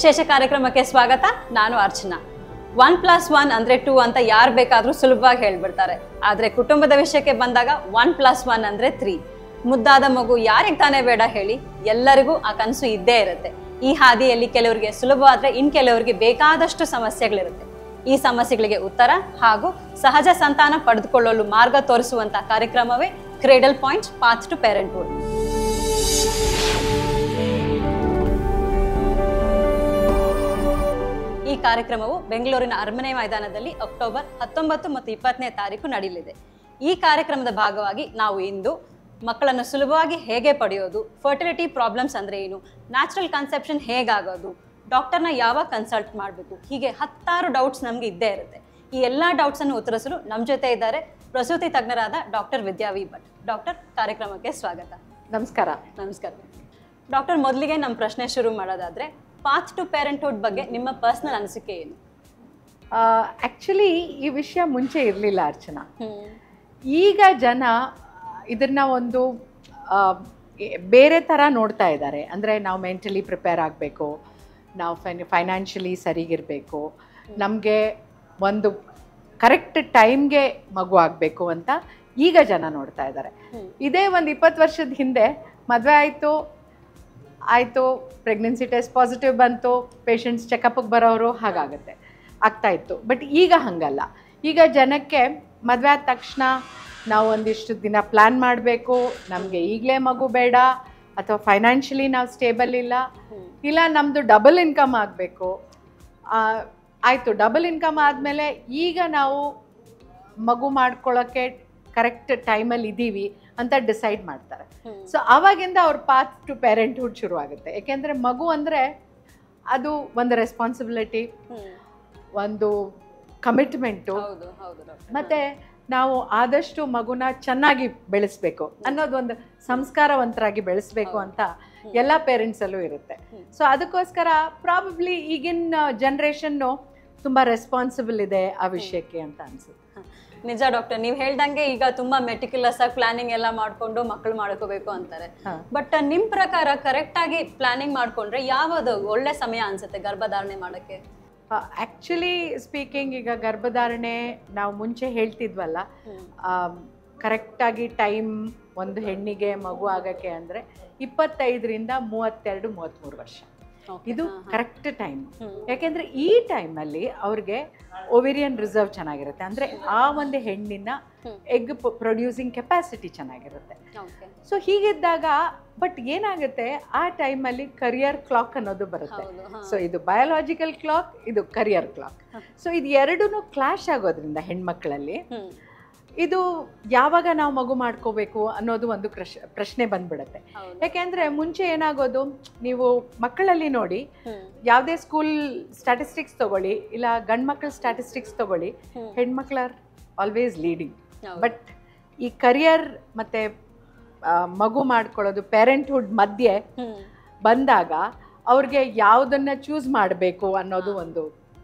ವಿಶೇಷ ಕಾರ್ಯಕ್ರಮಕ್ಕೆ ಸ್ವಾಗತ. ನಾನು ಅರ್ಚನಾ. 1+1 ಅಂದ್ರೆ 2 ಅಂತ ಯಾರು ಬೇಕಾದ್ರೂ ಸುಲಭವಾಗಿ ಹೇಳ್ಬಿಡ್ತಾರೆ. ಆದ್ರೆ ಕುಟುಂಬದ ವಿಷಯಕ್ಕೆ ಬಂದಾಗ 1+1 ಅಂದ್ರೆ 3. ಮುದ್ದಾದ ಮಗು ಯಾರಿಗೆ ತಾನೇ ಬೇಡ ಹೇಳಿ, ಎಲ್ಲರಿಗೂ ಆ ಕನಸು ಇದ್ದೇ ಇರುತ್ತೆ. ಈ ಹಾದಿಯಲ್ಲಿ ಕೆಲವರಿಗೆ ಸುಲಭವಾದ್ರೆ ಇನ್ ಕೆಲವರಿಗೆ ಬೇಕಾದಷ್ಟು ಸಮಸ್ಯೆಗಳಿರುತ್ತೆ. ಈ ಸಮಸ್ಯೆಗಳಿಗೆ ಉತ್ತರ ಹಾಗೂ ಸಹಜ ಸಂತಾನ ಪಡೆದುಕೊಳ್ಳಲು ಮಾರ್ಗ ತೋರಿಸುವಂತ ಕಾರ್ಯಕ್ರಮವೇ Cradle Point Path to Parenthood. ಈ ಕಾರ್ಯಕ್ರಮವು ಬೆಂಗಳೂರಿನ ಅರಮನೆ ಮೈದಾನದಲ್ಲಿ ಅಕ್ಟೋಬರ್ 19 ಮತ್ತು 20ನೇ ತಾರೀಕು ನಡೆಯಲಿದೆ. ಈ ಕಾರ್ಯಕ್ರಮದ ಭಾಗವಾಗಿ ನಾವು ಇಂದು ಮಕ್ಕಳನ್ನು ಸುಲಭವಾಗಿ ಹೇಗೆ ಪಡೆಯೋದು, ಫರ್ಟಿಲಿಟಿ ಪ್ರಾಬ್ಲಮ್ಸ್ ಅಂದ್ರೆ ಏನು, ನ್ಯಾಚುರಲ್ ಕನ್ಸೆಪ್ಷನ್ ಹೇಗಾಗೋದು, ಡಾಕ್ಟರ್ನ ಯಾವಾಗ ಕನ್ಸಲ್ಟ್ ಮಾಡಬೇಕು, ಹೀಗೆ 10 ಡೌಟ್ಸ್ ನಮಗೆ ಇದ್ದೇ ಇರುತ್ತೆ. ಈ ಎಲ್ಲ ಡೌಟ್ಸ್ ಅನ್ನು ಉತ್ತರಿಸಲು ನಮ್ಮ ಜೊತೆ ಇದ್ದಾರೆ ಪ್ರಸೂತಿ ತಜ್ಞರಾದ ಡಾಕ್ಟರ್ ವಿದ್ಯಾ ವಿ ಭಟ್. ಡಾಕ್ಟರ್, ಕಾರ್ಯಕ್ರಮಕ್ಕೆ ಸ್ವಾಗತ. ನಮಸ್ಕಾರ. ನಮಸ್ಕಾರ ಡಾಕ್ಟರ್. ಮೊದಲಿಗೆ ನಮ್ಮ ಪ್ರಶ್ನೆ ಶುರು ಮಾಡೋದಾದ್ರೆ, ಪಾತ್ ಟು ಪೇರೆಂಟ್ಹುಡ್ ಬಗ್ಗೆ ನಿಮ್ಮ ಪರ್ಸನಲ್ ಅನಿಸಿಕೆ ಏನು? ಆ್ಯಕ್ಚುಲಿ ಈ ವಿಷಯ ಮುಂಚೆ ಇರಲಿಲ್ಲ ಅರ್ಚನಾ. ಈಗ ಜನ ಇದನ್ನ ಒಂದು ಬೇರೆ ಥರ ನೋಡ್ತಾ ಇದ್ದಾರೆ. ಅಂದರೆ ನಾವು ಮೆಂಟಲಿ ಪ್ರಿಪೇರ್ ಆಗಬೇಕು, ನಾವು ಫೈನಾನ್ಷಿಯಲಿ ಸರಿಗಿರಬೇಕು, ನಮಗೆ ಒಂದು ಕರೆಕ್ಟ್ ಟೈಮ್ಗೆ ಮಗು ಆಗಬೇಕು ಅಂತ ಈಗ ಜನ ನೋಡ್ತಾ ಇದ್ದಾರೆ. ಇದೇ ಒಂದು 20 ವರ್ಷದ ಹಿಂದೆ ಮದುವೆ ಆಯಿತು, ಪ್ರೆಗ್ನೆನ್ಸಿ ಟೆಸ್ಟ್ ಪಾಸಿಟಿವ್ ಬಂತು, ಪೇಷಂಟ್ಸ್ ಚೆಕಪ್ಗೆ ಬರೋರು ಹಾಗಾಗುತ್ತೆ ಆಗ್ತಾ ಇತ್ತು. ಬಟ್ ಈಗ ಹಾಗಲ್ಲ. ಈಗ ಜನಕ್ಕೆ ಮದುವೆ ಆದ ತಕ್ಷಣ ನಾವು ಒಂದಿಷ್ಟು ದಿನ ಪ್ಲ್ಯಾನ್ ಮಾಡಬೇಕು, ನಮಗೆ ಈಗಲೇ ಮಗು ಬೇಡ, ಅಥವಾ ಫೈನಾನ್ಷಿಯಲಿ ನಾವು ಸ್ಟೇಬಲ್ ಇಲ್ಲ ನಮ್ಮದು ಡಬಲ್ ಇನ್ಕಮ್ ಆಗಬೇಕು. ಆಯಿತು, ಡಬಲ್ ಇನ್ಕಮ್ ಆದಮೇಲೆ ಈಗ ನಾವು ಮಗು ಮಾಡ್ಕೊಳ್ಳೋಕ್ಕೆ ಕರೆಕ್ಟ್ ಟೈಮಲ್ಲಿ ಇದ್ದೀವಿ ಅಂತ ಡಿಸೈಡ್ ಮಾಡ್ತಾರೆ. ಸೊ ಆವಾಗಿಂದ ಅವ್ರ ಪಾತ್ ಟು ಪೇರೆಂಟ್ಹುಡ್ ಶುರು ಆಗುತ್ತೆ. ಯಾಕೆಂದರೆ ಮಗು ಅಂದರೆ ಅದು ಒಂದು ರೆಸ್ಪಾನ್ಸಿಬಿಲಿಟಿ, ಒಂದು ಕಮಿಟ್ಮೆಂಟು, ಮತ್ತು ನಾವು ಆದಷ್ಟು ಮಗುನ ಚೆನ್ನಾಗಿ ಬೆಳೆಸಬೇಕು ಅನ್ನೋದು ಒಂದು ಸಂಸ್ಕಾರವಂತರಾಗಿ ಬೆಳೆಸಬೇಕು ಅಂತ ಎಲ್ಲ ಪೇರೆಂಟ್ಸಲ್ಲೂ ಇರುತ್ತೆ. ಸೊ ಅದಕ್ಕೋಸ್ಕರ ಪ್ರಾಬಬ್ಲಿ ಈಗಿನ ಜನ್ರೇಷನ್ನು ತುಂಬ ರೆಸ್ಪಾನ್ಸಿಬಲ್ ಇದೆ ಆ ವಿಷಯಕ್ಕೆ ಅಂತ ಅನ್ಸುತ್ತೆ. ನಿಜ ಡಾಕ್ಟರ್, ನೀವು ಹೇಳ್ದಂಗೆ ಈಗ ತುಂಬಾ ಮೆಟಿಕ್ಯುಲಸ್ ಆಗಿ ಪ್ಲಾನಿಂಗ್ ಎಲ್ಲ ಮಾಡ್ಕೊಂಡು ಮಕ್ಕಳು ಮಾಡ್ಕೋಬೇಕು ಅಂತಾರೆ. ಬಟ್ ನಿಮ್ ಪ್ರಕಾರ ಕರೆಕ್ಟ್ ಆಗಿ ಪ್ಲಾನಿಂಗ್ ಮಾಡ್ಕೊಂಡ್ರೆ ಯಾವುದು ಒಳ್ಳೆ ಸಮಯ ಅನ್ಸುತ್ತೆ ಗರ್ಭಧಾರಣೆ ಮಾಡಕ್ಕೆ? ಆ್ಯಕ್ಚುಲಿ ಸ್ಪೀಕಿಂಗ್, ಈಗ ಗರ್ಭಧಾರಣೆ ನಾವು ಮುಂಚೆ ಹೇಳ್ತಿದ್ವಲ್ಲ, ಕರೆಕ್ಟಾಗಿ ಟೈಮ್ ಒಂದು ಹೆಣ್ಣಿಗೆ ಮಗು ಆಗೋಕ್ಕೆ ಅಂದರೆ 25ರಿಂದ 32-33 ವರ್ಷ ಇದು ಕರೆಕ್ಟ್ ಟೈಮ್. ಯಾಕೆಂದರೆ ಈ ಟೈಮಲ್ಲಿ ಅವ್ರಿಗೆ ಓವೇರಿಯನ್ ರಿಸರ್ವ್ ಚೆನ್ನಾಗಿರುತ್ತೆ, ಅಂದರೆ ಆ ಒಂದು ಹೆಣ್ಣಿನ ಎಗ್ ಪ್ರೊಡ್ಯೂಸಿಂಗ್ ಕೆಪಾಸಿಟಿ ಚೆನ್ನಾಗಿರುತ್ತೆ. ಸೊ ಹೀಗಿದ್ದಾಗ ಬಟ್ ಏನಾಗುತ್ತೆ, ಆ ಟೈಮಲ್ಲಿ ಕರಿಯರ್ ಕ್ಲಾಕ್ ಅನ್ನೋದು ಬರುತ್ತೆ. ಸೊ ಇದು ಬಯೋಲಾಜಿಕಲ್ ಕ್ಲಾಕ್, ಇದು ಕರಿಯರ್ ಕ್ಲಾಕ್. ಸೊ ಇದು ಎರಡೂ ಕ್ಲಾಶ್ ಆಗೋದ್ರಿಂದ ಹೆಣ್ಮಕ್ಳಲ್ಲಿ ಇದು ಯಾವಾಗ ನಾವು ಮಗು ಮಾಡ್ಕೋಬೇಕು ಅನ್ನೋದು ಒಂದು ಪ್ರಶ್ನೆ ಬಂದ್ಬಿಡುತ್ತೆ. ಯಾಕೆಂದರೆ ಮುಂಚೆ ಏನಾಗೋದು, ನೀವು ಮಕ್ಕಳಲ್ಲಿ ನೋಡಿ, ಯಾವುದೇ ಸ್ಕೂಲ್ ಸ್ಟ್ಯಾಟಿಸ್ಟಿಕ್ಸ್ ತಗೊಳ್ಳಿ, ಇಲ್ಲ ಗಂಡು ಮಕ್ಕಳ ಸ್ಟ್ಯಾಟಿಸ್ಟಿಕ್ಸ್ ತಗೊಳ್ಳಿ, ಹೆಣ್ಮಕ್ಳು ಆರ್ ಆಲ್ವೇಸ್ ಲೀಡಿಂಗ್. ಬಟ್ ಈ ಕರಿಯರ್ ಮತ್ತು ಮಗು ಮಾಡ್ಕೊಳ್ಳೋದು ಪೇರೆಂಟ್ಹುಡ್ ಮಧ್ಯೆ ಬಂದಾಗ ಅವ್ರಿಗೆ ಯಾವುದನ್ನು ಚೂಸ್ ಮಾಡಬೇಕು ಅನ್ನೋದು ಒಂದು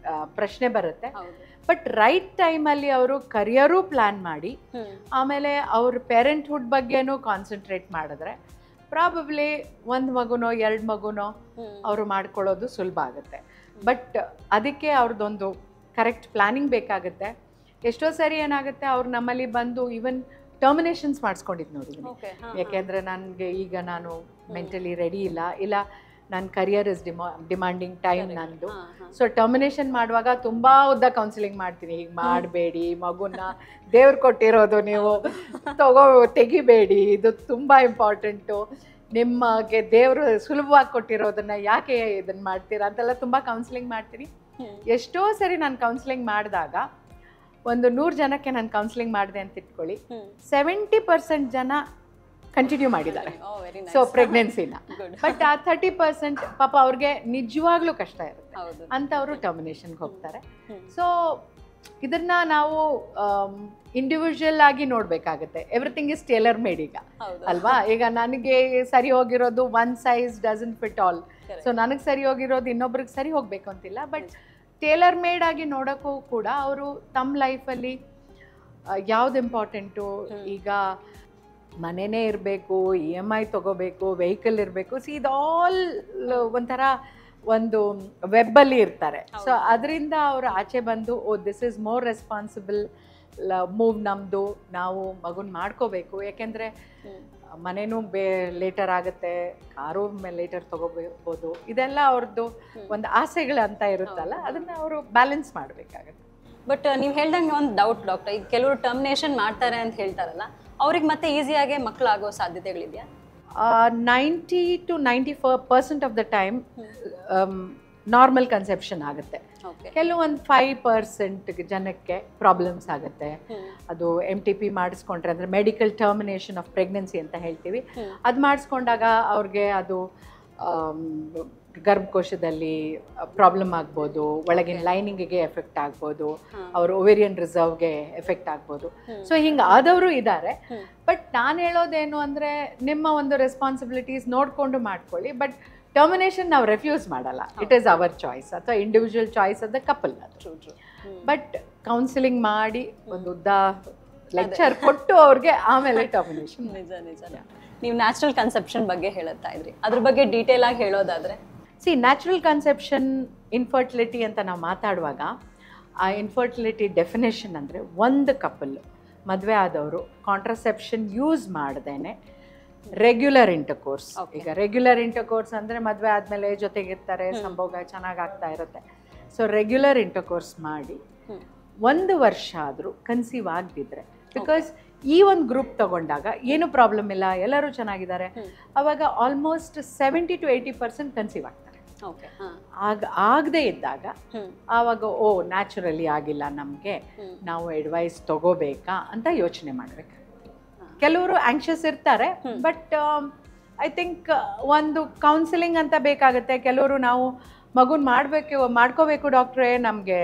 ಪ್ರಶ್ನೆ ಬರುತ್ತೆ. ಬಟ್ ರೈಟ್ ಟೈಮಲ್ಲಿ ಅವರು ಕರಿಯರು ಪ್ಲ್ಯಾನ್ ಮಾಡಿ ಆಮೇಲೆ ಅವ್ರ ಪೇರೆಂಟ್ಹುಡ್ ಬಗ್ಗೆನೂ ಕಾನ್ಸಂಟ್ರೇಟ್ ಮಾಡಿದ್ರೆ ಪ್ರಾಬಬ್ಲಿ 1 ಮಗುನೋ 2 ಮಗುನೋ ಅವರು ಮಾಡ್ಕೊಳ್ಳೋದು ಸುಲಭ ಆಗುತ್ತೆ. ಬಟ್ ಅದಕ್ಕೆ ಅವ್ರದ್ದೊಂದು ಕರೆಕ್ಟ್ ಪ್ಲ್ಯಾನಿಂಗ್ ಬೇಕಾಗುತ್ತೆ. ಎಷ್ಟೋ ಸರಿ ಏನಾಗುತ್ತೆ, ಅವ್ರು ನಮ್ಮಲ್ಲಿ ಬಂದು ಈವನ್ ಟರ್ಮಿನೇಷನ್ಸ್ ಮಾಡಿಸ್ಕೊಂಡಿದ್ದು ನೋಡಿದ್ದೀನಿ. ಯಾಕೆಂದರೆ ನನಗೆ ಈಗ ನಾನು ಮೆಂಟಲಿ ರೆಡಿ ಇಲ್ಲ ನನ್ನ ಕರಿಯರ್ ಇಸ್ ಡಿಮಾಂಡಿಂಗ್ ಟೈಮ್ ನಂದು. ಸೊ ಟರ್ಮಿನೇಷನ್ ಮಾಡುವಾಗ ತುಂಬ ಉದ್ದ ಕೌನ್ಸಿಲಿಂಗ್ ಮಾಡ್ತೀನಿ. ಹೀಗೆ ಮಾಡಬೇಡಿ, ಮಗುನ ದೇವ್ರು ಕೊಟ್ಟಿರೋದು ನೀವು ತೆಗಿಬೇಡಿ, ಇದು ತುಂಬ ಇಂಪಾರ್ಟೆಂಟು, ನಿಮಗೆ ದೇವರು ಸುಲಭವಾಗಿ ಕೊಟ್ಟಿರೋದನ್ನ ಯಾಕೆ ಇದನ್ನು ಮಾಡ್ತೀರಾ ಅಂತೆಲ್ಲ ತುಂಬ ಕೌನ್ಸಿಲಿಂಗ್ ಮಾಡ್ತೀನಿ. ಎಷ್ಟೋ ಸರಿ ನಾನು ಕೌನ್ಸಿಲಿಂಗ್ ಮಾಡಿದಾಗ ಒಂದು 100 ಜನಕ್ಕೆ ನಾನು ಕೌನ್ಸಿಲಿಂಗ್ ಮಾಡಿದೆ ಅಂತ ಇಟ್ಕೊಳ್ಳಿ, 70% ಜನ ಕಂಟಿನ್ಯೂ ಮಾಡಿದ್ದಾರೆ ಸೊ ಪ್ರೆಗ್ನೆನ್ಸಿನ. ಬಟ್ ಆ 30% ಪಾಪ ಅವ್ರಿಗೆ ನಿಜವಾಗ್ಲೂ ಕಷ್ಟ ಇರುತ್ತೆ ಅಂತ ಅವರು ಟರ್ಮಿನೇಷನ್ಗೆ ಹೋಗ್ತಾರೆ. ಸೊ ಇದನ್ನ ನಾವು ಇಂಡಿವಿಜುವಲ್ ಆಗಿ ನೋಡಬೇಕಾಗುತ್ತೆ. ಎವ್ರಿಥಿಂಗ್ ಇಸ್ ಟೇಲರ್ ಮೇಡ್ ಈಗ ಅಲ್ವಾ. ಈಗ ನನಗೆ ಸರಿ ಹೋಗಿರೋದು one size doesn't fit all. So ನನಗೆ ಸರಿ ಹೋಗಿರೋದು ಇನ್ನೊಬ್ರಿಗೆ ಸರಿ ಹೋಗಬೇಕು ಅಂತಿಲ್ಲ. ಬಟ್ ಟೇಲರ್ ಮೇಡ್ ಆಗಿ ನೋಡೋಕ್ಕೂ ಕೂಡ ಅವರು ತಮ್ಮ ಲೈಫಲ್ಲಿ ಯಾವ್ದು ಇಂಪಾರ್ಟೆಂಟು, ಈಗ ಮನೆಯೇ ಇರಬೇಕು, EMI ತೊಗೋಬೇಕು, ವೆಹಿಕಲ್ ಇರಬೇಕು, ಸಿ ಇದು ಆಲ್ ಒಂಥರ ಒಂದು ವೆಬ್ಬಲ್ಲಿ ಇರ್ತಾರೆ. ಸೊ ಅದರಿಂದ ಅವರು ಆಚೆ ಬಂದು this is more responsible move ನಮ್ಮದು, ನಾವು ಮಗುನ ಮಾಡ್ಕೋಬೇಕು. ಯಾಕೆಂದರೆ ಮನೇನೂ ಲೇಟರ್ ಆಗುತ್ತೆ, ಕಾರು ಲೇಟರ್ ತೊಗೋಬೋದು, ಇದೆಲ್ಲ ಅವ್ರದ್ದು ಒಂದು ಆಸೆಗಳಂತ ಇರುತ್ತಲ್ಲ, ಅದನ್ನು ಅವರು ಬ್ಯಾಲೆನ್ಸ್ ಮಾಡಬೇಕಾಗತ್ತೆ. ಬಟ್ ನೀವು ಹೇಳ್ದಂಗೆ ಒಂದು ಡೌಟ್ ಡಾಕ್ಟರ್, ಈಗ ಕೆಲವರು ಟರ್ಮಿನೇಷನ್ ಮಾಡ್ತಾರೆ ಅಂತ ಹೇಳ್ತಾರಲ್ಲ, ಅವ್ರಿಗೆ ಮತ್ತೆ ಈಸಿಯಾಗಿ ಮಕ್ಕಳಾಗೋ ಸಾಧ್ಯತೆಗಳಿದೆಯಾ? 90 to 94% of the time normal conception ಆಗುತ್ತೆ. ಕೆಲವೊಂದು 5% ಜನಕ್ಕೆ ಪ್ರಾಬ್ಲಮ್ಸ್ ಆಗುತ್ತೆ. ಅದು MTP ಮಾಡಿಸ್ಕೊಂಡ್ರೆ ಅಂದರೆ ಮೆಡಿಕಲ್ ಟರ್ಮಿನೇಷನ್ ಆಫ್ ಪ್ರೆಗ್ನೆನ್ಸಿ ಅಂತ ಹೇಳ್ತೀವಿ, ಅದು ಮಾಡಿಸ್ಕೊಂಡಾಗ ಅವ್ರಿಗೆ ಅದು ಗರ್ಭಕೋಶದಲ್ಲಿ ಪ್ರಾಬ್ಲಮ್ ಆಗ್ಬೋದು, ಒಳಗಿನ ಲೈನಿಂಗಿಗೆ ಎಫೆಕ್ಟ್ ಆಗ್ಬೋದು, ಅವ್ರ ಓವೇರಿಯನ್ ರಿಸರ್ವ್ಗೆ ಎಫೆಕ್ಟ್ ಆಗ್ಬೋದು. ಸೊ ಹಿಂಗೆ ಆದವರು ಇದ್ದಾರೆ. ಬಟ್ ನಾನು ಹೇಳೋದೇನು ಅಂದರೆ, ನಿಮ್ಮ ಒಂದು ರೆಸ್ಪಾನ್ಸಿಬಿಲಿಟೀಸ್ ನೋಡಿಕೊಂಡು ಮಾಡ್ಕೊಳ್ಳಿ. ಬಟ್ ಟರ್ಮಿನೇಷನ್ ನಾವು ರೆಫ್ಯೂಸ್ ಮಾಡಲ್ಲ, ಇಟ್ ಈಸ್ ಅವರ್ ಚಾಯ್ಸ್ ಅಥವಾ individual choice of the couple. But counselling ಮಾಡಿ ಒಂದು ಉದ್ದ ಲೆಕ್ಚರ್ ಕೊಟ್ಟು ಅವ್ರಿಗೆ ಆಮೇಲೆ ಟರ್ಮಿನೇಷನ್. ನಿಜ ನಿಜ. ನೀವು ನ್ಯಾಚುರಲ್ ಕನ್ಸೆಪ್ಷನ್ ಬಗ್ಗೆ ಹೇಳುತ್ತಾ ಇದ್ರಿ, ಅದ್ರ ಬಗ್ಗೆ ಡೀಟೇಲ್ ಆಗಿ ಹೇಳೋದಾದ್ರೆ? ನ್ಯಾಚುರಲ್ ಕನ್ಸೆಪ್ಷನ್, ಇನ್ಫರ್ಟಿಲಿಟಿ ಅಂತ ನಾವು ಮಾತಾಡುವಾಗ ಆ ಇನ್ಫರ್ಟಿಲಿಟಿ ಡೆಫಿನೇಷನ್ ಅಂದರೆ ಒಂದು ಕಪಲ್ ಮದುವೆ ಆದವರು ಕಾಂಟ್ರಸೆಪ್ಷನ್ ಯೂಸ್ ಮಾಡ್ದೇನೆ ರೆಗ್ಯುಲರ್ ಇಂಟರ್ಕೋರ್ಸ್. ಈಗ ರೆಗ್ಯುಲರ್ ಇಂಟರ್ಕೋರ್ಸ್ ಅಂದರೆ ಮದುವೆ ಆದಮೇಲೆ ಜೊತೆಗಿರ್ತಾರೆ, ಸಂಭೋಗ ಚೆನ್ನಾಗಿ ಆಗ್ತಾ ಇರುತ್ತೆ. ಸೊ ರೆಗ್ಯುಲರ್ ಇಂಟರ್ಕೋರ್ಸ್ ಮಾಡಿ 1 ವರ್ಷ ಆದರೂ ಕನ್ಸೀವ್ ಆಗದಿದ್ರೆ, ಬಿಕಾಸ್ ಈ ಒಂದು ಗ್ರೂಪ್ ತಗೊಂಡಾಗ ಏನು ಪ್ರಾಬ್ಲಮ್ ಇಲ್ಲ, ಎಲ್ಲರೂ ಚೆನ್ನಾಗಿದ್ದಾರೆ, ಅವಾಗ ಆಲ್ಮೋಸ್ಟ್ 70 to 80% ಕನ್ಸೀವ್ ಆಗ್ತಾರೆ. ಆಗದೆ ಇದ್ದಾಗ ಆವಾಗ ನ್ಯಾಚುರಲಿ ಆಗಿಲ್ಲ, ನಮಗೆ ನಾವು ಅಡ್ವೈಸ್ ತಗೋಬೇಕಾ ಅಂತ ಯೋಚನೆ ಮಾಡಬೇಕು. ಕೆಲವರು ಆಂಕ್ಷಿಯಸ್ ಇರ್ತಾರೆ, ಬಟ್ ಐ ಥಿಂಕ್ ಒಂದು ಕೌನ್ಸಿಲಿಂಗ್ ಅಂತ ಬೇಕಾಗುತ್ತೆ. ಕೆಲವರು ನಾವು ಮಗುನ ಮಾಡ್ಕೋಬೇಕು ಡಾಕ್ಟ್ರೇ, ನಮಗೆ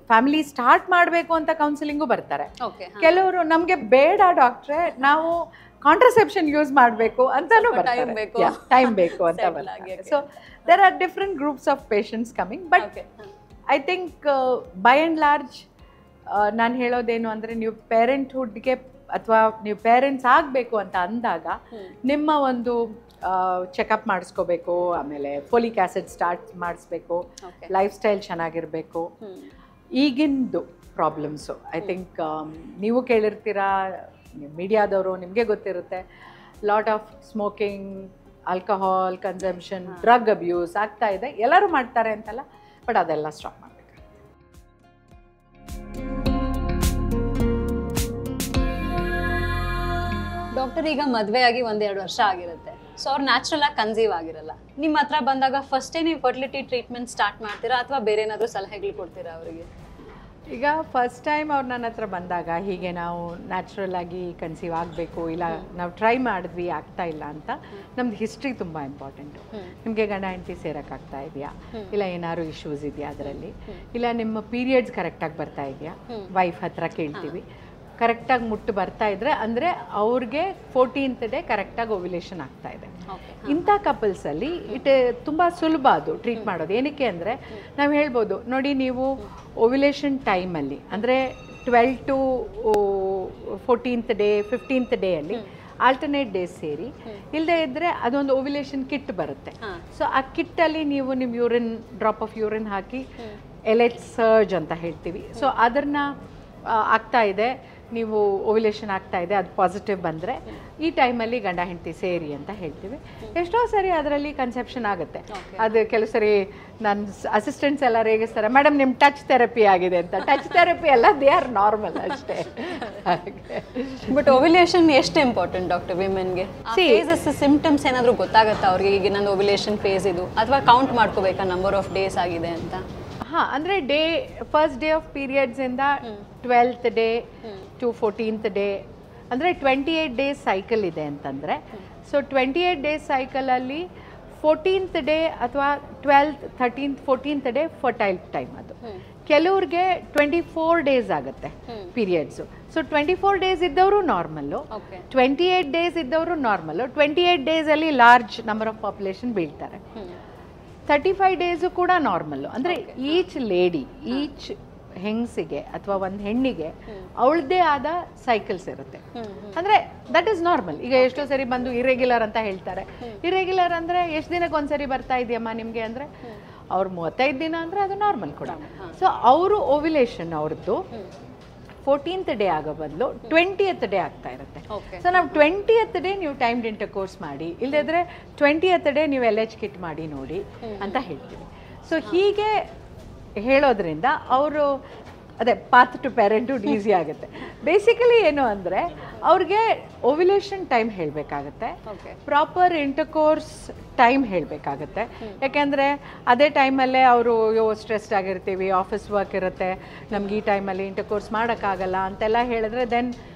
ಫ್ಯಾಮಿಲಿ ಸ್ಟಾರ್ಟ್ ಮಾಡಬೇಕು ಅಂತ ಕೌನ್ಸಿಲಿಂಗು ಬರ್ತಾರೆ. ಕೆಲವರು ನಮಗೆ ಬೇಡ ಡಾಕ್ಟ್ರೇ, ನಾವು ಕಾಂಟ್ರಸೆಪ್ಷನ್ ಯೂಸ್ ಮಾಡಬೇಕು ಅಂತಾನೂ ಬರ್ತಾರೆ, ಟೈಮ್ ಬೇಕು ಅಂತ ಬರ್ತಾರೆ. So there are different groups of patients coming. But I think by and large ನಾನು ಹೇಳೋದೇನು ಅಂದರೆ, ನೀವು ಪೇರೆಂಟ್ಹುಡ್ಗೆ ಅಥವಾ ನೀವು ಪೇರೆಂಟ್ಸ್ ಆಗಬೇಕು ಅಂತ ಅಂದಾಗ ನಿಮ್ಮ ಒಂದು ಚೆಕಪ್ ಮಾಡಿಸ್ಕೋಬೇಕು, ಆಮೇಲೆ ಫೋಲಿಕ್ ಆ್ಯಸಿಡ್ ಸ್ಟಾರ್ಟ್ ಮಾಡಿಸ್ಬೇಕು, ಲೈಫ್ ಸ್ಟೈಲ್ ಚೆನ್ನಾಗಿರಬೇಕು. ಈಗಿಂದು ಪ್ರಾಬ್ಲಮ್ಸು ಐ ಥಿಂಕ್ ನೀವು ಕೇಳಿರ್ತೀರಾ, ಮೀಡಿಯಾದವರು ನಿಮಗೆ ಗೊತ್ತಿರುತ್ತೆ, lot of smoking, alcohol consumption, drug abuse ಆಗ್ತಾ ಇದೆ. ಎಲ್ಲರೂ ಮಾಡ್ತಾರೆ ಅಂತಲ್ಲ, ಬಟ್ ಅದೆಲ್ಲ ಸ್ಟಾಪ್ ಮಾಡಬೇಕು. ಡಾಕ್ಟರ್, ಈಗ ಮದುವೆ ಆಗಿ 1-2 ವರ್ಷ ಆಗಿರುತ್ತೆ, ಸೊ ಅವ್ರು ನ್ಯಾಚುರಲ್ ಆಗಿ ಕನ್ಸೀವ್ ಆಗಿರಲ್ಲ. ನಿಮ್ಮ ಹತ್ರ ಬಂದಾಗ ಫಸ್ಟೇ ನೀವು ಫರ್ಟಿಲಿಟಿ ಟ್ರೀಟ್ಮೆಂಟ್ ಸ್ಟಾರ್ಟ್ ಮಾಡ್ತೀರಾ ಅಥವಾ ಬೇರೆ ಏನಾದರೂ ಸಲಹೆಗಳು ಕೊಡ್ತೀರಾ ಅವರಿಗೆ? ಈಗ ಫಸ್ಟ್ ಟೈಮ್ ಅವ್ರು ನನ್ನ ಹತ್ರ ಬಂದಾಗ ಹೀಗೆ ನಾವು ನ್ಯಾಚುರಲ್ ಆಗಿ ಕನ್ಸೀವ್ ಆಗಬೇಕು, ಇಲ್ಲ ನಾವು ಟ್ರೈ ಮಾಡಿದ್ವಿ ಆಗ್ತಾ ಇಲ್ಲ ಅಂತ, ನಮ್ದು ಹಿಸ್ಟ್ರಿ ತುಂಬ ಇಂಪಾರ್ಟೆಂಟು. ನಿಮಗೆ ಗಂಡ ಹೆಂಡತಿ ಸೇರೋಕ್ಕಾಗ್ತಾ ಇದೆಯಾ, ಇಲ್ಲ ಏನಾದ್ರು ಇಶ್ಯೂಸ್ ಇದೆಯಾ ಅದರಲ್ಲಿ, ಇಲ್ಲ ನಿಮ್ಮ ಪೀರಿಯಡ್ಸ್ ಕರೆಕ್ಟಾಗಿ ಬರ್ತಾ ಇದೆಯಾ, ವೈಫ್ ಹತ್ರ ಕೇಳ್ತೀವಿ. ಕರೆಕ್ಟಾಗಿ ಮುಟ್ಟು ಬರ್ತಾ ಇದ್ರೆ ಅಂದರೆ ಅವ್ರಿಗೆ 14th ಡೇ ಕರೆಕ್ಟಾಗಿ ಓವ್ಯುಲೇಷನ್ ಆಗ್ತಾ ಇದೆ. ಇಂಥ ಕಪಲ್ಸಲ್ಲಿ ತುಂಬ ಸುಲಭ ಅದು ಟ್ರೀಟ್ ಮಾಡೋದು. ಏನಕ್ಕೆ ಅಂದರೆ ನಾವು ಹೇಳ್ಬೋದು, ನೋಡಿ ನೀವು ಓವ್ಯುಲೇಷನ್ ಟೈಮಲ್ಲಿ ಅಂದರೆ 12 to 14th ಡೇ 15th ಡೇಯಲ್ಲಿ ಆಲ್ಟರ್ನೇಟ್ ಡೇಸ್ ಸೇರಿ, ಇಲ್ಲದೆ ಇದ್ದರೆ ಅದೊಂದು ಓವ್ಯುಲೇಷನ್ ಕಿಟ್ ಬರುತ್ತೆ. ಸೊ ಆ ಕಿಟ್ಟಲ್ಲಿ ನೀವು ನಿಮ್ಮ ಯೂರಿನ್, ಡ್ರಾಪ್ ಆಫ್ ಯೂರಿನ್ ಹಾಕಿ ಎಲೆಟ್ ಸರ್ಜ್ ಅಂತ ಹೇಳ್ತೀವಿ. ಸೊ ಅದನ್ನು ಆಗ್ತಾ ಇದೆ, ನೀವು ಓವ್ಯುಲೇಷನ್ ಆಗ್ತಾ ಇದೆ, ಅದು ಪಾಸಿಟಿವ್ ಬಂದರೆ ಈ ಟೈಮಲ್ಲಿ ಗಂಡ ಹೆಂಡತಿ ಸೇರಿ ಅಂತ ಹೇಳ್ತೀವಿ. ಎಷ್ಟೋ ಸರಿ ಅದರಲ್ಲಿ ಕನ್ಸೆಪ್ಷನ್ ಆಗುತ್ತೆ. ಅದು ಕೆಲವು ಸರಿ ನನ್ನ ಅಸಿಸ್ಟೆಂಟ್ಸ್ ಎಲ್ಲ ರೇಗಿಸ್ತಾರೆ, ಮೇಡಮ್ ನಿಮ್ಮ ಟಚ್ ಥೆರಪಿ ಆಗಿದೆ ಅಂತ. ಟಚ್ ಥೆರಪಿ ಎಲ್ಲ ದೇ ಆರ್ ನಾರ್ಮಲ್ ಅಷ್ಟೇ. ಬಟ್ ಓವ್ಯುಲೇಷನ್ ಎಷ್ಟು ಇಂಪಾರ್ಟೆಂಟ್ ಡಾಕ್ಟರ್ ವಿಮೆನ್ಗೆ? ಸಿಂಪ್ಟಮ್ಸ್ ಏನಾದರೂ ಗೊತ್ತಾಗುತ್ತಾ ಅವ್ರಿಗೆ, ಈಗ ನನ್ನ ಓವ್ಯುಲೇಷನ್ ಫೇಸ್ ಇದು, ಅಥವಾ ಕೌಂಟ್ ಮಾಡ್ಕೋಬೇಕಾ ನಂಬರ್ ಆಫ್ ಡೇಸ್ ಆಗಿದೆ ಅಂತ? ಅಂದರೆ ಫಸ್ಟ್ ಡೇ ಆಫ್ ಪೀರಿಯಡ್ಸಿಂದ 12th day to 14th day ಅಂದರೆ 28 ಡೇಸ್ ಸೈಕಲ್ ಇದೆ ಅಂತಂದರೆ, ಸೊ 28 ಡೇಸ್ ಸೈಕಲಲ್ಲಿ 14th ಡೇ ಅಥವಾ 12th, 13th, 14th day fertile time. ಅದು ಕೆಲವ್ರಿಗೆ 24 ಡೇಸ್ ಆಗುತ್ತೆ ಪೀರಿಯಡ್ಸು. ಸೊ 24 ಡೇಸ್ ಇದ್ದವರು ನಾರ್ಮಲ್ಲು, 28 ಡೇಸ್ ಇದ್ದವರು ನಾರ್ಮಲ್ಲು. 28 ಡೇಸಲ್ಲಿ ಲಾರ್ಜ್ ನಂಬರ್ ಆಫ್ ಪಾಪ್ಯುಲೇಷನ್ ಬೀಳ್ತಾರೆ. 35 ಡೇಸು ಕೂಡ ನಾರ್ಮಲ್ಲು. ಅಂದರೆ ಈಚ್ ಲೇಡಿ, ಈಚ್ ಹೆಂಗಸಿಗೆ ಅಥವಾ ಒಂದು ಹೆಣ್ಣಿಗೆ ಅವಳದೇ ಆದ ಸೈಕಲ್ಸ್ ಇರುತ್ತೆ. ಅಂದರೆ ದಟ್ ಈಸ್ ನಾರ್ಮಲ್. ಈಗ ಎಷ್ಟೋ ಸರಿ ಬಂದು ಇರೆಗ್ಯುಲರ್ ಅಂತ ಹೇಳ್ತಾರೆ. ಇರೆಗ್ಯುಲರ್ ಅಂದರೆ ಎಷ್ಟು ದಿನಕ್ಕೆ ಒಂದ್ಸರಿ ಬರ್ತಾ ಇದೆಯಮ್ಮ ನಿಮಗೆ ಅಂದರೆ ಅವ್ರು 35 ದಿನ ಅಂದರೆ ಅದು ನಾರ್ಮಲ್ ಕೂಡ. ಸೊ ಅವರು ಓವ್ಯುಲೇಷನ್ ಅವ್ರದ್ದು 14th ಡೇ ಆಗೋ ಬದಲು 20th ಡೇ ಆಗ್ತಾ ಇರುತ್ತೆ. ಸೊ ನಾವು 20th ಡೇ ನೀವು ಟೈಮ್ಡ್ ಇಂಟರ್ಕೋರ್ಸ್ ಮಾಡಿ, ಇಲ್ಲದಿದ್ರೆ 20th ಡೇ ನೀವು LH ಕಿಟ್ ಮಾಡಿ ನೋಡಿ ಅಂತ ಹೇಳ್ತೀವಿ. ಸೊ ಹೀಗೆ ಹೇಳೋದ್ರಿಂದ ಅವರು ಅದೇ ಪಾತ್ ಟು ಪ್ಯಾರೆಂಟ್ಹುಡ್ ಈಸಿ ಆಗುತ್ತೆ. ಬೇಸಿಕಲಿ ಏನು ಅಂದರೆ ಅವ್ರಿಗೆ ಓವ್ಯುಲೇಷನ್ ಟೈಮ್ ಹೇಳಬೇಕಾಗತ್ತೆ, ಪ್ರಾಪರ್ ಇಂಟರ್ಕೋರ್ಸ್ ಟೈಮ್ ಹೇಳಬೇಕಾಗತ್ತೆ. ಯಾಕೆಂದರೆ ಅದೇ ಟೈಮಲ್ಲೇ ಅವರು ಸ್ಟ್ರೆಸ್ಡ್ ಆಗಿರ್ತೀವಿ, ಆಫೀಸ್ ವರ್ಕ್ ಇರುತ್ತೆ, ನಮ್ಗೆ ಈ ಟೈಮಲ್ಲಿ ಇಂಟರ್ಕೋರ್ಸ್ ಮಾಡೋಕ್ಕಾಗಲ್ಲ ಅಂತೆಲ್ಲ ಹೇಳಿದ್ರೆ then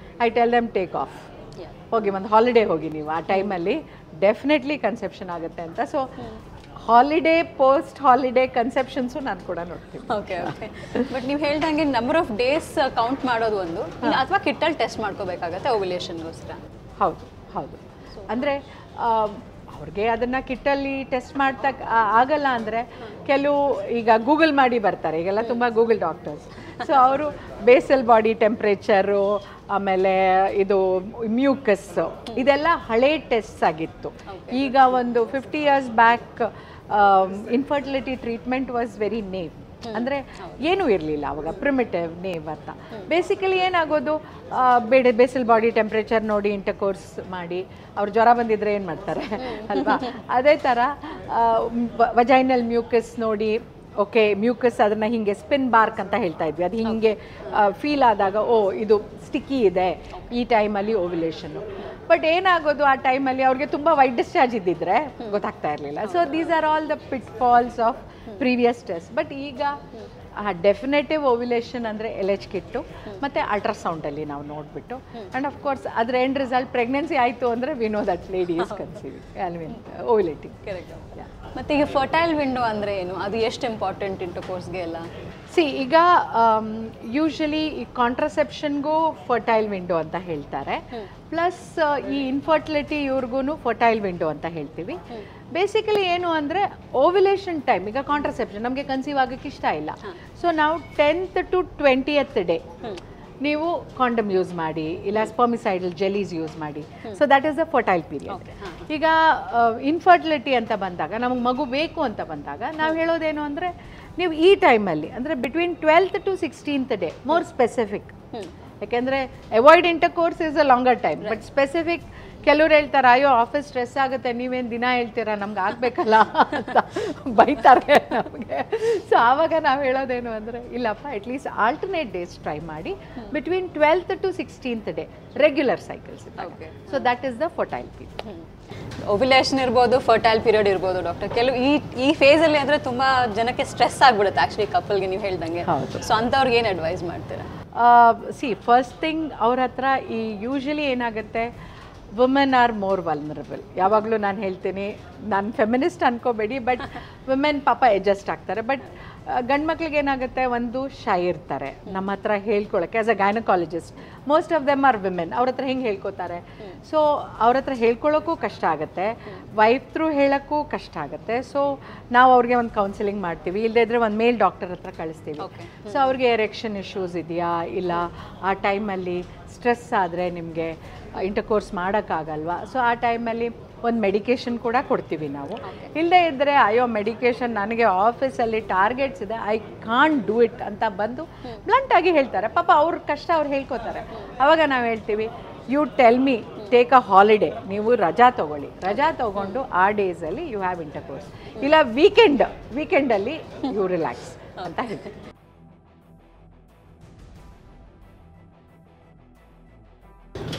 I tell them take off, ಹೋಗಿ ಒಂದು ಹಾಲಿಡೇ ಹೋಗಿ ನೀವು, ಆ ಟೈಮಲ್ಲಿ ಡೆಫಿನೆಟ್ಲಿ ಕನ್ಸೆಪ್ಷನ್ ಆಗುತ್ತೆ ಅಂತ. ಸೊ ಹಾಲಿಡೇ ಪೋಸ್ಟ್ ಹಾಲಿಡೇ ಕನ್ಸೆಪ್ಷನ್ಸು ನಾನು ಕೂಡ ನೋಡ್ತೀನಿ. Okay okay. ಬಟ್ ನೀವು ಹೇಳ್ದಂಗೆ ನಂಬರ್ ಆಫ್ ಡೇಸ್ ಕೌಂಟ್ ಮಾಡೋದು ಒಂದು, ಅಥವಾ ಕಿಟ್ಟಲ್ಲಿ ಟೆಸ್ಟ್ ಮಾಡ್ಕೋಬೇಕಾಗತ್ತೆ ಓವ್ಯುಲೇಷನ್ಗೋಸ್ಕರ? ಹೌದು ಹೌದು. ಅಂದರೆ ಅವ್ರಿಗೆ ಅದನ್ನು ಕಿಟ್ಟಲ್ಲಿ ಟೆಸ್ಟ್ ಮಾಡ್ತಾ ಆಗಲ್ಲ ಅಂದರೆ ಕೆಲವು ಈಗ ಗೂಗಲ್ ಮಾಡಿ ಬರ್ತಾರೆ, ಈಗೆಲ್ಲ ತುಂಬ ಗೂಗಲ್ ಡಾಕ್ಟರ್ಸ್. ಸೊ ಅವರು ಬೇಸಲ್ ಬಾಡಿ ಟೆಂಪ್ರೇಚರು, ಆಮೇಲೆ ಇದು ಮ್ಯೂಕಸ್, ಇದೆಲ್ಲ ಹಳೇ ಟೆಸ್ಟ್ ಆಗಿತ್ತು. ಈಗ ಒಂದು 50 years back infertility treatment was very ನೇವ್, ಅಂದರೆ ಏನೂ ಇರಲಿಲ್ಲ ಅವಾಗ, ಪ್ರಿಮಿಟಿವ್ ನೇವ್ ಅಂತ. ಬೇಸಿಕಲಿ ಏನಾಗೋದು, ಬೇಸಲ್ ಬಾಡಿ ಟೆಂಪ್ರೇಚರ್ ನೋಡಿ ಇಂಟರ್ಕೋರ್ಸ್ ಮಾಡಿ, ಅವ್ರು ಜ್ವರ ಬಂದಿದ್ರೆ ಏನು ಮಾಡ್ತಾರೆ ಅಲ್ವಾ, ಅದೇ ಥರ ವಜೈನಲ್ ಮ್ಯೂಕಸ್ ನೋಡಿ, ಓಕೆ ಮ್ಯೂಕಸ್ ಅದನ್ನು ಹೀಗೆ ಸ್ಪಿನ್ ಬಾರ್ಕ್ ಅಂತ ಹೇಳ್ತಾ ಇದ್ವಿ, ಅದು ಹೀಗೆ ಫೀಲ್ ಆದಾಗ ಓ ಇದು ಸ್ಟಿಕ್ಕಿ ಇದೆ, ಈ ಟೈಮಲ್ಲಿ ಓವ್ಯುಲೇಷನ್ನು. ಬಟ್ ಏನಾಗೋದು ಆ ಟೈಮಲ್ಲಿ ಅವ್ರಿಗೆ ತುಂಬ ವೈಟ್ ಡಿಸ್ಚಾರ್ಜ್ ಇದ್ದಿದ್ರೆ ಗೊತ್ತಾಗ್ತಾ ಇರಲಿಲ್ಲ. So these are all the pitfalls of previous test. But ಈಗ ಡೆಫಿನೆಟಿವ್ ಓವ್ಯುಲೇಷನ್ ಅಂದರೆ LH ಕಿಟ್ಟು ಮತ್ತು ಅಲ್ಟ್ರಾಸೌಂಡಲ್ಲಿ ನಾವು ನೋಡಿಬಿಟ್ಟು, ಆ್ಯಂಡ್ ಆಫ್ ಕೋರ್ಸ್ ಅದರ ಎಂಡ್ ರಿಸಲ್ಟ್ ಪ್ರೆಗ್ನೆನ್ಸಿ ಆಯಿತು ಅಂದರೆ we know that lady is conceiving, I mean ovulating. ಮತ್ತು ಈಗ ಫರ್ಟೈಲ್ ವಿಂಡೋ ಅಂದರೆ ಏನು, ಅದು ಎಷ್ಟು ಇಂಪಾರ್ಟೆಂಟ್ ಇಂಟರ್ಕೋರ್ಸ್ಗೆ ಎಲ್ಲ? ಈಗ ಯೂಶಲಿ ಈ ಕಾಂಟ್ರಸೆಪ್ಷನ್ಗೂ ಫರ್ಟೈಲ್ ವಿಂಡೋ ಅಂತ ಹೇಳ್ತಾರೆ, ಪ್ಲಸ್ ಈ ಇನ್ಫರ್ಟಿಲಿಟಿ ಇವ್ರಿಗೂ ಫರ್ಟೈಲ್ ವಿಂಡೋ ಅಂತ ಹೇಳ್ತೀವಿ. ಬೇಸಿಕಲಿ ಏನು ಅಂದರೆ ಓವ್ಯುಲೇಷನ್ ಟೈಮ್, ಈಗ ಕಾಂಟ್ರಸೆಪ್ಷನ್ ನಮಗೆ ಕನ್ಸೀವ್ ಆಗೋಕ್ಕೆ ಇಷ್ಟ ಇಲ್ಲ, ಸೊ ನಾವು 10th to 20th ಡೇ ನೀವು ಕಾಂಡಮ್ ಯೂಸ್ ಮಾಡಿ, ಇಲ್ಲ ಸ್ಪರ್ಮಿಸೈಡಲ್ ಜೆಲೀಸ್ ಯೂಸ್ ಮಾಡಿ. So that is the fertile period. ಈಗ ಇನ್ಫರ್ಟಿಲಿಟಿ ಅಂತ ಬಂದಾಗ, ನಮಗೆ ಮಗು ಬೇಕು ಅಂತ ಬಂದಾಗ ನಾವು ಹೇಳೋದೇನು ಅಂದರೆ ನೀವು ಈ ಟೈಮಲ್ಲಿ ಅಂದರೆ between 12th to 16th day more specific. ಯಾಕೆಂದರೆ avoid intercourse is a longer time, but specific ಕೆಲವ್ರು ಹೇಳ್ತಾರೆ ಅಯ್ಯೋ ಆಫೀಸ್ ಸ್ಟ್ರೆಸ್ ಆಗುತ್ತೆ, ನೀವೇನು ದಿನ ಹೇಳ್ತೀರಾ, ನಮ್ಗೆ ಆಗಬೇಕಲ್ಲ ಅಂತ ಬೈತಾರೆ ನಮಗೆ. ಸೊ ಆವಾಗ ನಾವು ಹೇಳೋದೇನು ಅಂದರೆ ಇಲ್ಲಪ್ಪ, ಅಟ್ಲೀಸ್ಟ್ ಆಲ್ಟರ್ನೇಟ್ ಡೇಸ್ ಟ್ರೈ ಮಾಡಿ between 12th to 16th day regular cycles. So that is the fertile period. Ovulation ಇರ್ಬೋದು, ಫರ್ಟೈಲ್ ಪೀರಿಯಡ್ ಇರ್ಬೋದು ಡಾಕ್ಟರ್, ಕೆಲವು ಈ ಫೇಸಲ್ಲಿ ಅಂದರೆ ತುಂಬ ಜನಕ್ಕೆ ಸ್ಟ್ರೆಸ್ ಆಗಿಬಿಡುತ್ತೆ ಆ್ಯಕ್ಚುಲಿ ಕಪಲ್ಗೆ, ನೀವು ಹೇಳ್ದಂಗೆ. ಸೊ ಅಂಥವ್ರಿಗೆ ಏನು ಅಡ್ವೈಸ್ ಮಾಡ್ತೀರಾ? ಫಸ್ಟ್ ಥಿಂಗ್ ಅವ್ರ ಹತ್ರ ಈ ಯೂಶಲಿ ಏನಾಗುತ್ತೆ, ವುಮೆನ್ ಆರ್ ಮೋರ್ ವಲ್ನರಬಲ್. ಯಾವಾಗಲೂ ನಾನು ಹೇಳ್ತೀನಿ, ನಾನು ಫೆಮಿನಿಸ್ಟ್ ಅನ್ಕೋಬೇಡಿ, ಬಟ್ ವುಮೆನ್ ಪಾಪ ಅಡ್ಜಸ್ಟ್ ಆಗ್ತಾರೆ. ಬಟ್ ಗಂಡು ಮಕ್ಳಿಗೆ ಏನಾಗುತ್ತೆ, ಒಂದು ಶೈ ಇರ್ತಾರೆ ನಮ್ಮ ಹತ್ರ ಹೇಳ್ಕೊಳಕ್ಕೆ. As a gynaecologist most of them are women, ಅವ್ರ ಹತ್ರ ಹೆಂಗೆ ಹೇಳ್ಕೊತಾರೆ. ಸೊ ಅವ್ರ ಹತ್ರ ಹೇಳ್ಕೊಳ್ಳೋಕ್ಕೂ ಕಷ್ಟ ಆಗುತ್ತೆ, ವೈಫ್ ಥ್ರೂ ಹೇಳೋಕ್ಕೂ ಕಷ್ಟ ಆಗುತ್ತೆ. ಸೊ ನಾವು ಅವ್ರಿಗೆ ಒಂದು ಕೌನ್ಸಿಲಿಂಗ್ ಮಾಡ್ತೀವಿ, ಇಲ್ಲದೇ ಇದ್ದರೆ ಒಂದು ಮೇಲ್ ಡಾಕ್ಟರ್ ಹತ್ರ ಕಳಿಸ್ತೀವಿ. ಸೊ ಅವ್ರಿಗೆ ಎರೆಕ್ಷನ್ ಇಶ್ಯೂಸ್ ಇದೆಯಾ, ಇಲ್ಲ ಆ ಟೈಮಲ್ಲಿ ಸ್ಟ್ರೆಸ್ ಆದರೆ ನಿಮಗೆ ಇಂಟರ್ಕೋರ್ಸ್ ಮಾಡೋಕ್ಕಾಗಲ್ವಾ. ಸೊ ಆ ಟೈಮಲ್ಲಿ ಒಂದು ಮೆಡಿಕೇಷನ್ ಕೂಡ ಕೊಡ್ತೀವಿ ನಾವು. ಇಲ್ಲದೇ ಇದ್ದರೆ ಅಯ್ಯೋ ಮೆಡಿಕೇಷನ್ ನನಗೆ ಆಫೀಸಲ್ಲಿ ಟಾರ್ಗೆಟ್ಸ್ ಇದೆ, ಐ ಕಾಂಟ್ ಡೂ ಇಟ್ ಅಂತ ಬಂದು ಬ್ಲಂಟಾಗಿ ಹೇಳ್ತಾರೆ. ಪಾಪ ಅವ್ರ ಕಷ್ಟ ಅವ್ರು ಹೇಳ್ಕೊತಾರೆ. ಆವಾಗ ನಾವು ಹೇಳ್ತೀವಿ, you tell me, take a holiday, ನೀವು ರಜಾ ತೊಗೊಳ್ಳಿ, ರಜಾ ತೊಗೊಂಡು ಆ ಡೇಸಲ್ಲಿ ಯು ಹ್ಯಾವ್ ಇಂಟರ್ಕೋರ್ಸ್, ಇಲ್ಲ ವೀಕೆಂಡಲ್ಲಿ ಯು ರಿಲ್ಯಾಕ್ಸ್ ಅಂತ ಹೇಳ್ತೀವಿ.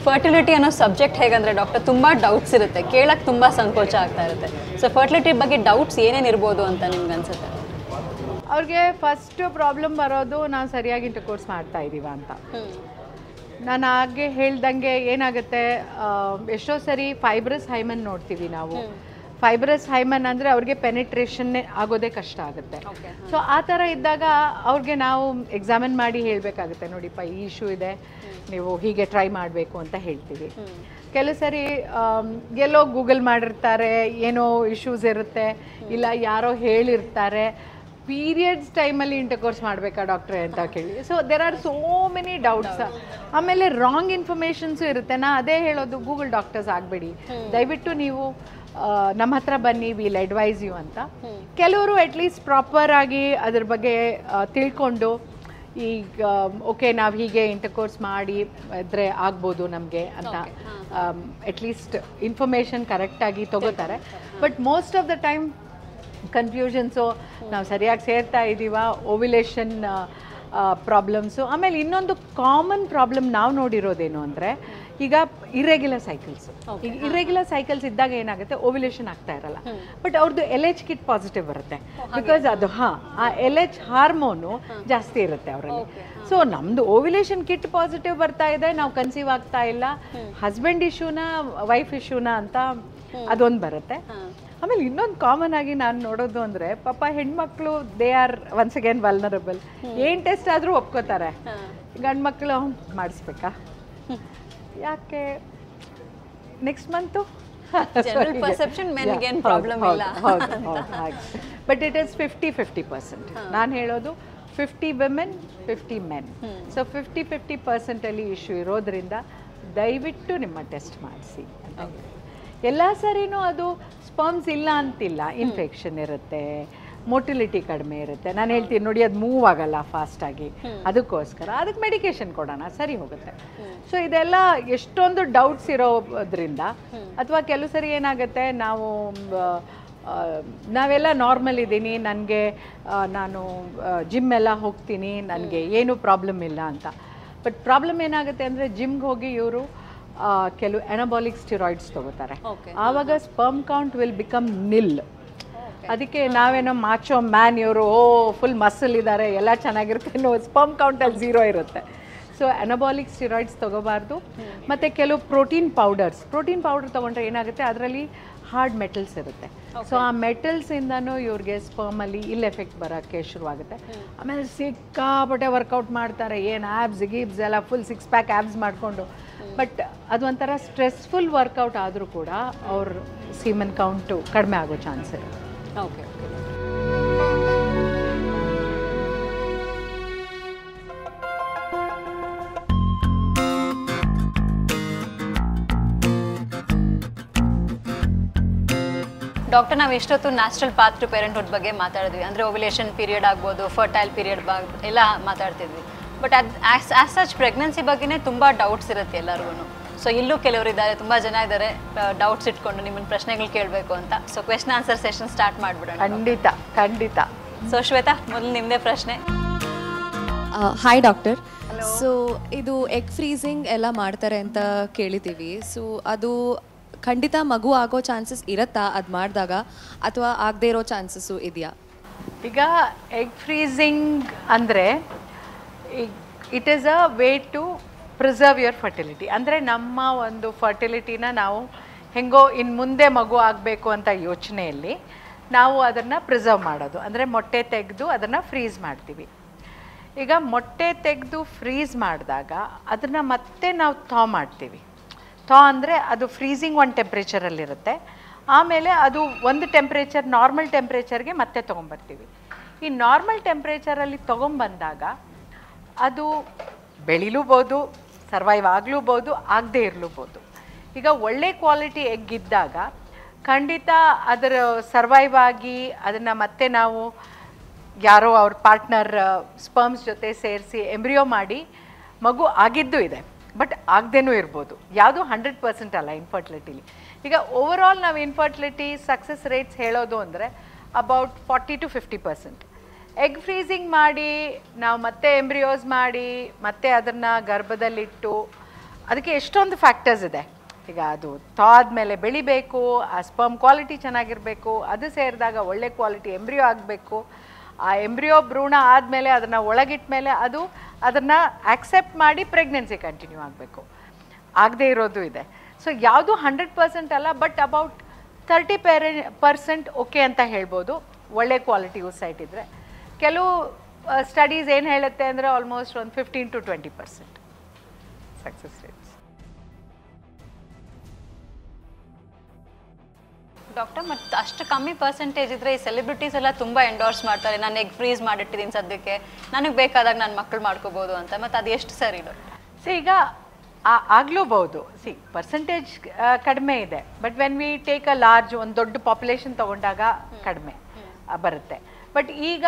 ಫರ್ಟಿಲಿಟಿ ಅನ್ನೋ ಸಬ್ಜೆಕ್ಟ್ ಹೇಗಂದರೆ ಡಾಕ್ಟರ್, ತುಂಬ ಡೌಟ್ಸ್ ಇರುತ್ತೆ, ಕೇಳಕ್ಕೆ ತುಂಬ ಸಂಕೋಚ ಆಗ್ತಾ ಇರುತ್ತೆ. ಸೊ ಫರ್ಟಿಲಿಟಿ ಬಗ್ಗೆ ಡೌಟ್ಸ್ ಏನೇನು ಇರ್ಬೋದು ಅಂತ ನಿಮ್ಗೆ ಅನ್ಸುತ್ತೆ? ಅವ್ರಿಗೆ ಫಸ್ಟ್ ಪ್ರಾಬ್ಲಮ್ ಬರೋದು ನಾವು ಸರಿಯಾಗಿ ಇಂಟರ್ಕೋರ್ಸ್ ಮಾಡ್ತಾ ಇದ್ದೀವ ಅಂತ. ನಾನು ಹಾಗೆ ಹೇಳ್ದಂಗೆ ಏನಾಗುತ್ತೆ, ಎಷ್ಟೋ ಸರಿ ಫೈಬ್ರಸ್ ಹೈಮನ್ ನೋಡ್ತೀವಿ ನಾವು. ಫೈಬ್ರಸ್ ಹೈಮನ್ ಅಂದರೆ ಅವ್ರಿಗೆ ಪೆನಿಟ್ರೇಷನ್ನೇ ಆಗೋದೇ ಕಷ್ಟ ಆಗುತ್ತೆ. ಸೊ ಆ ಥರ ಇದ್ದಾಗ ಅವ್ರಿಗೆ ನಾವು ಎಕ್ಸಾಮಿನ್ ಮಾಡಿ ಹೇಳಬೇಕಾಗುತ್ತೆ, ನೋಡಿಪ್ಪ ಈ ಇಶ್ಯೂ ಇದೆ, ನೀವು ಹೀಗೆ ಟ್ರೈ ಮಾಡಬೇಕು ಅಂತ ಹೇಳ್ತೀವಿ. ಕೆಲವು ಸರಿ ಎಲ್ಲೋ ಗೂಗಲ್ ಮಾಡಿರ್ತಾರೆ, ಏನೋ ಇಶ್ಯೂಸ್ ಇರುತ್ತೆ, ಇಲ್ಲ ಯಾರೋ ಹೇಳಿರ್ತಾರೆ, ಪೀರಿಯಡ್ಸ್ ಟೈಮಲ್ಲಿ ಇಂಟರ್ಕೋರ್ಸ್ ಮಾಡಬೇಕಾ ಡಾಕ್ಟ್ರೆ ಅಂತ ಕೇಳಿ. So there are so many doubts. ಆಮೇಲೆ ರಾಂಗ್ ಇನ್ಫಾರ್ಮೇಷನ್ಸು ಇರುತ್ತೆ. ನಾ ಅದೇ ಹೇಳೋದು, ಗೂಗಲ್ ಡಾಕ್ಟರ್ಸ್ ಆಗಬೇಡಿ, ದಯವಿಟ್ಟು ನೀವು ನಮ್ಮ ಹತ್ರ ಬನ್ನಿ, ವಿಲ್ ಅಡ್ವೈಸ್ ಯು ಅಂತ. ಕೆಲವರು ಅಟ್ಲೀಸ್ಟ್ ಪ್ರಾಪರ್ ಆಗಿ ಅದ್ರ ಬಗ್ಗೆ ತಿಳ್ಕೊಂಡು, ಈಗ ಓಕೆ ನಾವು ಹೀಗೆ ಇಂಟರ್ಕೋರ್ಸ್ ಮಾಡಿ ಇದ್ರೆ ಆಗ್ಬೋದು ನಮಗೆ ಅಂತ ಅಟ್ಲೀಸ್ಟ್ ಇನ್ಫಾರ್ಮೇಷನ್ ಕರೆಕ್ಟಾಗಿ ತಗೋತಾರೆ. But most of the time confusions, ನಾವು ಸರಿಯಾಗಿ ಸೇರ್ತಾ ಇದ್ದೀವಾ, ಓವ್ಯುಲೇಷನ್ ಪ್ರಾಬ್ಲಮ್ಸು. ಆಮೇಲೆ ಇನ್ನೊಂದು ಕಾಮನ್ ಪ್ರಾಬ್ಲಮ್ ನಾವು ನೋಡಿರೋದೇನು ಅಂದರೆ, ಈಗ ಇರ್ರೆಗ್ಯುಲರ್ ಸೈಕಲ್ಸ್. ಈಗ ಇರ್ರೆಗ್ಯುಲರ್ ಸೈಕಲ್ಸ್ ಇದ್ದಾಗ ಏನಾಗುತ್ತೆ, ಓವ್ಯುಲೇಷನ್ ಆಗ್ತಾ ಇರಲ್ಲ. ಬಟ್ ಅವ್ರದ್ದು LH ಕಿಟ್ ಪಾಸಿಟಿವ್ ಬರುತ್ತೆ. ಬಿಕಾಸ್ ಅದು ಆ LH ಹಾರ್ಮೋನು ಜಾಸ್ತಿ ಇರುತ್ತೆ ಅವರಲ್ಲಿ. ಸೊ ನಮ್ಮದು ಓವ್ಯುಲೇಷನ್ ಕಿಟ್ ಪಾಸಿಟಿವ್ ಬರ್ತಾ ಇದೆ, ನಾವು ಕನ್ಸೀವ್ ಆಗ್ತಾ ಇಲ್ಲ, ಹಸ್ಬೆಂಡ್ ಇಶ್ಯೂನ ವೈಫ್ ಇಶ್ಯೂನ ಅಂತ ಅದೊಂದು ಬರುತ್ತೆ. ಆಮೇಲೆ ಇನ್ನೊಂದು ಕಾಮನ್ ಆಗಿ ನಾನು ನೋಡೋದು ಅಂದರೆ, ಪಾಪ ಹೆಣ್ಮಕ್ಳು they are once again vulnerable. ಏನು ಟೆಸ್ಟ್ ಆದರೂ ಒಪ್ಕೋತಾರೆ. ಗಂಡು ಮಕ್ಕಳು ಮಾಡಿಸ್ಬೇಕಾ, ಯಾಕೆ next month, but it is 50-50%. ನಾನು ಹೇಳೋದು 50 women 50 men. ಸೊ 50-50%ಅಲ್ಲಿ ಇಶ್ಯೂ ಇರೋದ್ರಿಂದ ದಯವಿಟ್ಟು ನಿಮ್ಮ ಟೆಸ್ಟ್ ಮಾಡಿಸಿ ಅಂತ. ಎಲ್ಲ ಸರಿನೂ ಅದು ಸ್ಪರ್ಮ್ಸ್ ಇಲ್ಲ ಅಂತಿಲ್ಲ, ಇನ್ಫೆಕ್ಷನ್ ಇರುತ್ತೆ, ಮೋಟಿಲಿಟಿ ಕಡಿಮೆ ಇರುತ್ತೆ. ನಾನು ಹೇಳ್ತೀನಿ ನೋಡಿ, ಅದು ಮೂವ್ ಆಗಲ್ಲ ಫಾಸ್ಟಾಗಿ, ಅದಕ್ಕೋಸ್ಕರ ಅದಕ್ಕೆ ಮೆಡಿಕೇಶನ್ ಕೊಡೋಣ, ಸರಿ ಹೋಗುತ್ತೆ. ಸೊ ಇದೆಲ್ಲ ಎಷ್ಟೊಂದು ಡೌಟ್ಸ್ ಇರೋದ್ರಿಂದ, ಅಥವಾ ಕೆಲವು ಸರಿ ಏನಾಗುತ್ತೆ, ನಾವೆಲ್ಲ ನಾರ್ಮಲ್ ಇದ್ದೀನಿ, ನನಗೆ ನಾನು ಜಿಮ್ ಎಲ್ಲ ಹೋಗ್ತೀನಿ, ನನಗೆ ಏನೂ ಪ್ರಾಬ್ಲಮ್ ಇಲ್ಲ ಅಂತ. ಬಟ್ ಪ್ರಾಬ್ಲಮ್ ಏನಾಗುತ್ತೆ ಅಂದರೆ, ಜಿಮ್ಗೆ ಹೋಗಿ ಇವರು ಕೆಲವು ಅನಬಾಲಿಕ್ ಸ್ಟಿರಾಯ್ಡ್ಸ್ ತಗೋತಾರೆ. ಆವಾಗ sperm count will become nil. ಅದಕ್ಕೆ ನಾವೇನೋ ಮಾಚೋ ಮ್ಯಾನ್, ಇವರು ಫುಲ್ ಮಸಲ್ ಇದ್ದಾರೆ, ಎಲ್ಲ ಚೆನ್ನಾಗಿರುತ್ತೆ, ಸ್ಪರ್ಮ್ ಕೌಂಟಲ್ಲಿ 0 ಇರುತ್ತೆ. ಸೊ ಅನಬಾಲಿಕ್ ಸ್ಟಿರಾಯ್ಡ್ಸ್ ತೊಗೋಬಾರ್ದು. ಮತ್ತು ಕೆಲವು ಪ್ರೋಟೀನ್ ಪೌಡರ್ ತೊಗೊಂಡ್ರೆ ಏನಾಗುತ್ತೆ, ಅದರಲ್ಲಿ ಹಾರ್ಡ್ ಮೆಟಲ್ಸ್ ಇರುತ್ತೆ. ಸೊ ಆ ಮೆಟಲ್ಸಿಂದನೂ ಇವ್ರಿಗೆ ಸ್ಪರ್ಮಲ್ಲಿ ಇಲ್ ಎಫೆಕ್ಟ್ ಬರೋಕ್ಕೆ ಶುರುವಾಗುತ್ತೆ. ಆಮೇಲೆ ಸಿಕ್ಕಾಪಟ್ಟೆ ವರ್ಕೌಟ್ ಮಾಡ್ತಾರೆ, ಏನು ಆ್ಯಬ್ಸ್ ಗೀಬ್ಸ್ ಎಲ್ಲ ಫುಲ್ 6 ಪ್ಯಾಕ್ ಆ್ಯಬ್ಸ್ ಮಾಡಿಕೊಂಡು. ಬಟ್ ಅದು ಒಂಥರ ಸ್ಟ್ರೆಸ್ಫುಲ್ ವರ್ಕೌಟ್ ಆದರೂ ಕೂಡ ಅವ್ರ ಸೀಮನ್ ಕೌಂಟು ಕಡಿಮೆ ಆಗೋ ಚಾನ್ಸ್ ಇರುತ್ತೆ. ಓಕೆ. ಡಾಕ್ಟರ್, ನಾವು ಎಷ್ಟೊತ್ತು ನ್ಯಾಚುರಲ್ ಪಾತ್ ಟು ಪೇರೆಂಟ್ಹುಡ್ ಬಗ್ಗೆ ಮಾತಾಡಿದ್ವಿ. ಅಂದರೆ ಓವ್ಯುಲೇಷನ್ ಪೀರಿಯಡ್ ಆಗ್ಬೋದು, ಫರ್ಟೈಲ್ ಪೀರಿಯಡ್ ಎಲ್ಲ ಮಾತಾಡ್ತಿದ್ವಿ. ಬಟ್ ಆ್ಯಸ್ ಸಚ್ ಪ್ರೆಗ್ನೆನ್ಸಿ ಬಗ್ಗೆನೇ ತುಂಬ ಡೌಟ್ಸ್ ಇರುತ್ತೆ ಎಲ್ಲರಿಗೂ. ಸೊ ಇಲ್ಲೂ ಕೆಲವರು ಇದ್ದಾರೆ, ತುಂಬ ಜನ ಇದ್ದಾರೆ ಡೌಟ್ಸ್ ಇಟ್ಕೊಂಡು ನಿಮ್ಮನ್ನು ಪ್ರಶ್ನೆಗಳು ಕೇಳಬೇಕು ಅಂತ. So question answer session start ಮಾಡಿಬಿಡೋಣ. ಖಂಡಿತ. ಸೊ ಶ್ವೇತಾ, ಮೊದಲು ನಿಮ್ಮದೇ ಪ್ರಶ್ನೆ. Hi doctor. ಸೊ ಇದು ಎಗ್ ಫ್ರೀಸಿಂಗ್ ಎಲ್ಲ ಮಾಡ್ತಾರೆ ಅಂತ ಕೇಳಿದ್ದೀವಿ. ಸೊ ಅದು ಖಂಡಿತ ಮಗು ಆಗೋ ಚಾನ್ಸಸ್ ಇರುತ್ತಾ ಅದು ಮಾಡಿದಾಗ, ಅಥವಾ ಆಗದೇ ಇರೋ ಚಾನ್ಸಸ್ಸು ಇದೆಯಾ? ಈಗ ಎಗ್ ಫ್ರೀಸಿಂಗ್ ಅಂದರೆ it is a way to preserve your fertility. ಅಂದರೆ ನಮ್ಮ ಒಂದು ಫರ್ಟಿಲಿಟಿನ ನಾವು ಹೆಂಗೋ ಇನ್ನು ಮುಂದೆ ಮಗು ಆಗಬೇಕು ಅಂತ ಯೋಚನೆಯಲ್ಲಿ ನಾವು ಅದನ್ನು ಪ್ರಿಸರ್ವ್ ಮಾಡೋದು. ಅಂದರೆ ಮೊಟ್ಟೆ ತೆಗೆದು ಅದನ್ನು ಫ್ರೀಸ್ ಮಾಡ್ತೀವಿ. ಈಗ ಮೊಟ್ಟೆ ತೆಗೆದು ಫ್ರೀಸ್ ಮಾಡಿದಾಗ ಅದನ್ನು ಮತ್ತೆ ನಾವು ಥಾ ಮಾಡ್ತೀವಿ. ಥಾ ಅಂದರೆ ಅದು ಫ್ರೀಸಿಂಗ್ ಒಂದು ಟೆಂಪ್ರೇಚರಲ್ಲಿರುತ್ತೆ. ಆಮೇಲೆ ಅದು ಒಂದು ಟೆಂಪ್ರೇಚರ್, ನಾರ್ಮಲ್ ಟೆಂಪ್ರೇಚರ್ಗೆ ಮತ್ತೆ ತೊಗೊಂಬರ್ತೀವಿ. ಈ ನಾರ್ಮಲ್ ಟೆಂಪ್ರೇಚರಲ್ಲಿ ತೊಗೊಂಬಂದಾಗ ಅದು ಬೆಳಿಲೂಬೋದು, ಸರ್ವೈವ್ ಆಗ್ಲೂಬೋದು, ಆಗದೇ ಇರಲೂಬೋದು. ಈಗ ಒಳ್ಳೆ ಕ್ವಾಲಿಟಿ ಎಗ್ ಇದ್ದಾಗ ಖಂಡಿತ ಅದರ ಸರ್ವೈವ್ ಆಗಿ ಅದನ್ನು ಮತ್ತೆ ನಾವು ಯಾರೋ ಅವ್ರ ಪಾರ್ಟ್ನರ್ ಸ್ಪರ್ಮ್ಸ್ ಜೊತೆ ಸೇರಿಸಿ ಎಂಬ್ರಿಯೋ ಮಾಡಿ ಮಗು ಆಗಿದ್ದು ಇದೆ, ಬಟ್ ಆಗದೇನೂ ಇರ್ಬೋದು. ಯಾವುದು 100% ಅಲ್ಲ ಇನ್ಫರ್ಟಿಲಿಟಿಲಿ. ಈಗ ಓವರಾಲ್ ನಾವು ಇನ್ಫರ್ಟಿಲಿಟಿ ಸಕ್ಸಸ್ ರೇಟ್ಸ್ ಹೇಳೋದು ಅಂದರೆ ಅಬೌಟ್ 40 to 50%. ಎಗ್ ಫ್ರೀಸಿಂಗ್ ಮಾಡಿ ನಾವು ಮತ್ತೆ ಎಂಬ್ರಿಯೋಸ್ ಮಾಡಿ ಮತ್ತೆ ಅದನ್ನು ಗರ್ಭದಲ್ಲಿಟ್ಟು ಅದಕ್ಕೆ ಎಷ್ಟೊಂದು ಫ್ಯಾಕ್ಟರ್ಸ್ ಇದೆ. ಈಗ ಅದು ತಾದ್ಮೇಲೆ ಬೆಳಿಬೇಕು, ಆ ಸ್ಪರ್ಮ್ ಕ್ವಾಲಿಟಿ ಚೆನ್ನಾಗಿರಬೇಕು, ಅದು ಸೇರಿದಾಗ ಒಳ್ಳೆ ಕ್ವಾಲಿಟಿ ಎಂಬ್ರಿಯೋ ಆಗಬೇಕು. ಆ ಎಂಬ್ರಿಯೋ ಭ್ರೂಣ ಆದಮೇಲೆ ಅದನ್ನು ಒಳಗಿಟ್ಟ ಮೇಲೆ ಅದು ಅದನ್ನು ಆಕ್ಸೆಪ್ಟ್ ಮಾಡಿ ಪ್ರೆಗ್ನೆನ್ಸಿ ಕಂಟಿನ್ಯೂ ಆಗಬೇಕು. ಆಗದೇ ಇರೋದು ಇದೆ. ಸೊ ಯಾವುದು 100% ಅಲ್ಲ, ಬಟ್ ಅಬೌಟ್ 30% ಓಕೆ ಅಂತ ಹೇಳ್ಬೋದು, ಒಳ್ಳೆ ಕ್ವಾಲಿಟಿ ಸೈಟ್ ಇದ್ದರೆ. ಕೆಲವು ಸ್ಟಡೀಸ್ ಏನು ಹೇಳುತ್ತೆ ಅಂದರೆ ಆಲ್ಮೋಸ್ಟ್ ಒಂದು 15 to 20% ಸಕ್ಸಸ್ ರೇಟ್ಸ್. ಡಾಕ್ಟರ್, ಮತ್ತು ಅಷ್ಟು ಕಮ್ಮಿ ಪರ್ಸೆಂಟೇಜ್ ಇದ್ರೆ ಈ ಸೆಲೆಬ್ರಿಟೀಸ್ ಎಲ್ಲ ತುಂಬ ಎಂಡೋರ್ಸ್ ಮಾಡ್ತಾರೆ, ನಾನು ಎಗ್ ಫ್ರೀಸ್ ಮಾಡಿಟ್ಟಿದ್ದೀನಿ ಸದ್ಯಕ್ಕೆ, ನನಗೆ ಬೇಕಾದಾಗ ನಾನು ಮಕ್ಕಳು ಮಾಡ್ಕೋಬೋದು ಅಂತ. ಮತ್ತು ಅದು ಎಷ್ಟು ಸರಿ ಡಾಕ್ಟರ್? ಈಗ ಆಗ್ಲೂಬಹುದು. ಪರ್ಸೆಂಟೇಜ್ ಕಡಿಮೆ ಇದೆ, but when we take a large ಒಂದು ದೊಡ್ಡ ಪಾಪ್ಯುಲೇಷನ್ ತೊಗೊಂಡಾಗ ಕಡಿಮೆ ಬರುತ್ತೆ. ಬಟ್ ಈಗ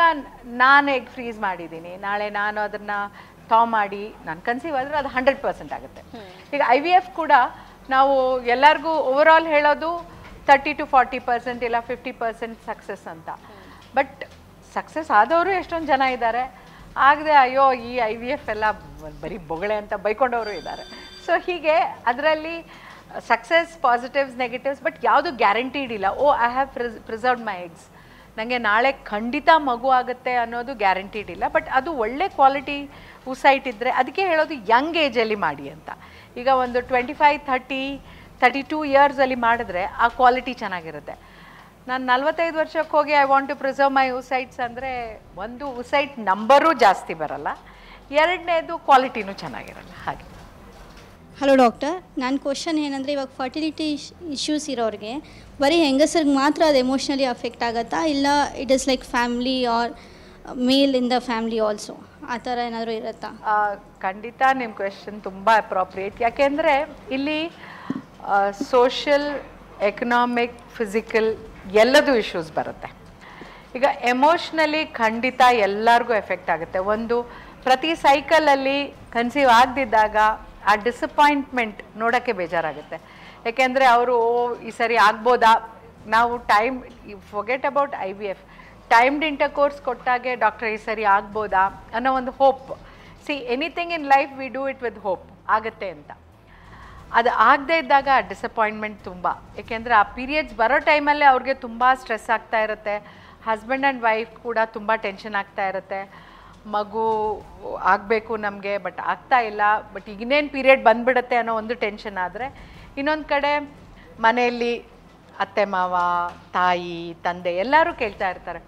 ನಾನು ಎಗ್ ಫ್ರೀಸ್ ಮಾಡಿದ್ದೀನಿ, ನಾಳೆ ನಾನು ಅದನ್ನು ಮಾಡಿ ನಾನು ಕನ್ಸೀವ್ ಆದರೆ ಅದು 100% ಆಗುತ್ತೆ. ಈಗ IVF ಕೂಡ ನಾವು ಎಲ್ಲರಿಗೂ ಓವರ್ ಆಲ್ ಹೇಳೋದು 30 to 40% ಇಲ್ಲ 50% ಸಕ್ಸಸ್ ಅಂತ. ಬಟ್ ಸಕ್ಸಸ್ ಆದವರು ಎಷ್ಟೊಂದು ಜನ ಇದ್ದಾರೆ, ಆಗದೆ ಅಯ್ಯೋ ಈ IVF ಎಲ್ಲ ಬರೀ ಬೊಗಳೆ ಅಂತ ಬೈಕೊಂಡವರು ಇದ್ದಾರೆ. ಸೊ ಹೀಗೆ ಅದರಲ್ಲಿ ಸಕ್ಸಸ್, ಪಾಸಿಟಿವ್ಸ್, ನೆಗೆಟಿವ್ಸ್, ಬಟ್ ಯಾವುದು ಗ್ಯಾರಂಟೀಡ್ ಇಲ್ಲ. I have preserved my eggs, ನನಗೆ ನಾಳೆ ಖಂಡಿತ ಮಗು ಆಗುತ್ತೆ ಅನ್ನೋದು ಗ್ಯಾರಂಟೀಡ್ ಇಲ್ಲ. ಬಟ್ ಅದು ಒಳ್ಳೆ ಕ್ವಾಲಿಟಿ ಊಸೈಟ್ ಇದ್ದರೆ, ಅದಕ್ಕೆ ಹೇಳೋದು ಯಂಗ್ ಏಜಲ್ಲಿ ಮಾಡಿ ಅಂತ. ಈಗ ಒಂದು 25, 30, 32 ಇಯರ್ಸಲ್ಲಿ ಮಾಡಿದ್ರೆ ಆ ಕ್ವಾಲಿಟಿ ಚೆನ್ನಾಗಿರುತ್ತೆ. ನಾನು 45 ವರ್ಷಕ್ಕೆ ಹೋಗಿ ಐ ವಾಂಟ್ ಟು ಪ್ರಿಸರ್ವ್ ಮೈ ಊಸೈಟ್ಸ್ ಅಂದರೆ, ಒಂದು ಊಸೈಟ್ ನಂಬರು ಜಾಸ್ತಿ ಬರಲ್ಲ, ಎರಡನೇದು ಕ್ವಾಲಿಟಿನೂ ಚೆನ್ನಾಗಿರಲ್ಲ. ಹಾಗೆ. ಹಲೋ ಡಾಕ್ಟರ್, ನನ್ನ ಕ್ವಶನ್ ಏನಂದರೆ, ಇವಾಗ ಫರ್ಟಿಲಿಟಿ ಇಶ್ಯೂಸ್ ಇರೋರಿಗೆ ಬರೀ ಹೆಂಗಸರಿಗೆ ಮಾತ್ರ ಅದು ಎಮೋಷ್ನಲಿ ಅಫೆಕ್ಟ್ ಆಗುತ್ತಾ, ಇಲ್ಲ it is like family or male in the family also, ಆ ಥರ ಏನಾದರೂ ಇರುತ್ತಾ? ಖಂಡಿತ ನಿಮ್ಮ ಕ್ವೆಶನ್ ತುಂಬ ಅಪ್ರಾಪ್ರಿಯೇಟ್. ಯಾಕೆಂದರೆ ಇಲ್ಲಿ ಸೋಷಿಯಲ್, ಎಕನಾಮಿಕ್, ಫಿಸಿಕಲ್ ಎಲ್ಲದೂ ಇಶ್ಯೂಸ್ ಬರುತ್ತೆ. ಈಗ ಎಮೋಷ್ನಲಿ ಖಂಡಿತ ಎಲ್ಲರಿಗೂ ಎಫೆಕ್ಟ್ ಆಗುತ್ತೆ. ಒಂದು ಪ್ರತಿ ಸೈಕಲಲ್ಲಿ ಕನ್ಸೀವ್ ಆಗದಿದ್ದಾಗ ಆ ಡಿಸಪಾಯಿಂಟ್ಮೆಂಟ್ ನೋಡೋಕ್ಕೆ ಬೇಜಾರಾಗುತ್ತೆ. ಯಾಕೆಂದರೆ ಅವರು ಈ ಸರಿ ಆಗ್ಬೋದಾ, ನಾವು forget about IVF, timed intercourse ಕೊಟ್ಟಾಗೆ ಡಾಕ್ಟರ್ ಈ ಸರಿ ಆಗ್ಬೋದಾ ಅನ್ನೋ ಒಂದು hope. Anything in life we do it with hope, ಆಗುತ್ತೆ ಅಂತ. ಅದು ಆಗದೇ ಇದ್ದಾಗ ಡಿಸಪಾಯಿಂಟ್ಮೆಂಟ್ ತುಂಬ. ಏಕೆಂದರೆ ಆ ಪೀರಿಯಡ್ಸ್ ಬರೋ ಟೈಮಲ್ಲೇ ಅವ್ರಿಗೆ ತುಂಬ ಸ್ಟ್ರೆಸ್ ಆಗ್ತಾ ಇರುತ್ತೆ. ಹಸ್ಬೆಂಡ್ ಆ್ಯಂಡ್ ವೈಫ್ ಕೂಡ ತುಂಬ ಟೆನ್ಷನ್ ಆಗ್ತಾ ಇರುತ್ತೆ. ಮಗು ಆಗಬೇಕು ನಮಗೆ, ಬಟ್ ಆಗ್ತಾ ಇಲ್ಲ, ಬಟ್ ಈಗಿನೇನು ಪೀರಿಯಡ್ ಬಂದುಬಿಡುತ್ತೆ ಅನ್ನೋ ಒಂದು ಟೆನ್ಷನ್ ಆದರೆ, ಇನ್ನೊಂದು ಕಡೆ ಮನೆಯಲ್ಲಿ ಅತ್ತೆ ಮಾವ, ತಾಯಿ, ತಂದೆ ಎಲ್ಲರೂ ಕೇಳ್ತಾ ಇರ್ತಾರೆ,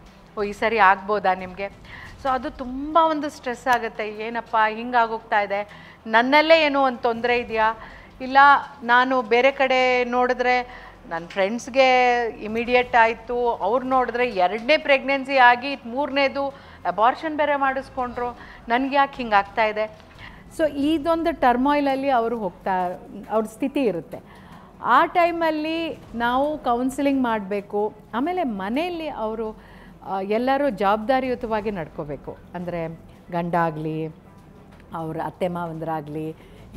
ಈ ಸರಿ ಆಗ್ಬೋದಾ ನಿಮಗೆ. ಸೊ ಅದು ತುಂಬ ಒಂದು ಸ್ಟ್ರೆಸ್ ಆಗುತ್ತೆ. ಏನಪ್ಪ ಹಿಂಗಾಗೋಗ್ತಾ ಇದೆ, ನನ್ನಲ್ಲೇ ಏನೋ ಒಂದು ತೊಂದರೆ ಇದೆಯಾ, ಇಲ್ಲ ನಾನು ಬೇರೆ ಕಡೆ ನೋಡಿದ್ರೆ ನನ್ನ ಫ್ರೆಂಡ್ಸ್ಗೆ ಇಮಿಡಿಯೇಟ್ ಆಯಿತು, ಅವ್ರು ನೋಡಿದ್ರೆ 2ನೇ ಪ್ರೆಗ್ನೆನ್ಸಿ ಆಗಿ 3ನೇದು ಅಬಾರ್ಷನ್ ಬೇರೆ ಮಾಡಿಸ್ಕೊಂಡ್ರು, ನನಗೆ ಯಾಕೆ ಹಿಂಗಾಗ್ತಾ ಇದೆ. ಸೊ ಇದೊಂದು ಟರ್ಮಾಯ್ಲಲ್ಲಿ ಅವರು ಅವ್ರ ಸ್ಥಿತಿ ಇರುತ್ತೆ. ಆ ಟೈಮಲ್ಲಿ ನಾವು ಕೌನ್ಸಿಲಿಂಗ್ ಮಾಡಬೇಕು. ಆಮೇಲೆ ಮನೆಯಲ್ಲಿ ಅವರು ಎಲ್ಲರೂ ಜವಾಬ್ದಾರಿಯುತವಾಗಿ ನಡ್ಕೋಬೇಕು. ಅಂದರೆ ಗಂಡ ಆಗಲಿ, ಅವ್ರ ಅತ್ತೆ ಮಾವಂದರಾಗಲಿ,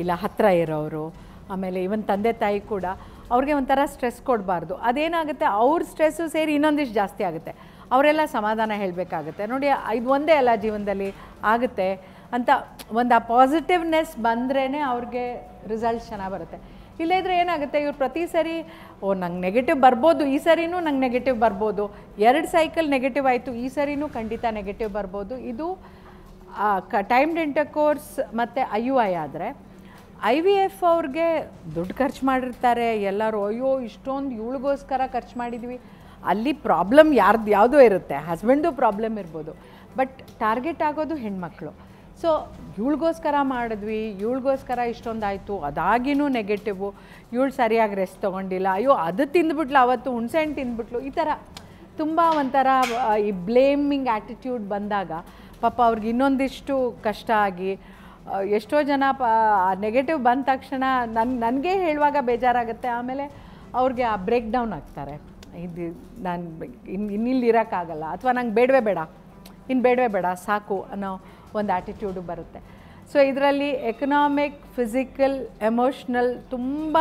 ಇಲ್ಲ ಹತ್ತಿರ ಇರೋರು, ಆಮೇಲೆ ಇವನ್ ತಂದೆ ತಾಯಿ ಕೂಡ ಅವ್ರಿಗೆ ಒಂಥರ ಸ್ಟ್ರೆಸ್ ಕೊಡಬಾರ್ದು. ಅದೇನಾಗುತ್ತೆ, ಅವ್ರ ಸ್ಟ್ರೆಸ್ಸು ಸೇರಿ ಇನ್ನೊಂದಿಷ್ಟು ಜಾಸ್ತಿ ಆಗುತ್ತೆ. ಅವರೆಲ್ಲ ಸಮಾಧಾನ ಹೇಳಬೇಕಾಗುತ್ತೆ, ನೋಡಿ ಇದು ಒಂದೇ ಅಲ್ಲ ಜೀವನದಲ್ಲಿ ಆಗುತ್ತೆ ಅಂತ ಒಂದು ಆ ಪಾಸಿಟಿವ್ನೆಸ್ ಬಂದ್ರೇ ಅವ್ರಿಗೆ ರಿಸಲ್ಟ್ಸ್ ಚೆನ್ನಾಗಿ ಬರುತ್ತೆ. ಇಲ್ಲದ್ರೆ ಏನಾಗುತ್ತೆ, ಇವ್ರು ಪ್ರತಿ ಸರಿ ನಂಗೆ ನೆಗೆಟಿವ್ ಬರ್ಬೋದು, ಈ ಸರಿನೂ ನಂಗೆ ನೆಗೆಟಿವ್ ಬರ್ಬೋದು, 2 ಸೈಕಲ್ ನೆಗೆಟಿವ್ ಆಯಿತು, ಈ ಸರಿನೂ ಖಂಡಿತ ನೆಗೆಟಿವ್ ಬರ್ಬೋದು. ಇದು ಟೈಮ್ಡ್ ಇಂಟರ್ಕೋರ್ಸ್ ಮತ್ತು IUI ಆದರೆ, IVF ಅವ್ರಿಗೆ ದುಡ್ಡು ಖರ್ಚು ಮಾಡಿರ್ತಾರೆ ಎಲ್ಲರೂ, ಅಯ್ಯೋ ಇಷ್ಟೊಂದು ಇವಳಿಗೋಸ್ಕರ ಖರ್ಚು ಮಾಡಿದ್ವಿ. ಅಲ್ಲಿ ಪ್ರಾಬ್ಲಮ್ ಯಾವುದೋ ಇರುತ್ತೆ, ಹಸ್ಬೆಂಡು ಪ್ರಾಬ್ಲಮ್ ಇರ್ಬೋದು, ಬಟ್ ಟಾರ್ಗೆಟ್ ಆಗೋದು ಹೆಣ್ಮಕ್ಳು. ಸೊ ಇವಳಿಗೋಸ್ಕರ ಮಾಡಿದ್ವಿ, ಇವಳಿಗೋಸ್ಕರ ಇಷ್ಟೊಂದಾಯಿತು, ಅದಾಗಿನೂ ನೆಗೆಟಿವು, ಇವಳು ಸರಿಯಾಗಿ ರೆಸ್ಟ್ ತೊಗೊಂಡಿಲ್ಲ, ಅಯ್ಯೋ ಅದು ತಿಂದ್ಬಿಟ್ಲು, ಅವತ್ತು ಹುಣಸೆಹಣ್ಣು ತಿಂದ್ಬಿಟ್ಲು, ಈ ಥರ ತುಂಬ ಒಂಥರ ಈ ಬ್ಲೇಮಿಂಗ್ ಆ್ಯಟಿಟ್ಯೂಡ್ ಬಂದಾಗ ಪಾಪ ಅವ್ರಿಗೆ ಇನ್ನೊಂದಿಷ್ಟು ಕಷ್ಟ ಆಗಿ, ಎಷ್ಟೋ ಜನ ನೆಗೆಟಿವ್ ಬಂದ ತಕ್ಷಣ ನನಗೆ ಹೇಳುವಾಗ ಬೇಜಾರಾಗುತ್ತೆ. ಆಮೇಲೆ ಅವ್ರಿಗೆ ಆ ಬ್ರೇಕ್ ಡೌನ್ ಆಗ್ತಾರೆ, ಇದು ನಾನು ಇನ್ನಿಲ್ಲಿರೋಕ್ಕಾಗಲ್ಲ, ಅಥವಾ ನಂಗೆ ಬೇಡವೇ ಬೇಡ ಸಾಕು ಅನ್ನೋ ಒಂದು ಆ್ಯಟಿಟ್ಯೂಡು ಬರುತ್ತೆ. ಸೊ ಇದರಲ್ಲಿ ಎಕನಾಮಿಕ್, ಫಿಸಿಕಲ್, ಎಮೋಷ್ನಲ್ ತುಂಬ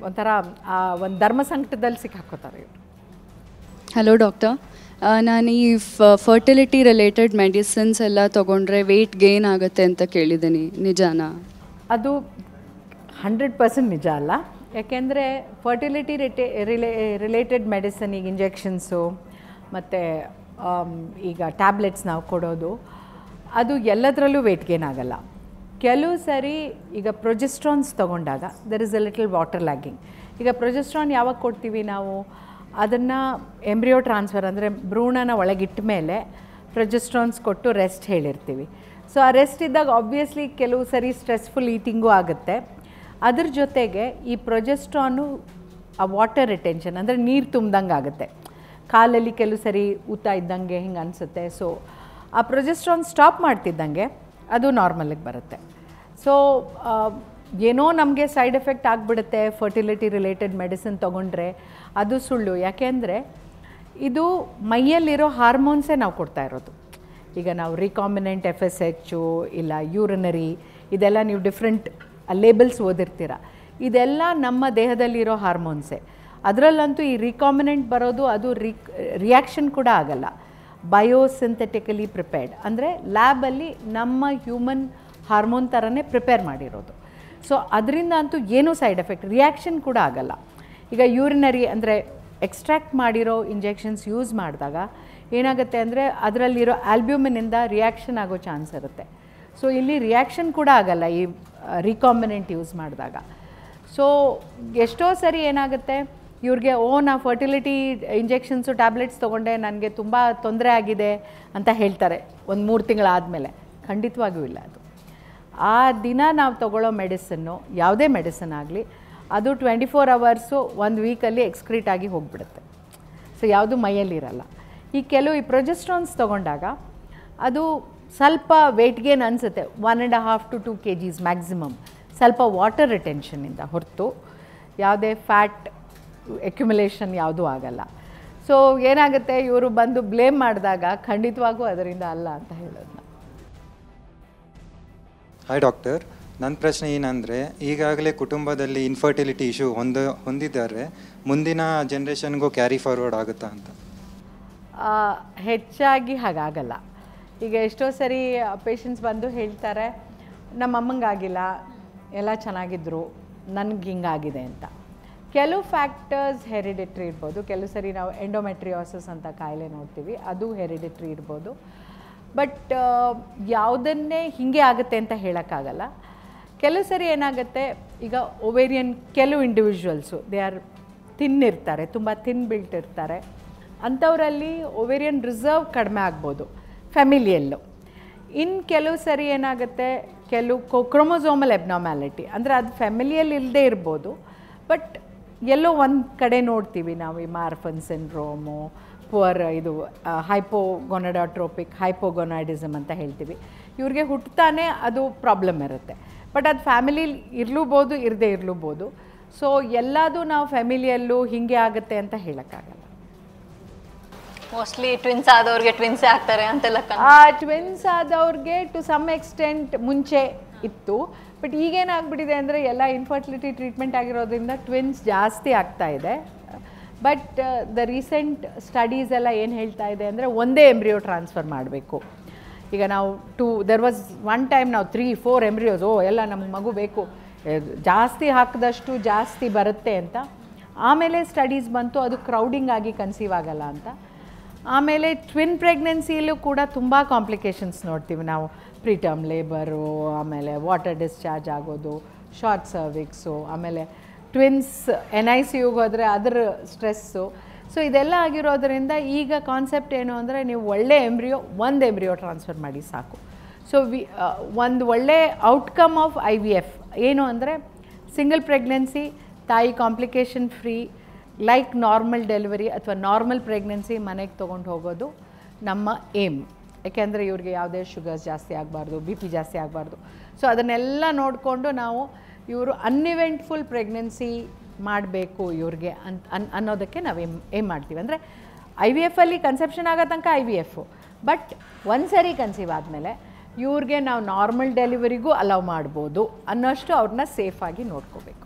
ಒಂಥರ ಒಂದು ಧರ್ಮ ಸಂಕಟದಲ್ಲಿ ಸಿಕ್ಕಾಕೋತಾರೆ ಇವರು. ಹಲೋ ಡಾಕ್ಟರ್, ನಾನು ಈ ಫರ್ಟಿಲಿಟಿ ರಿಲೇಟೆಡ್ ಮೆಡಿಸಿನ್ಸ್ ಎಲ್ಲ ತೊಗೊಂಡ್ರೆ ವೆಯ್ಟ್ ಗೇನ್ ಆಗುತ್ತೆ ಅಂತ ಕೇಳಿದ್ದೀನಿ, ನಿಜಾನಾ? ಅದು 100% ನಿಜ ಅಲ್ಲ. ಯಾಕೆಂದರೆ ಫರ್ಟಿಲಿಟಿ ರಿಲೇಟೆಡ್ ಮೆಡಿಸಿನ್, ಈಗ ಇಂಜೆಕ್ಷನ್ಸು ಮತ್ತು ಈಗ ಟ್ಯಾಬ್ಲೆಟ್ಸ್ ನಾವು ಕೊಡೋದು, ಅದು ಎಲ್ಲದರಲ್ಲೂ ವೆಯ್ಟ್ ಗೇನ್ ಆಗಲ್ಲ. ಕೆಲವು ಸರಿ ಈಗ ಪ್ರೊಜೆಸ್ಟ್ರಾನ್ಸ್ ತೊಗೊಂಡಾಗ there is a little water lagging. ಈಗ ಪ್ರೊಜೆಸ್ಟ್ರಾನ್ ಯಾವಾಗ ಕೊಡ್ತೀವಿ ನಾವು, ಅದನ್ನು ಎಂಬ್ರಿಯೋ ಟ್ರಾನ್ಸ್ಫರ್ ಅಂದರೆ ಭ್ರೂಣನ ಒಳಗಿಟ್ಟ ಮೇಲೆ ಪ್ರೊಜೆಸ್ಟ್ರಾನ್ಸ್ ಕೊಟ್ಟು ರೆಸ್ಟ್ ಹೇಳಿರ್ತೀವಿ. ಸೊ ಆ ರೆಸ್ಟ್ ಇದ್ದಾಗ ಆಬ್ವಿಯಸ್ಲಿ ಕೆಲವು ಸರಿ ಸ್ಟ್ರೆಸ್ಫುಲ್ ಈಟಿಂಗೂ ಆಗುತ್ತೆ. ಅದ್ರ ಜೊತೆಗೆ ಈ ಪ್ರೊಜೆಸ್ಟ್ರಾನು ಆ ವಾಟರ್ ರಿಟೆನ್ಷನ್ ಅಂದರೆ ನೀರು ತುಂಬ್ದಂಗೆ ಆಗುತ್ತೆ, ಕಾಲಲ್ಲಿ ಕೆಲವು ಸರಿ ಊತ ಇದ್ದಂಗೆ ಹಿಂಗೆ ಅನಿಸುತ್ತೆ. ಸೊ ಆ ಪ್ರೊಜೆಸ್ಟ್ರಾನ್ ಸ್ಟಾಪ್ ಮಾಡ್ತಿದ್ದಂಗೆ ಅದು ನಾರ್ಮಲಿಗೆ ಬರುತ್ತೆ. ಸೊ ಏನೋ ನಮಗೆ ಸೈಡ್ ಎಫೆಕ್ಟ್ ಆಗಿಬಿಡುತ್ತೆ ಫರ್ಟಿಲಿಟಿ ರಿಲೇಟೆಡ್ ಮೆಡಿಸಿನ್ ತೊಗೊಂಡ್ರೆ, ಅದು ಸುಳ್ಳು. ಯಾಕೆಂದರೆ ಇದು ಮೈಯಲ್ಲಿರೋ ಹಾರ್ಮೋನ್ಸೇ ನಾವು ಕೊಡ್ತಾ ಇರೋದು. ಈಗ ನಾವು ರಿಕಾಂಬಿನೆಂಟ್ FSH ಇಲ್ಲ ಯೂರಿನರಿ, ಇದೆಲ್ಲ ನೀವು ಡಿಫ್ರೆಂಟ್ ಲೇಬಲ್ಸ್ ಓದಿರ್ತೀರ, ಇದೆಲ್ಲ ನಮ್ಮ ದೇಹದಲ್ಲಿರೋ ಹಾರ್ಮೋನ್ಸೇ. ಅದರಲ್ಲಂತೂ ಈ ರಿಕಾಂಬಿನೆಂಟ್ ಬರೋದು ಅದು ರಿಯಾಕ್ಷನ್ ಕೂಡ ಆಗಲ್ಲ, ಬಯೋಸಿಂಥೆಟಿಕಲಿ ಪ್ರಿಪೇರ್ಡ್, ಅಂದರೆ ಲ್ಯಾಬಲ್ಲಿ ನಮ್ಮ ಹ್ಯೂಮನ್ ಹಾರ್ಮೋನ್ ಥರನೇ ಪ್ರಿಪೇರ್ ಮಾಡಿರೋದು. ಸೊ ಅದರಿಂದ ಅಂತೂ ಏನೂ ಸೈಡ್ ಎಫೆಕ್ಟ್, ರಿಯಾಕ್ಷನ್ ಕೂಡ ಆಗಲ್ಲ. ಈಗ ಯೂರಿನರಿ ಅಂದರೆ ಎಕ್ಸ್ಟ್ರಾಕ್ಟ್ ಮಾಡಿರೋ ಇಂಜೆಕ್ಷನ್ಸ್ ಯೂಸ್ ಮಾಡಿದಾಗ ಏನಾಗುತ್ತೆ ಅಂದರೆ ಅದರಲ್ಲಿರೋ ಆಲ್ಬ್ಯೂಮಿನಿಂದ ರಿಯಾಕ್ಷನ್ ಆಗೋ ಚಾನ್ಸ್ ಇರುತ್ತೆ. ಸೊ ಇಲ್ಲಿ ರಿಯಾಕ್ಷನ್ ಕೂಡ ಆಗಲ್ಲ ಈ ರಿಕಾಂಬಿನೆಂಟ್ ಯೂಸ್ ಮಾಡಿದಾಗ. ಸೊ ಎಷ್ಟೋ ಸರಿ ಏನಾಗುತ್ತೆ ಇವ್ರಿಗೆ ನಾ ಫರ್ಟಿಲಿಟಿ ಇಂಜೆಕ್ಷನ್ಸು ಟ್ಯಾಬ್ಲೆಟ್ಸ್ ತೊಗೊಂಡೆ ನನಗೆ ತುಂಬ ತೊಂದರೆ ಆಗಿದೆ ಅಂತ ಹೇಳ್ತಾರೆ ಒಂದು 3 ತಿಂಗಳಾದಮೇಲೆ. ಖಂಡಿತವಾಗಿಯೂ ಇಲ್ಲ. ಅದು ಆ ದಿನ ನಾವು ತೊಗೊಳ್ಳೋ ಮೆಡಿಸನ್ನು, ಯಾವುದೇ ಮೆಡಿಸನ್ ಆಗಲಿ, ಅದು 24 ಅವರ್ಸು 1 ವೀಕಲ್ಲಿ ಎಕ್ಸ್ಕ್ರೀಟ್ ಆಗಿ ಹೋಗಿಬಿಡುತ್ತೆ. ಸೊ ಯಾವುದು ಮೈಯಲ್ಲಿರಲ್ಲ. ಈ ಪ್ರೊಜೆಸ್ಟ್ರಾನ್ಸ್ ತೊಗೊಂಡಾಗ ಅದು ಸ್ವಲ್ಪ ವೆಯ್ಟ್ ಗೇನ್ ಅನಿಸುತ್ತೆ, 1.5 to 2 kgs ಮ್ಯಾಕ್ಸಿಮಮ್, ಸ್ವಲ್ಪ ವಾಟರ್ ರಿಟೆನ್ಷನಿಂದ ಹೊರತು ಯಾವುದೇ ಫ್ಯಾಟ್ ಎಕ್ಯುಮುಲೇಷನ್ ಯಾವುದೂ ಆಗಲ್ಲ. ಸೊ ಏನಾಗುತ್ತೆ, ಇವರು ಬಂದು ಬ್ಲೇಮ್ ಮಾಡಿದಾಗ ಖಂಡಿತವಾಗೂ ಅದರಿಂದ ಅಲ್ಲ ಅಂತ ಹೇಳೋದು. ಹಾಯ್ ಡಾಕ್ಟರ್, ನನ್ನ ಪ್ರಶ್ನೆ ಏನಂದರೆ, ಈಗಾಗಲೇ ಕುಟುಂಬದಲ್ಲಿ ಇನ್ಫರ್ಟಿಲಿಟಿ ಇಶ್ಯೂ ಹೊಂದಿದ್ದಾರೆ, ಮುಂದಿನ ಜನ್ರೇಷನ್ಗೂ ಕ್ಯಾರಿ ಫಾರ್ವರ್ಡ್ ಆಗುತ್ತಾ ಅಂತ? ಹೆಚ್ಚಾಗಿ ಹಾಗಾಗಲ್ಲ. ಈಗ ಎಷ್ಟೋ ಸರಿ ಪೇಷಂಟ್ಸ್ ಬಂದು ಹೇಳ್ತಾರೆ, ನಮ್ಮ ಅಮ್ಮಂಗಾಗಿಲ್ಲ, ಎಲ್ಲ ಚೆನ್ನಾಗಿದ್ರು, ನನಗೆ ಹಿಂಗಾಗಿದೆ ಅಂತ. ಕೆಲವು ಫ್ಯಾಕ್ಟರ್ಸ್ ಹೆರಿಡಿಟ್ರಿ ಇರ್ಬೋದು, ಕೆಲವು ಸರಿ ನಾವು ಎಂಡೋಮೆಟ್ರಿಯೋಸಿಸ್ ಅಂತ ಕಾಯಿಲೆ ನೋಡ್ತೀವಿ, ಅದು ಹೆರಿಡಿಟ್ರಿ ಇರ್ಬೋದು. ಬಟ್ ಯಾವುದನ್ನೇ ಹೀಗೆ ಆಗುತ್ತೆ ಅಂತ ಹೇಳೋಕ್ಕಾಗಲ್ಲ. ಕೆಲವು ಸರಿ ಏನಾಗುತ್ತೆ, ಈಗ ಒವೇರಿಯನ್ ಕೆಲವು ಇಂಡಿವಿಜುವಲ್ಸು ದೇ ಆರ್ ಥಿನ್ ಇರ್ತಾರೆ, ತುಂಬ ಥಿನ್ ಬಿಲ್ಟ್ ಇರ್ತಾರೆ, ಅಂಥವರಲ್ಲಿ ಒವೇರಿಯನ್ ರಿಸರ್ವ್ ಕಡಿಮೆ ಆಗ್ಬೋದು ಫ್ಯಾಮಿಲಿಯಲ್ಲೂ. ಇನ್ನು ಕೆಲವು ಸರಿ ಏನಾಗುತ್ತೆ, ಕೆಲವು ಕ್ರೋಮೋಸೋಮಲ್ ಎಬ್ನಾರ್ಮ್ಯಾಲಿಟಿ, ಅಂದರೆ ಅದು ಫ್ಯಾಮಿಲಿಯಲ್ಲಿ ಇಲ್ಲದೆ ಇರ್ಬೋದು, ಬಟ್ ಎಲ್ಲೋ ಒಂದು ಕಡೆ ನೋಡ್ತೀವಿ ನಾವು ಈ ಮಾರ್ಫನ್ ಸಿಂಡ್ರೋಮು, ಇದು ಹೈಪೋಗೊನಡಾಟ್ರೋಪಿಕ್ ಹೈಪೋಗೊನಾಡಿಸಮ್ ಅಂತ ಹೇಳ್ತೀವಿ. ಇವ್ರಿಗೆ ಹುಟ್ಟುತ್ತಾನೆ ಅದು ಪ್ರಾಬ್ಲಮ್ ಇರುತ್ತೆ, ಬಟ್ ಅದು ಫ್ಯಾಮಿಲಿಲಿ ಇರಲೂಬೋದು, ಇರದೇ ಇರಲೂಬೋದು. ಸೊ ಎಲ್ಲದೂ ನಾವು ಫ್ಯಾಮಿಲಿಯಲ್ಲೂ ಹೀಗೆ ಆಗುತ್ತೆ ಅಂತ ಹೇಳೋಕ್ಕಾಗಲ್ಲ. ಮೋಸ್ಟ್ಲಿ ಟ್ವಿನ್ಸ್ ಆದವ್ರಿಗೆ ಟ್ವಿನ್ಸೇ ಆಗ್ತಾರೆ ಅಂತೆಲ್ಲ. ಟ್ವಿನ್ಸ್ ಆದವ್ರಿಗೆ ಟು ಸಮ್ ಎಕ್ಸ್ಟೆಂಟ್ ಮುಂಚೆ ಇತ್ತು, ಬಟ್ ಈಗೇನಾಗ್ಬಿಟ್ಟಿದೆ ಅಂದರೆ ಎಲ್ಲ ಇನ್ಫರ್ಟಿಲಿಟಿ ಟ್ರೀಟ್ಮೆಂಟ್ ಆಗಿರೋದ್ರಿಂದ ಟ್ವಿನ್ಸ್ ಜಾಸ್ತಿ ಆಗ್ತಾ ಇದೆ. ಬಟ್ ದ ರೀಸೆಂಟ್ ಸ್ಟಡೀಸ್ ಎಲ್ಲ ಏನು ಹೇಳ್ತಾ ಇದೆ ಅಂದರೆ ಒಂದೇ ಎಂಬ್ರಿಯೋ ಟ್ರಾನ್ಸ್ಫರ್ ಮಾಡಬೇಕು. ಈಗ ನಾವು ದೆರ್ ವಾಸ್ ಒನ್ ಟೈಮ್ ನಾವು 3-4 ಎಂಬ್ರಿಯೋಸ್, ಎಲ್ಲ ನಮಗೆ ಮಗು ಬೇಕು, ಜಾಸ್ತಿ ಹಾಕಿದಷ್ಟು ಜಾಸ್ತಿ ಬರುತ್ತೆ ಅಂತ. ಆಮೇಲೆ ಸ್ಟಡೀಸ್ ಬಂತು ಅದು ಕ್ರೌಡಿಂಗ್ ಆಗಿ ಕನ್ಸೀವ್ ಆಗಲ್ಲ ಅಂತ. ಆಮೇಲೆ ಟ್ವಿನ್ ಪ್ರೆಗ್ನೆನ್ಸಿಯಲ್ಲೂ ಕೂಡ ತುಂಬ ಕಾಂಪ್ಲಿಕೇಶನ್ಸ್ ನೋಡ್ತೀವಿ ನಾವು, ಪ್ರಿಟರ್ಮ್ ಲೇಬರು, ಆಮೇಲೆ ವಾಟರ್ ಡಿಸ್ಚಾರ್ಜ್ ಆಗೋದು, ಶಾರ್ಟ್ ಸರ್ವಿಕ್ಸು, ಆಮೇಲೆ ಟ್ವಿನ್ಸ್ NICUಗೆ ಹೋದರೆ ಅದರ ಸ್ಟ್ರೆಸ್ಸು. ಸೊ ಇದೆಲ್ಲ ಆಗಿರೋದ್ರಿಂದ ಈಗ ಕಾನ್ಸೆಪ್ಟ್ ಏನು ಅಂದರೆ, ನೀವು ಒಳ್ಳೆ ಒಂದು ಎಂಬ್ರಿಯೋ ಟ್ರಾನ್ಸ್ಫರ್ ಮಾಡಿ ಸಾಕು. ಸೊ ಒಂದು ಒಳ್ಳೆ ಔಟ್ಕಮ್ ಆಫ್ IVF ಏನು ಅಂದರೆ, ಸಿಂಗಲ್ ಪ್ರೆಗ್ನೆನ್ಸಿ, ತಾಯಿ complication free, like normal delivery ಅಥವಾ ನಾರ್ಮಲ್ ಪ್ರೆಗ್ನೆನ್ಸಿ ಮನೆಗೆ ತೊಗೊಂಡು ಹೋಗೋದು ನಮ್ಮ ಏಮ್. ಯಾಕೆಂದರೆ ಇವ್ರಿಗೆ ಯಾವುದೇ ಶುಗರ್ಸ್ ಜಾಸ್ತಿ ಆಗಬಾರ್ದು, BP ಜಾಸ್ತಿ ಆಗಬಾರ್ದು. ಸೊ ಅದನ್ನೆಲ್ಲ ನೋಡಿಕೊಂಡು ನಾವು ಇವರು ಅನ್ಇವೆಂಟ್ಫುಲ್ ಪ್ರೆಗ್ನೆನ್ಸಿ ಮಾಡಬೇಕು ಇವ್ರಿಗೆ ಅನ್ನೋದಕ್ಕೆ ನಾವು ಏಮ್ ಮಾಡ್ತೀವಿ. ಅಂದರೆ IVFಲ್ಲಿ ಕನ್ಸೆಪ್ಷನ್ ಆಗೋ ತನಕ IVF, ಬಟ್ ಒಂದು ಸರಿ ಕನ್ಸೀವ್ ಆದಮೇಲೆ ಇವ್ರಿಗೆ ನಾವು ನಾರ್ಮಲ್ ಡೆಲಿವರಿಗೂ ಅಲೌ ಮಾಡ್ಬೋದು ಅನ್ನೋಷ್ಟು ಅವ್ರನ್ನ ಸೇಫಾಗಿ ನೋಡ್ಕೋಬೇಕು.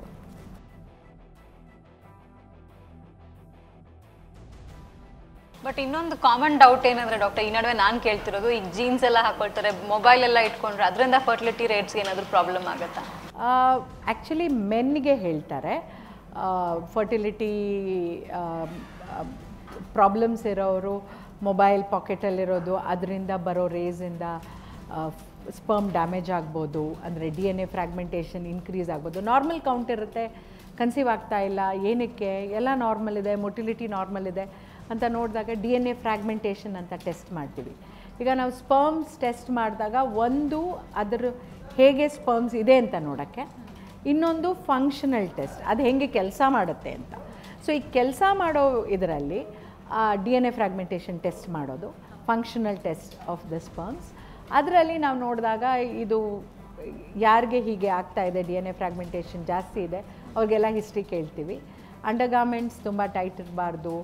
ಬಟ್ ಇನ್ನೊಂದು ಕಾಮನ್ ಡೌಟ್ ಏನಂದ್ರೆ ಡಾಕ್ಟರ್, ಈ ನಡುವೆ ನಾನು ಕೇಳ್ತಿರೋದು, ಈಗ ಜೀನ್ಸ್ ಎಲ್ಲ ಹಾಕೊಳ್ತಾರೆ, ಮೊಬೈಲ್ ಎಲ್ಲ ಇಟ್ಕೊಂಡ್ರೆ ಅದರಿಂದ ಫರ್ಟಿಲಿಟಿ ರೇಟ್ಸ್ಗೆ ಏನಾದರೂ ಪ್ರಾಬ್ಲಮ್ ಆಗುತ್ತಾ? ಆ್ಯಕ್ಚುಲಿ ಮೆನ್ಗೆ ಹೇಳ್ತಾರೆ ಫರ್ಟಿಲಿಟಿ ಪ್ರಾಬ್ಲಮ್ಸ್ ಇರೋರು ಮೊಬೈಲ್ ಪಾಕೆಟಲ್ಲಿರೋದು, ಅದರಿಂದ ಬರೋ ರೇಸಿಂದ ಸ್ಪರ್ಮ್ ಡ್ಯಾಮೇಜ್ ಆಗ್ಬೋದು, ಅಂದರೆ DNA ಫ್ರ್ಯಾಗ್ಮೆಂಟೇಷನ್ ಇನ್ಕ್ರೀಸ್ ಆಗ್ಬೋದು. ನಾರ್ಮಲ್ ಕೌಂಟ್ ಇರುತ್ತೆ, ಕನ್ಸೀವ್ ಆಗ್ತಾ ಇಲ್ಲ, ಏನಕ್ಕೆ, ಎಲ್ಲ ನಾರ್ಮಲ್ ಇದೆ, ಮೊಟಿಲಿಟಿ ನಾರ್ಮಲ್ ಇದೆ ಅಂತ ನೋಡಿದಾಗ DNA ಫ್ರ್ಯಾಗ್ಮೆಂಟೇಷನ್ ಅಂತ ಟೆಸ್ಟ್ ಮಾಡ್ತೀವಿ. ಈಗ ನಾವು ಸ್ಪರ್ಮ್ಸ್ ಟೆಸ್ಟ್ ಮಾಡಿದಾಗ ಒಂದು ಅದರ ಹೇಗೆ ಸ್ಪರ್ಮ್ಸ್ ಇದೆ ಅಂತ ನೋಡೋಕ್ಕೆ, ಇನ್ನೊಂದು ಫಂಕ್ಷನಲ್ ಟೆಸ್ಟ್, ಅದು ಹೇಗೆ ಕೆಲಸ ಮಾಡುತ್ತೆ ಅಂತ. ಸೊ ಈ ಕೆಲಸ ಮಾಡೋ ಇದರಲ್ಲಿ DNA ಫ್ರಾಗ್ಮೆಂಟೇಷನ್ ಟೆಸ್ಟ್ ಮಾಡೋದು, functional test of the sperms. ಅದರಲ್ಲಿ ನಾವು ನೋಡಿದಾಗ ಇದು ಯಾರಿಗೆ ಹೀಗೆ ಆಗ್ತಾ ಇದೆ, DNA ಫ್ರಾಗ್ಮೆಂಟೇಷನ್ ಜಾಸ್ತಿ ಇದೆ, ಅವ್ರಿಗೆಲ್ಲ ಹಿಸ್ಟ್ರಿ ಕೇಳ್ತೀವಿ. ಅಂಡರ್ಗಾರ್ಮೆಂಟ್ಸ್ ತುಂಬ ಟೈಟ್ ಇರಬಾರ್ದು,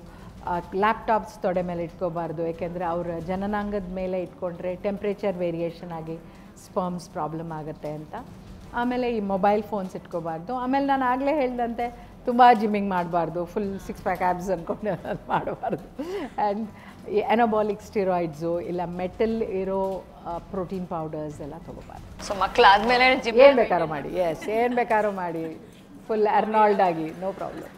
ಲ್ಯಾಪ್ಟಾಪ್ಸ್ ತೊಡೆ ಮೇಲೆ ಇಟ್ಕೋಬಾರ್ದು, ಏಕೆಂದರೆ ಅವರ ಜನನಾಂಗದ ಮೇಲೆ ಇಟ್ಕೊಂಡ್ರೆ ಟೆಂಪ್ರೇಚರ್ ವೇರಿಯೇಷನ್ ಆಗಿ ಸ್ಪರ್ಮ್ಸ್ ಪ್ರಾಬ್ಲಮ್ ಆಗುತ್ತೆ ಅಂತ. ಆಮೇಲೆ ಈ ಮೊಬೈಲ್ ಫೋನ್ಸ್ ಇಟ್ಕೋಬಾರ್ದು. ಆಮೇಲೆ ನಾನು ಆಗಲೇ ಹೇಳ್ದಂತೆ ತುಂಬ ಜಿಮ್ಮಿಂಗ್ ಮಾಡಬಾರ್ದು, ಫುಲ್ 6 ಪ್ಯಾಕ್ ಆ್ಯಬ್ಸ್ ಅಂದ್ಕೊಂಡು ಮಾಡಬಾರ್ದು. ಆ್ಯಂಡ್ ಈ ಎನಬಾಲಿಕ್ ಸ್ಟಿರಾಯ್ಡ್ಸು ಇಲ್ಲ ಮೆಟಲ್ ಇರೋ ಪ್ರೋಟೀನ್ ಪೌಡರ್ಸ್ ಎಲ್ಲ ತೊಗೋಬಾರ್ದು. ಸೊ ಮಕ್ಕಳಾದ್ಮೇಲೆ ಏನು ಬೇಕಾದ್ರೂ ಮಾಡಿ, ಏನು ಬೇಕಾದ್ರೂ ಮಾಡಿ, ಫುಲ್ ಅರ್ನಾಲ್ಡ್ ಆಗಿ, ನೋ ಪ್ರಾಬ್ಲಮ್.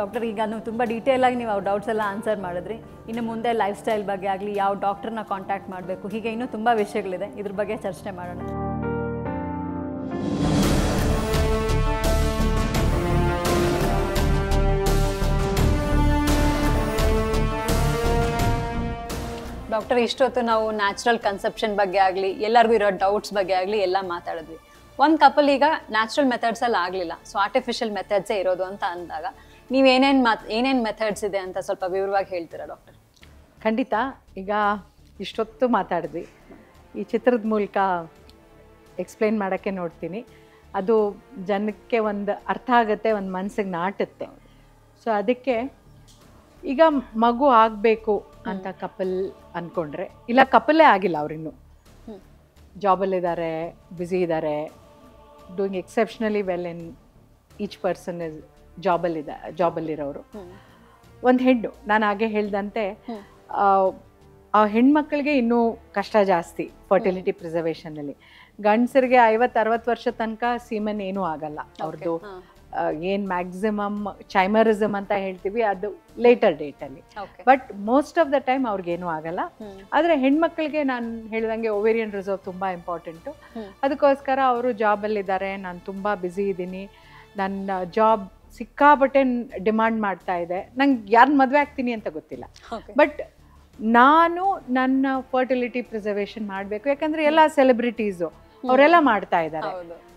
ಡಾಕ್ಟರ್, ಈಗ ನೀವು ತುಂಬ ಡೀಟೇಲಾಗಿ ನೀವು ಅವ್ರ ಡೌಟ್ಸ್ ಎಲ್ಲ ಆನ್ಸರ್ ಮಾಡಿದ್ರಿ. ಇನ್ನು ಮುಂದೆ ಲೈಫ್ ಸ್ಟೈಲ್ ಬಗ್ಗೆ ಆಗಲಿ, ಯಾವ ಡಾಕ್ಟ್ರನ್ನ ಕಾಂಟ್ಯಾಕ್ಟ್ ಮಾಡಬೇಕು, ಹೀಗೆ ಇನ್ನೂ ತುಂಬ ವಿಷಯಗಳಿದೆ, ಇದ್ರ ಬಗ್ಗೆ ಚರ್ಚೆ ಮಾಡೋಣ. ಡಾಕ್ಟರ್, ಇಷ್ಟೊತ್ತು ನಾವು ನ್ಯಾಚುರಲ್ ಕನ್ಸೆಪ್ಷನ್ ಬಗ್ಗೆ ಆಗಲಿ, ಎಲ್ಲರಿಗೂ ಇರೋ ಡೌಟ್ಸ್ ಬಗ್ಗೆ ಆಗಲಿ ಎಲ್ಲ ಮಾತಾಡಿದ್ವಿ. ಒಂದು ಕಪಲ್ ಈಗ ನ್ಯಾಚುರಲ್ ಮೆಥಡ್ಸಲ್ಲಿ ಆಗಲಿಲ್ಲ, ಸೊ ಆರ್ಟಿಫಿಷಿಯಲ್ ಮೆಥಡ್ಸೇ ಇರೋದು ಅಂತ ಅಂದಾಗ ನೀವು ಏನೇನು ಮೆಥಡ್ಸ್ ಇದೆ ಅಂತ ಸ್ವಲ್ಪ ವಿವರವಾಗಿ ಹೇಳ್ತೀರಾ ಡಾಕ್ಟರ್? ಖಂಡಿತ. ಈಗ ಇಷ್ಟೊತ್ತು ಮಾತಾಡಿದ್ವಿ, ಈ ಚಿತ್ರದ ಮೂಲಕ ಎಕ್ಸ್ಪ್ಲೇನ್ ಮಾಡೋಕ್ಕೆ ನೋಡ್ತೀನಿ. ಅದು ಜನಕ್ಕೆ ಒಂದು ಅರ್ಥ ಆಗುತ್ತೆ, ಒಂದು ಮನಸ್ಸಿಗೆ ನಾಟುತ್ತೆ. ಸೊ ಅದಕ್ಕೆ ಈಗ ಮಗು ಆಗಬೇಕು ಅಂತ ಕಪಲ್ ಅಂದ್ಕೊಂಡ್ರೆ, ಇಲ್ಲ ಕಪಲ್ಲೇ ಆಗಿಲ್ಲ, ಅವರಿನ್ನೂ ಜಾಬಲ್ಲಿದ್ದಾರೆ, ಬ್ಯುಸಿ ಇದ್ದಾರೆ, doing exceptionally well in each person is ಜಾಬಲ್ಲಿರೋರು. ಒಂದು ಹೆಣ್ಣು, ನಾನು ಹಾಗೆ ಹೇಳ್ದಂತೆ ಆ ಹೆಣ್ಮಕ್ಳಿಗೆ ಇನ್ನೂ ಕಷ್ಟ ಜಾಸ್ತಿ ಫರ್ಟಿಲಿಟಿ ಪ್ರಿಸರ್ವೇಷನಲ್ಲಿ. ಗಂಡಸರಿಗೆ 50-60 ವರ್ಷ ತನಕ ಸೀಮನ್ ಏನೂ ಆಗಲ್ಲ, ಅವ್ರದ್ದು ಏನು ಮ್ಯಾಕ್ಸಿಮಮ್ ಚೈಮರಿಸಮ್ ಅಂತ ಹೇಳ್ತೀವಿ ಅದು ಲೇಟರ್ ಡೇಟಲ್ಲಿ. But most of the time ಅವ್ರಿಗೇನೂ ಆಗಲ್ಲ. ಆದರೆ ಹೆಣ್ಮಕ್ಳಿಗೆ ನಾನು ಹೇಳ್ದಂಗೆ ಓವೇರಿಯನ್ ರಿಸರ್ವ್ ತುಂಬ ಇಂಪಾರ್ಟೆಂಟು. ಅದಕ್ಕೋಸ್ಕರ ಅವರು ಜಾಬಲ್ಲಿದ್ದಾರೆ, ನಾನು ತುಂಬ ಬ್ಯುಸಿ ಇದ್ದೀನಿ, ನನ್ನ ಜಾಬ್ ಸಿಕ್ಕಾಪಟ್ಟೆ ಡಿಮಾಂಡ್ ಮಾಡ್ತಾ ಇದೆ, ನಂಗೆ ಯಾರನ್ನ ಮದುವೆ ಆಗ್ತೀನಿ ಅಂತ ಗೊತ್ತಿಲ್ಲ, ಬಟ್ ನಾನು ನನ್ನ ಫರ್ಟಿಲಿಟಿ ಪ್ರಿಸರ್ವೇಷನ್ ಮಾಡಬೇಕು, ಯಾಕಂದರೆ ಎಲ್ಲ ಸೆಲೆಬ್ರಿಟೀಸು ಅವರೆಲ್ಲ ಮಾಡ್ತಾ ಇದ್ದಾರೆ.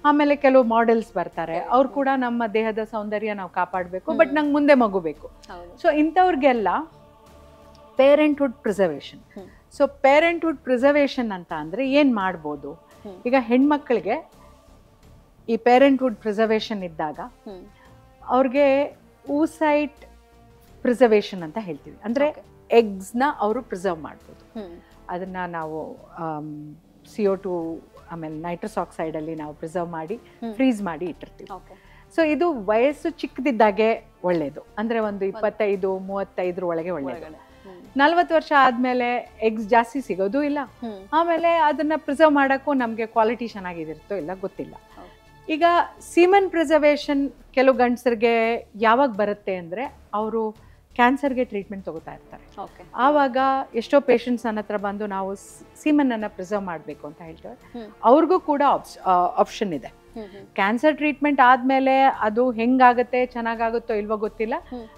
ಆಮೇಲೆ ಕೆಲವು ಮಾಡೆಲ್ಸ್ ಬರ್ತಾರೆ, ಅವ್ರು ಕೂಡ ನಮ್ಮ ದೇಹದ ಸೌಂದರ್ಯ ನಾವು ಕಾಪಾಡಬೇಕು, ಬಟ್ ನಂಗೆ ಮುಂದೆ ಮಗು ಬೇಕು. ಸೊ ಇಂಥವ್ರಿಗೆಲ್ಲ parenthood preservation. So parenthood preservation ಅಂತ ಅಂದರೆ ಏನು ಮಾಡ್ಬೋದು? ಈಗ ಹೆಣ್ಮಕ್ಳಿಗೆ ಈ ಪೇರೆಂಟ್ಹುಡ್ ಪ್ರಿಸರ್ವೇಷನ್ ಇದ್ದಾಗ ಅವ್ರಿಗೆ oocyte ಪ್ರಿಸರ್ವೇಷನ್ ಅಂತ ಹೇಳ್ತೀವಿ. ಅಂದರೆ ಎಗ್ಸ್ನ ಅವರು ಪ್ರಿಸರ್ವ್ ಮಾಡ್ಬೋದು. ಅದನ್ನು ನಾವು CO2 ಆಮೇಲೆ ನೈಟ್ರಸ್ ಆಕ್ಸೈಡಲ್ಲಿ ನಾವು ಪ್ರಿಸರ್ವ್ ಮಾಡಿ ಫ್ರೀಸ್ ಮಾಡಿ ಇಟ್ಟಿರ್ತೀವಿ. ಸೊ ಇದು ವಯಸ್ಸು ಚಿಕ್ಕದಿದ್ದಾಗೆ ಒಳ್ಳೆಯದು, ಅಂದರೆ ಒಂದು 25-35 ಒಳಗೆ ಒಳ್ಳೆಯದು. 40 ವರ್ಷ ಆದಮೇಲೆ ಎಗ್ಸ್ ಜಾಸ್ತಿ ಸಿಗೋದು ಇಲ್ಲ, ಆಮೇಲೆ ಅದನ್ನು ಪ್ರಿಸರ್ವ್ ಮಾಡೋಕ್ಕೂ ನಮಗೆ ಕ್ವಾಲಿಟಿ ಚೆನ್ನಾಗಿದಿರುತ್ತೋ ಇಲ್ಲ ಗೊತ್ತಿಲ್ಲ. ಈಗ ಸೀಮನ್ ಪ್ರಿಸರ್ವೇಷನ್ ಕೆಲವು ಗಂಡಸರಿಗೆ ಯಾವಾಗ ಬರುತ್ತೆ ಅಂದರೆ, ಅವರು ಕ್ಯಾನ್ಸರ್ಗೆ ಟ್ರೀಟ್ಮೆಂಟ್ ತಗೋತಾ ಇರ್ತಾರೆ. ಆವಾಗ ಎಷ್ಟೋ ಪೇಷಂಟ್ಸ್ ನನ್ನ ಹತ್ರ ಬಂದು ನಾವು ಸೀಮನನ್ನು ಪ್ರಿಸರ್ವ್ ಮಾಡಬೇಕು ಅಂತ ಹೇಳ್ತೇವೆ. ಅವ್ರಿಗೂ ಕೂಡ ಆಪ್ಷನ್ ಇದೆ. ಕ್ಯಾನ್ಸರ್ ಟ್ರೀಟ್ಮೆಂಟ್ ಆದಮೇಲೆ ಅದು ಹೆಂಗಾಗುತ್ತೆ, ಚೆನ್ನಾಗಾಗುತ್ತೋ ಇಲ್ವೋ ಗೊತ್ತಿಲ್ಲ,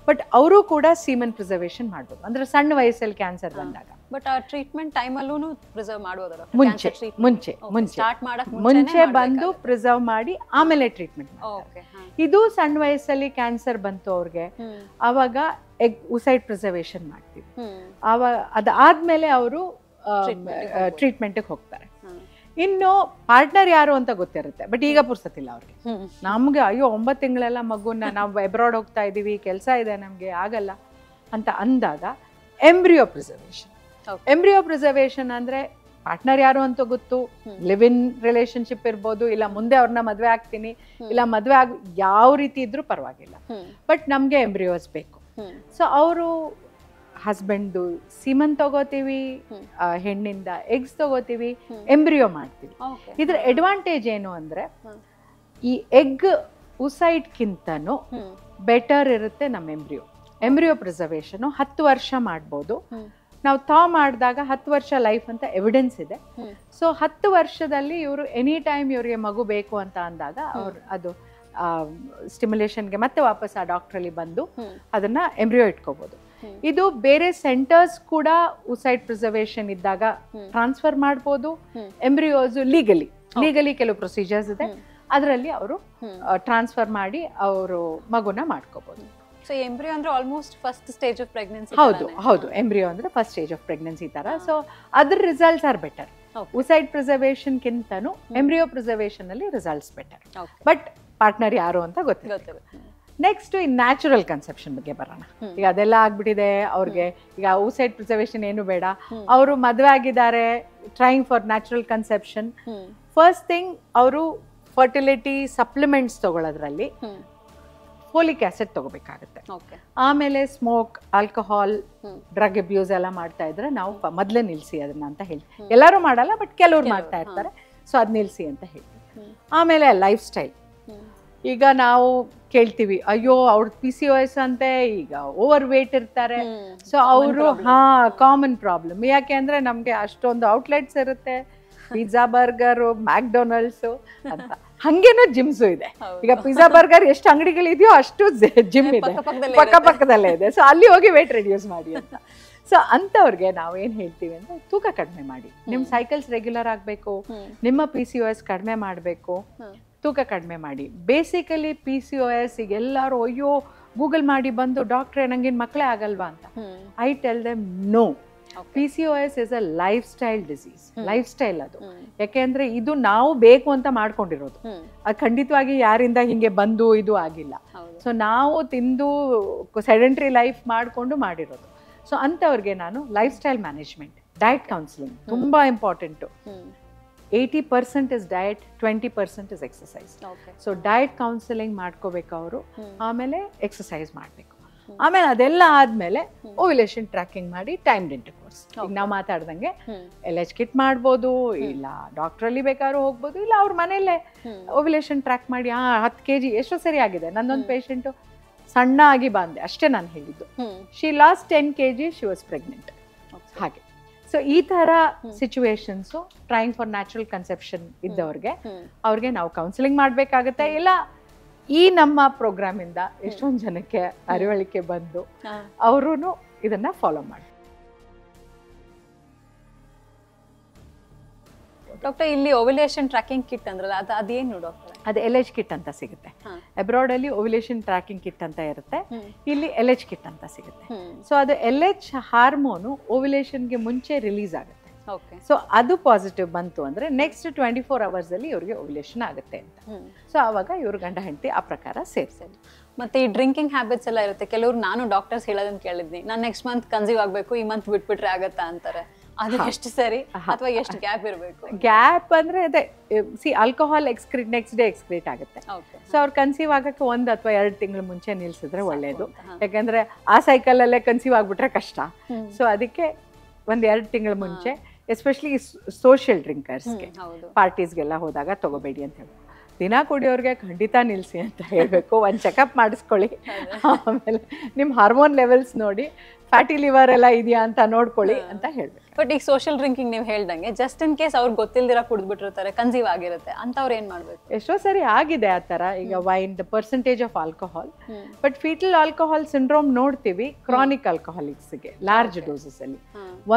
ಬಟ್ ಅವರು ಕೂಡ ಸೀಮನ್ ಪ್ರಿಸರ್ವೇಷನ್ ಮಾಡ್ಬೋದು. ಅಂದರೆ ಸಣ್ಣ ವಯಸ್ಸಲ್ಲಿ ಕ್ಯಾನ್ಸರ್ ಬಂದಾಗ. ಬಟ್ ಆ ಟ್ರೀಟ್ಮೆಂಟ್ ಟೈಮಲ್ಲೂ ಪ್ರಿಸರ್ವ್ ಮಾಡ್ಬೋದಲ್ಲ? ಮುಂಚೆ ಬಂದು ಪ್ರಿಸರ್ವ್ ಮಾಡಿ ಆಮೇಲೆ ಟ್ರೀಟ್ಮೆಂಟ್. ಇದು ಸಣ್ಣ ವಯಸ್ಸಲ್ಲಿ ಕ್ಯಾನ್ಸರ್ ಬಂತು ಅವ್ರಿಗೆ, ಆವಾಗ oocyte ಪ್ರಿಸರ್ವೇಷನ್ ಮಾಡ್ತೀವಿ. ಆವಾಗ ಅದಾದ್ಮೇಲೆ ಅವರು ಟ್ರೀಟ್ಮೆಂಟ್ಗೆ ಹೋಗ್ತಾರೆ. ಇನ್ನು ಪಾರ್ಟ್ನರ್ ಯಾರು ಅಂತ ಗೊತ್ತಿರುತ್ತೆ, ಬಟ್ ಈಗ ಪುರ್ಸತ್ತಿಲ್ಲ ಅವ್ರಿಗೆ. ನಮ್ಗೆ ಅಯ್ಯೋ 9 ತಿಂಗಳೆಲ್ಲ ಮಗುನ ನಾವು ಅಬ್ರಾಡ್ ಹೋಗ್ತಾ ಇದ್ದೀವಿ, ಕೆಲಸ ಇದೆ, ನಮಗೆ ಆಗಲ್ಲ ಅಂತ ಅಂದಾಗ ಎಂಬ್ರಿಯೋ ಪ್ರಿಸರ್ವೇಷನ್. ಎಂಬ್ರಿಯೋ ಪ್ರಿಸರ್ವೇಷನ್ ಅಂದರೆ ಪಾರ್ಟ್ನರ್ ಯಾರು ಅಂತ ಗೊತ್ತು, ಲಿವ್ ಇನ್ ರಿಲೇಶನ್ಶಿಪ್ ಇರ್ಬೋದು, ಇಲ್ಲ ಮುಂದೆ ಅವ್ರನ್ನ ಮದುವೆ ಆಗ್ತೀನಿ, ಇಲ್ಲ ಮದುವೆ ಯಾವ ರೀತಿ ಇದ್ರೂ ಪರವಾಗಿಲ್ಲ, ಬಟ್ ನಮಗೆ ಎಂಬ್ರಿಯೋಸ್ ಬೇಕು. ಸೊ ಅವರು ಹಸ್ಬೆಂಡ್ದು ಸೀಮನ್ ತಗೋತೀವಿ, ಹೆಣ್ಣಿಂದ ಎಗ್ಸ್ ತಗೋತೀವಿ, ಎಂಬ್ರಿಯೋ ಮಾಡ್ತೀವಿ. ಇದ್ರ ಅಡ್ವಾಂಟೇಜ್ ಏನು ಅಂದರೆ, ಈ ಎಗ್ oocyteಗಿಂತನೂ ಬೆಟರ್ ಇರುತ್ತೆ ನಮ್ಮ ಎಂಬ್ರಿಯೋ ಪ್ರಿಸರ್ವೇಷನ್. 10 ವರ್ಷ ಮಾಡ್ಬೋದು ನಾವು. ಮಾಡಿದಾಗ 10 ವರ್ಷ ಲೈಫ್ ಅಂತ ಎವಿಡೆನ್ಸ್ ಇದೆ. ಸೊ 10 ವರ್ಷದಲ್ಲಿ ಇವರು ಎನಿ ಟೈಮ್ ಇವರಿಗೆ ಮಗು ಬೇಕು ಅಂತ ಅಂದಾಗ ಅವ್ರು ಅದು ಸ್ಟಿಮ್ಯುಲೇಷನ್ಗೆ ಮತ್ತೆ ವಾಪಸ್ ಆ ಡಾಕ್ಟ್ರಲ್ಲಿ ಬಂದು ಅದನ್ನ ಎಂಬ್ರಿಯೋ ಇಟ್ಕೋಬಹುದು. ಇದು ಬೇರೆ ಸೆಂಟರ್ಸ್ ಕೂಡ oocyte ಪ್ರಿಸರ್ವೇಷನ್ ಇದ್ದಾಗ ಟ್ರಾನ್ಸ್ಫರ್ ಮಾಡ್ಬೋದು. ಎಂಬ್ರಿಯೋಸ್ ಲೀಗಲಿ ಕೆಲವು ಪ್ರೊಸೀಜರ್ಸ್ ಇದೆ, ಅದರಲ್ಲಿ ಅವರು ಟ್ರಾನ್ಸ್ಫರ್ ಮಾಡಿ ಅವರು ಮಗುನ ಮಾಡ್ಕೋಬಹುದು. ಸೊ ಎಂಬ್ರಿಯೋ ಅಂದ್ರೆ almost first stage of pregnancy. ಹೌದು ಎಂಬ್ರಿಯೋ ಅಂದ್ರೆ ಫಸ್ಟ್ ಸ್ಟೇಜ್ ಆಫ್ ಪ್ರೆಗ್ನೆನ್ಸಿ ತರ. ಸೊ ಅದ್ರ results are better. Oocyte preservation ಕಿಂತನೂ ಎಂಬ್ರಿಯೋ ಪ್ರಿಸರ್ವೇಷನ್ ಅಲ್ಲಿ ರಿಸಲ್ಟ್ಸ್ ಬೆಟರ್. ಬಟ್ ಪಾರ್ಟ್ನರ್ ಯಾರು ಅಂತ ಗೊತ್ತಿಲ್ಲ. ನೆಕ್ಸ್ಟ್ ಈ ನ್ಯಾಚುರಲ್ ಕನ್ಸೆಪ್ಷನ್ ಬಗ್ಗೆ ಬರೋಣ. ಈಗ ಅದೆಲ್ಲ ಆಗ್ಬಿಟ್ಟಿದೆ ಅವ್ರಿಗೆ. ಈಗ ಔಸೈಡ್ ಪ್ರಿಸರ್ವೇಷನ್ ಏನು ಬೇಡ, ಅವರು ಮದುವೆ ಆಗಿದ್ದಾರೆ, trying for natural conception. First thing ಅವರು ಫರ್ಟಿಲಿಟಿ ಸಪ್ಲಿಮೆಂಟ್ಸ್ ತಗೊಳ್ಳೋದ್ರಲ್ಲಿ ಫೋಲಿಕ್ ಆಸಿಡ್ ತಗೋಬೇಕಾಗುತ್ತೆ. ಆಮೇಲೆ ಸ್ಮೋಕ್, ಆಲ್ಕೋಹಾಲ್, ಡ್ರಗ್ ಅಬ್ಯೂಸ್ ಎಲ್ಲ ಮಾಡ್ತಾ ಇದ್ರೆ ನಾವು ಮೊದಲೇ ನಿಲ್ಸಿ ಅದನ್ನ ಅಂತ ಹೇಳಿ. ಎಲ್ಲರೂ ಮಾಡಲ್ಲ, ಬಟ್ ಕೆಲವ್ರು ಮಾಡ್ತಾ ಇರ್ತಾರೆ. ಸೊ ಅದ್ ನಿಲ್ಸಿ ಅಂತ ಹೇಳಿ. ಆಮೇಲೆ ಲೈಫ್ ಸ್ಟೈಲ್. ಈಗ ನಾವು ಕೇಳ್ತೀವಿ, ಅಯ್ಯೋ ಅವ್ರ PCOS ಅಂತೆ, ಈಗ ಓವರ್ ವೇಟ್ ಇರ್ತಾರೆ. ಸೊ ಅವರು ಕಾಮನ್ ಪ್ರಾಬ್ಲಮ್. ಯಾಕೆ ಅಂದ್ರೆ ನಮ್ಗೆ ಅಷ್ಟೊಂದು ಔಟ್ಲೆಟ್ಸ್ ಇರುತ್ತೆ, ಪಿಜ್ಜಾ, ಬರ್ಗರ್, ಮ್ಯಾಕ್ಡೊನಾಲ್ಡ್ಸ್ ಅಂತ. ಹಂಗೇನೋ ಜಿಮ್ಸು ಇದೆ. ಈಗ ಪಿಜ್ಜಾ, ಬರ್ಗರ್ ಎಷ್ಟು ಅಂಗಡಿಗಳಿದೆಯೋ ಅಷ್ಟು ಜಿಮ್ ಇದೆ, ಪಕ್ಕದಲ್ಲೇ ಇದೆ. ಸೊ ಅಲ್ಲಿ ಹೋಗಿ ವೇಟ್ ರೆಡ್ಯೂಸ್ ಮಾಡಿ ಅಂತ. ಸೊ ಅಂಥವ್ರಿಗೆ ನಾವು ಏನು ಹೇಳ್ತೀವಿ ಅಂದರೆ ತೂಕ ಕಡಿಮೆ ಮಾಡಿ, ನಿಮ್ಮ ಸೈಕಲ್ಸ್ ರೆಗ್ಯುಲರ್ ಆಗಬೇಕು, ನಿಮ್ಮ PCOS ಕಡಿಮೆ ಮಾಡಬೇಕು, ತೂಕ ಕಡಿಮೆ ಮಾಡಿ. ಬೇಸಿಕಲಿ PCOS ಈಗ ಎಲ್ಲರೂ ಅಯ್ಯೋ ಗೂಗಲ್ ಮಾಡಿ ಬಂದು ಡಾಕ್ಟ್ರೇ ನಂಗೇನು ಮಕ್ಕಳೇ ಆಗಲ್ವಾ ಅಂತ. I tell them no, PCOS is a lifestyle disease. Lifestyle ಅದು. ಯಾಕೆಂದ್ರೆ ಇದು ನಾವು ಬೇಕು ಅಂತ ಮಾಡ್ಕೊಂಡಿರೋದು. ಅದು ಖಂಡಿತವಾಗಿ ಯಾರಿಂದ ಹಿಂಗೆ ಬಂದು ಇದು ಆಗಿಲ್ಲ. ಸೊ ನಾವು ತಿಂದು ಸೆಡೆಂಟ್ರಿ ಲೈಫ್ ಮಾಡಿಕೊಂಡು ಮಾಡಿರೋದು. ಸೊ ಅಂಥವ್ರಿಗೆ ನಾನು lifestyle management, diet counselling ತುಂಬಾ important. 80% is diet, 20% is exercise. So diet counselling ಮಾಡ್ಕೋಬೇಕು ಅವರು. ಆಮೇಲೆ ಎಕ್ಸಸೈಸ್ ಮಾಡಬೇಕು. ಆಮೇಲೆ ಅದೆಲ್ಲ ಆದ್ಮೇಲೆ ಓವ್ಯುಲೇಷನ್ ಟ್ರ್ಯಾಕಿಂಗ್ ಮಾಡಿ ಟೈಮ್ಡ್ ಇಂಟರ್ಕೋರ್ಸ್. ಈಗ ನಾವು ಮಾತಾಡ್ದಂಗೆ LH ಕಿಟ್ ಮಾಡ್ಬೋದು, ಇಲ್ಲ ಡಾಕ್ಟ್ರಲ್ಲಿ ಬೇಕಾದ್ರೂ ಹೋಗ್ಬೋದು, ಇಲ್ಲ ಅವ್ರ ಮನೆಯಲ್ಲೇ ಓವ್ಯುಲೇಷನ್ ಟ್ರ್ಯಾಕ್ ಮಾಡಿ 10 kg ಎಷ್ಟೋ ಸರಿ ಆಗಿದೆ. ನನ್ನೊಂದು ಪೇಷಂಟು ಸಣ್ಣ ಆಗಿ ಬಂದೆ ಅಷ್ಟೇ ನಾನು ಹೇಳಿದ್ದು. She lost 10 kg, she was pregnant. ಹಾಗೆ. ಸೊ ಈ ತರ situations trying for natural conception ಇದ್ದವ್ರಿಗೆ ಅವ್ರಿಗೆ ನಾವು ಕೌನ್ಸಿಲಿಂಗ್ ಮಾಡಬೇಕಾಗುತ್ತೆ. ಇಲ್ಲ ಈ ನಮ್ಮ ಪ್ರೋಗ್ರಾಮ್ ಇಂದ ಎಷ್ಟೊಂದು ಜನಕ್ಕೆ ಅರಿವಳಿಕೆ ಬಂದು ಅವರು ಇದನ್ನ ಫಾಲೋ ಮಾಡಿ. ಡಾಕ್ಟರ್, ಇಲ್ಲಿ ಓವ್ಯುಲೇಷನ್ ಟ್ರ್ಯಾಕಿಂಗ್ ಕಿಟ್ ಅಂದ್ರಲ್ಲ, ಅದೇನು ಡಾಕ್ಟರ್? ಅದು LH ಕಿಟ್ ಅಂತ ಸಿಗುತ್ತೆ. ಅಬ್ರಾಡ್ ಅಲ್ಲಿ ಓವ್ಯುಲೇಷನ್ ಟ್ರ್ಯಾಕಿಂಗ್ ಕಿಟ್ ಅಂತ ಇರುತ್ತೆ, ಇಲ್ಲಿ LH ಕಿಟ್ ಅಂತ ಸಿಗುತ್ತೆ. ಸೊ ಅದು LH ಹಾರ್ಮೋನು ಓವ್ಯುಲೇಷನ್ಗೆ ಮುಂಚೆ ರಿಲೀಸ್ ಆಗುತ್ತೆ. ಸೊ ಅದು ಪಾಸಿಟಿವ್ ಬಂತು ಅಂದ್ರೆ ನೆಕ್ಸ್ಟ್ 24 hours ಅಲ್ಲಿ ಇವ್ರಿಗೆ ಓವ್ಯುಲೇಷನ್ ಆಗುತ್ತೆ ಅಂತ. ಸೊ ಅವಾಗ ಇವ್ರ ಗಂಡ ಹೆಂಡತಿ ಆ ಪ್ರಕಾರ ಸೇರ್ಸೋದು. ಮತ್ತೆ ಈ ಡ್ರಿಂಕಿಂಗ್ ಹ್ಯಾಬಿಟ್ಸ್ ಎಲ್ಲ ಇರುತ್ತೆ. ಕೆಲವರು ನಾನು ಡಾಕ್ಟರ್ಸ್ ಹೇಳೋದನ್ನ ಕೇಳಿದ್ನಿ, ನಾನು ನೆಕ್ಸ್ಟ್ ಮಂತ್ ಕನ್ಸೀವ್ ಆಗ್ಬೇಕು, ಈ ಮಂತ್ ಬಿಟ್ಬಿಟ್ರೆ ಆಗತ್ತಾ ಅಂತಾರೆ. ಅದು ಎಷ್ಟು ಸರಿ ಅಥವಾ ಎಷ್ಟು ಗ್ಯಾಪ್ ಇರಬೇಕು? ಗ್ಯಾಪ್ ಅಂದ್ರೆ ಅದೇ ಆಲ್ಕೋಹಾಲ್ ನೆಕ್ಸ್ಟ್ ಡೇ ಎಕ್ಸ್ಕ್ರೀಟ್ ಆಗುತ್ತೆ. ಸೊ ಅವ್ರು ಕನ್ಸೀವ್ ಆಗಕ್ಕೆ 1 ಅಥವಾ 2 ತಿಂಗಳು ಮುಂಚೆ ನಿಲ್ಸಿದ್ರೆ ಒಳ್ಳೇದು. ಯಾಕಂದ್ರೆ ಆ ಸೈಕಲ್ ಅಲ್ಲೇ ಕನ್ಸೀವ್ ಆಗ್ಬಿಟ್ರೆ ಕಷ್ಟ. ಸೊ ಅದಕ್ಕೆ 1-2 ತಿಂಗಳ ಮುಂಚೆ, ಎಸ್ಪೆಷಲಿ ಸೋಷಿಯಲ್ ಡ್ರಿಂಕರ್ಸ್ಗೆ, ಪಾರ್ಟೀಸ್ಗೆಲ್ಲ ಹೋದಾಗ ತಗೋಬೇಡಿ ಅಂತ ಹೇಳ್ಬೇಕು. ದಿನ ಕುಡಿಯೋರಿಗೆ ಖಂಡಿತ ನಿಲ್ಲಿಸಿ ಅಂತ ಹೇಳಬೇಕು. ಒಂದು ಚೆಕಪ್ ಮಾಡಿಸ್ಕೊಳ್ಳಿ. ಆಮೇಲೆ ನಿಮ್ಮ ಹಾರ್ಮೋನ್ ಲೆವೆಲ್ಸ್ ನೋಡಿ, ಫ್ಯಾಟಿ ಲಿವರ್ ಎಲ್ಲ ಇದೆಯಾ ಅಂತ ನೋಡ್ಕೊಳ್ಳಿ ಅಂತ ಹೇಳ್ಬೇಕು. ಬಟ್ ಈಗ ಸೋಷಿಯಲ್ ಡ್ರಿಂಕಿಂಗ್ ನೀವು ಹೇಳ್ದಂಗೆ ಜಸ್ಟ್ ಇನ್ ಕೇಸ್ ಅವ್ರು ಗೊತ್ತಿಲ್ದಿರ ಕುಡಿದ್ಬಿಟ್ಟಿರ್ತಾರೆ, ಕನ್ಸೀವ್ ಆಗಿರುತ್ತೆ, ಅಂತವ್ರು ಏನ್ ಮಾಡ್ಬೇಕು? ಎಷ್ಟೋ ಸರಿ ಆಗಿದೆ ಆ ಥರ. ಈಗ wine the percentage of alcohol, but fetal alcohol syndrome ನೋಡ್ತೀವಿ ಕ್ರಾನಿಕ್ ಆಲ್ಕೋಹಾಲಿಕ್ಸ್ಗೆ ಲಾರ್ಜ್ ಡೋಸಸ್ ಅಲ್ಲಿ.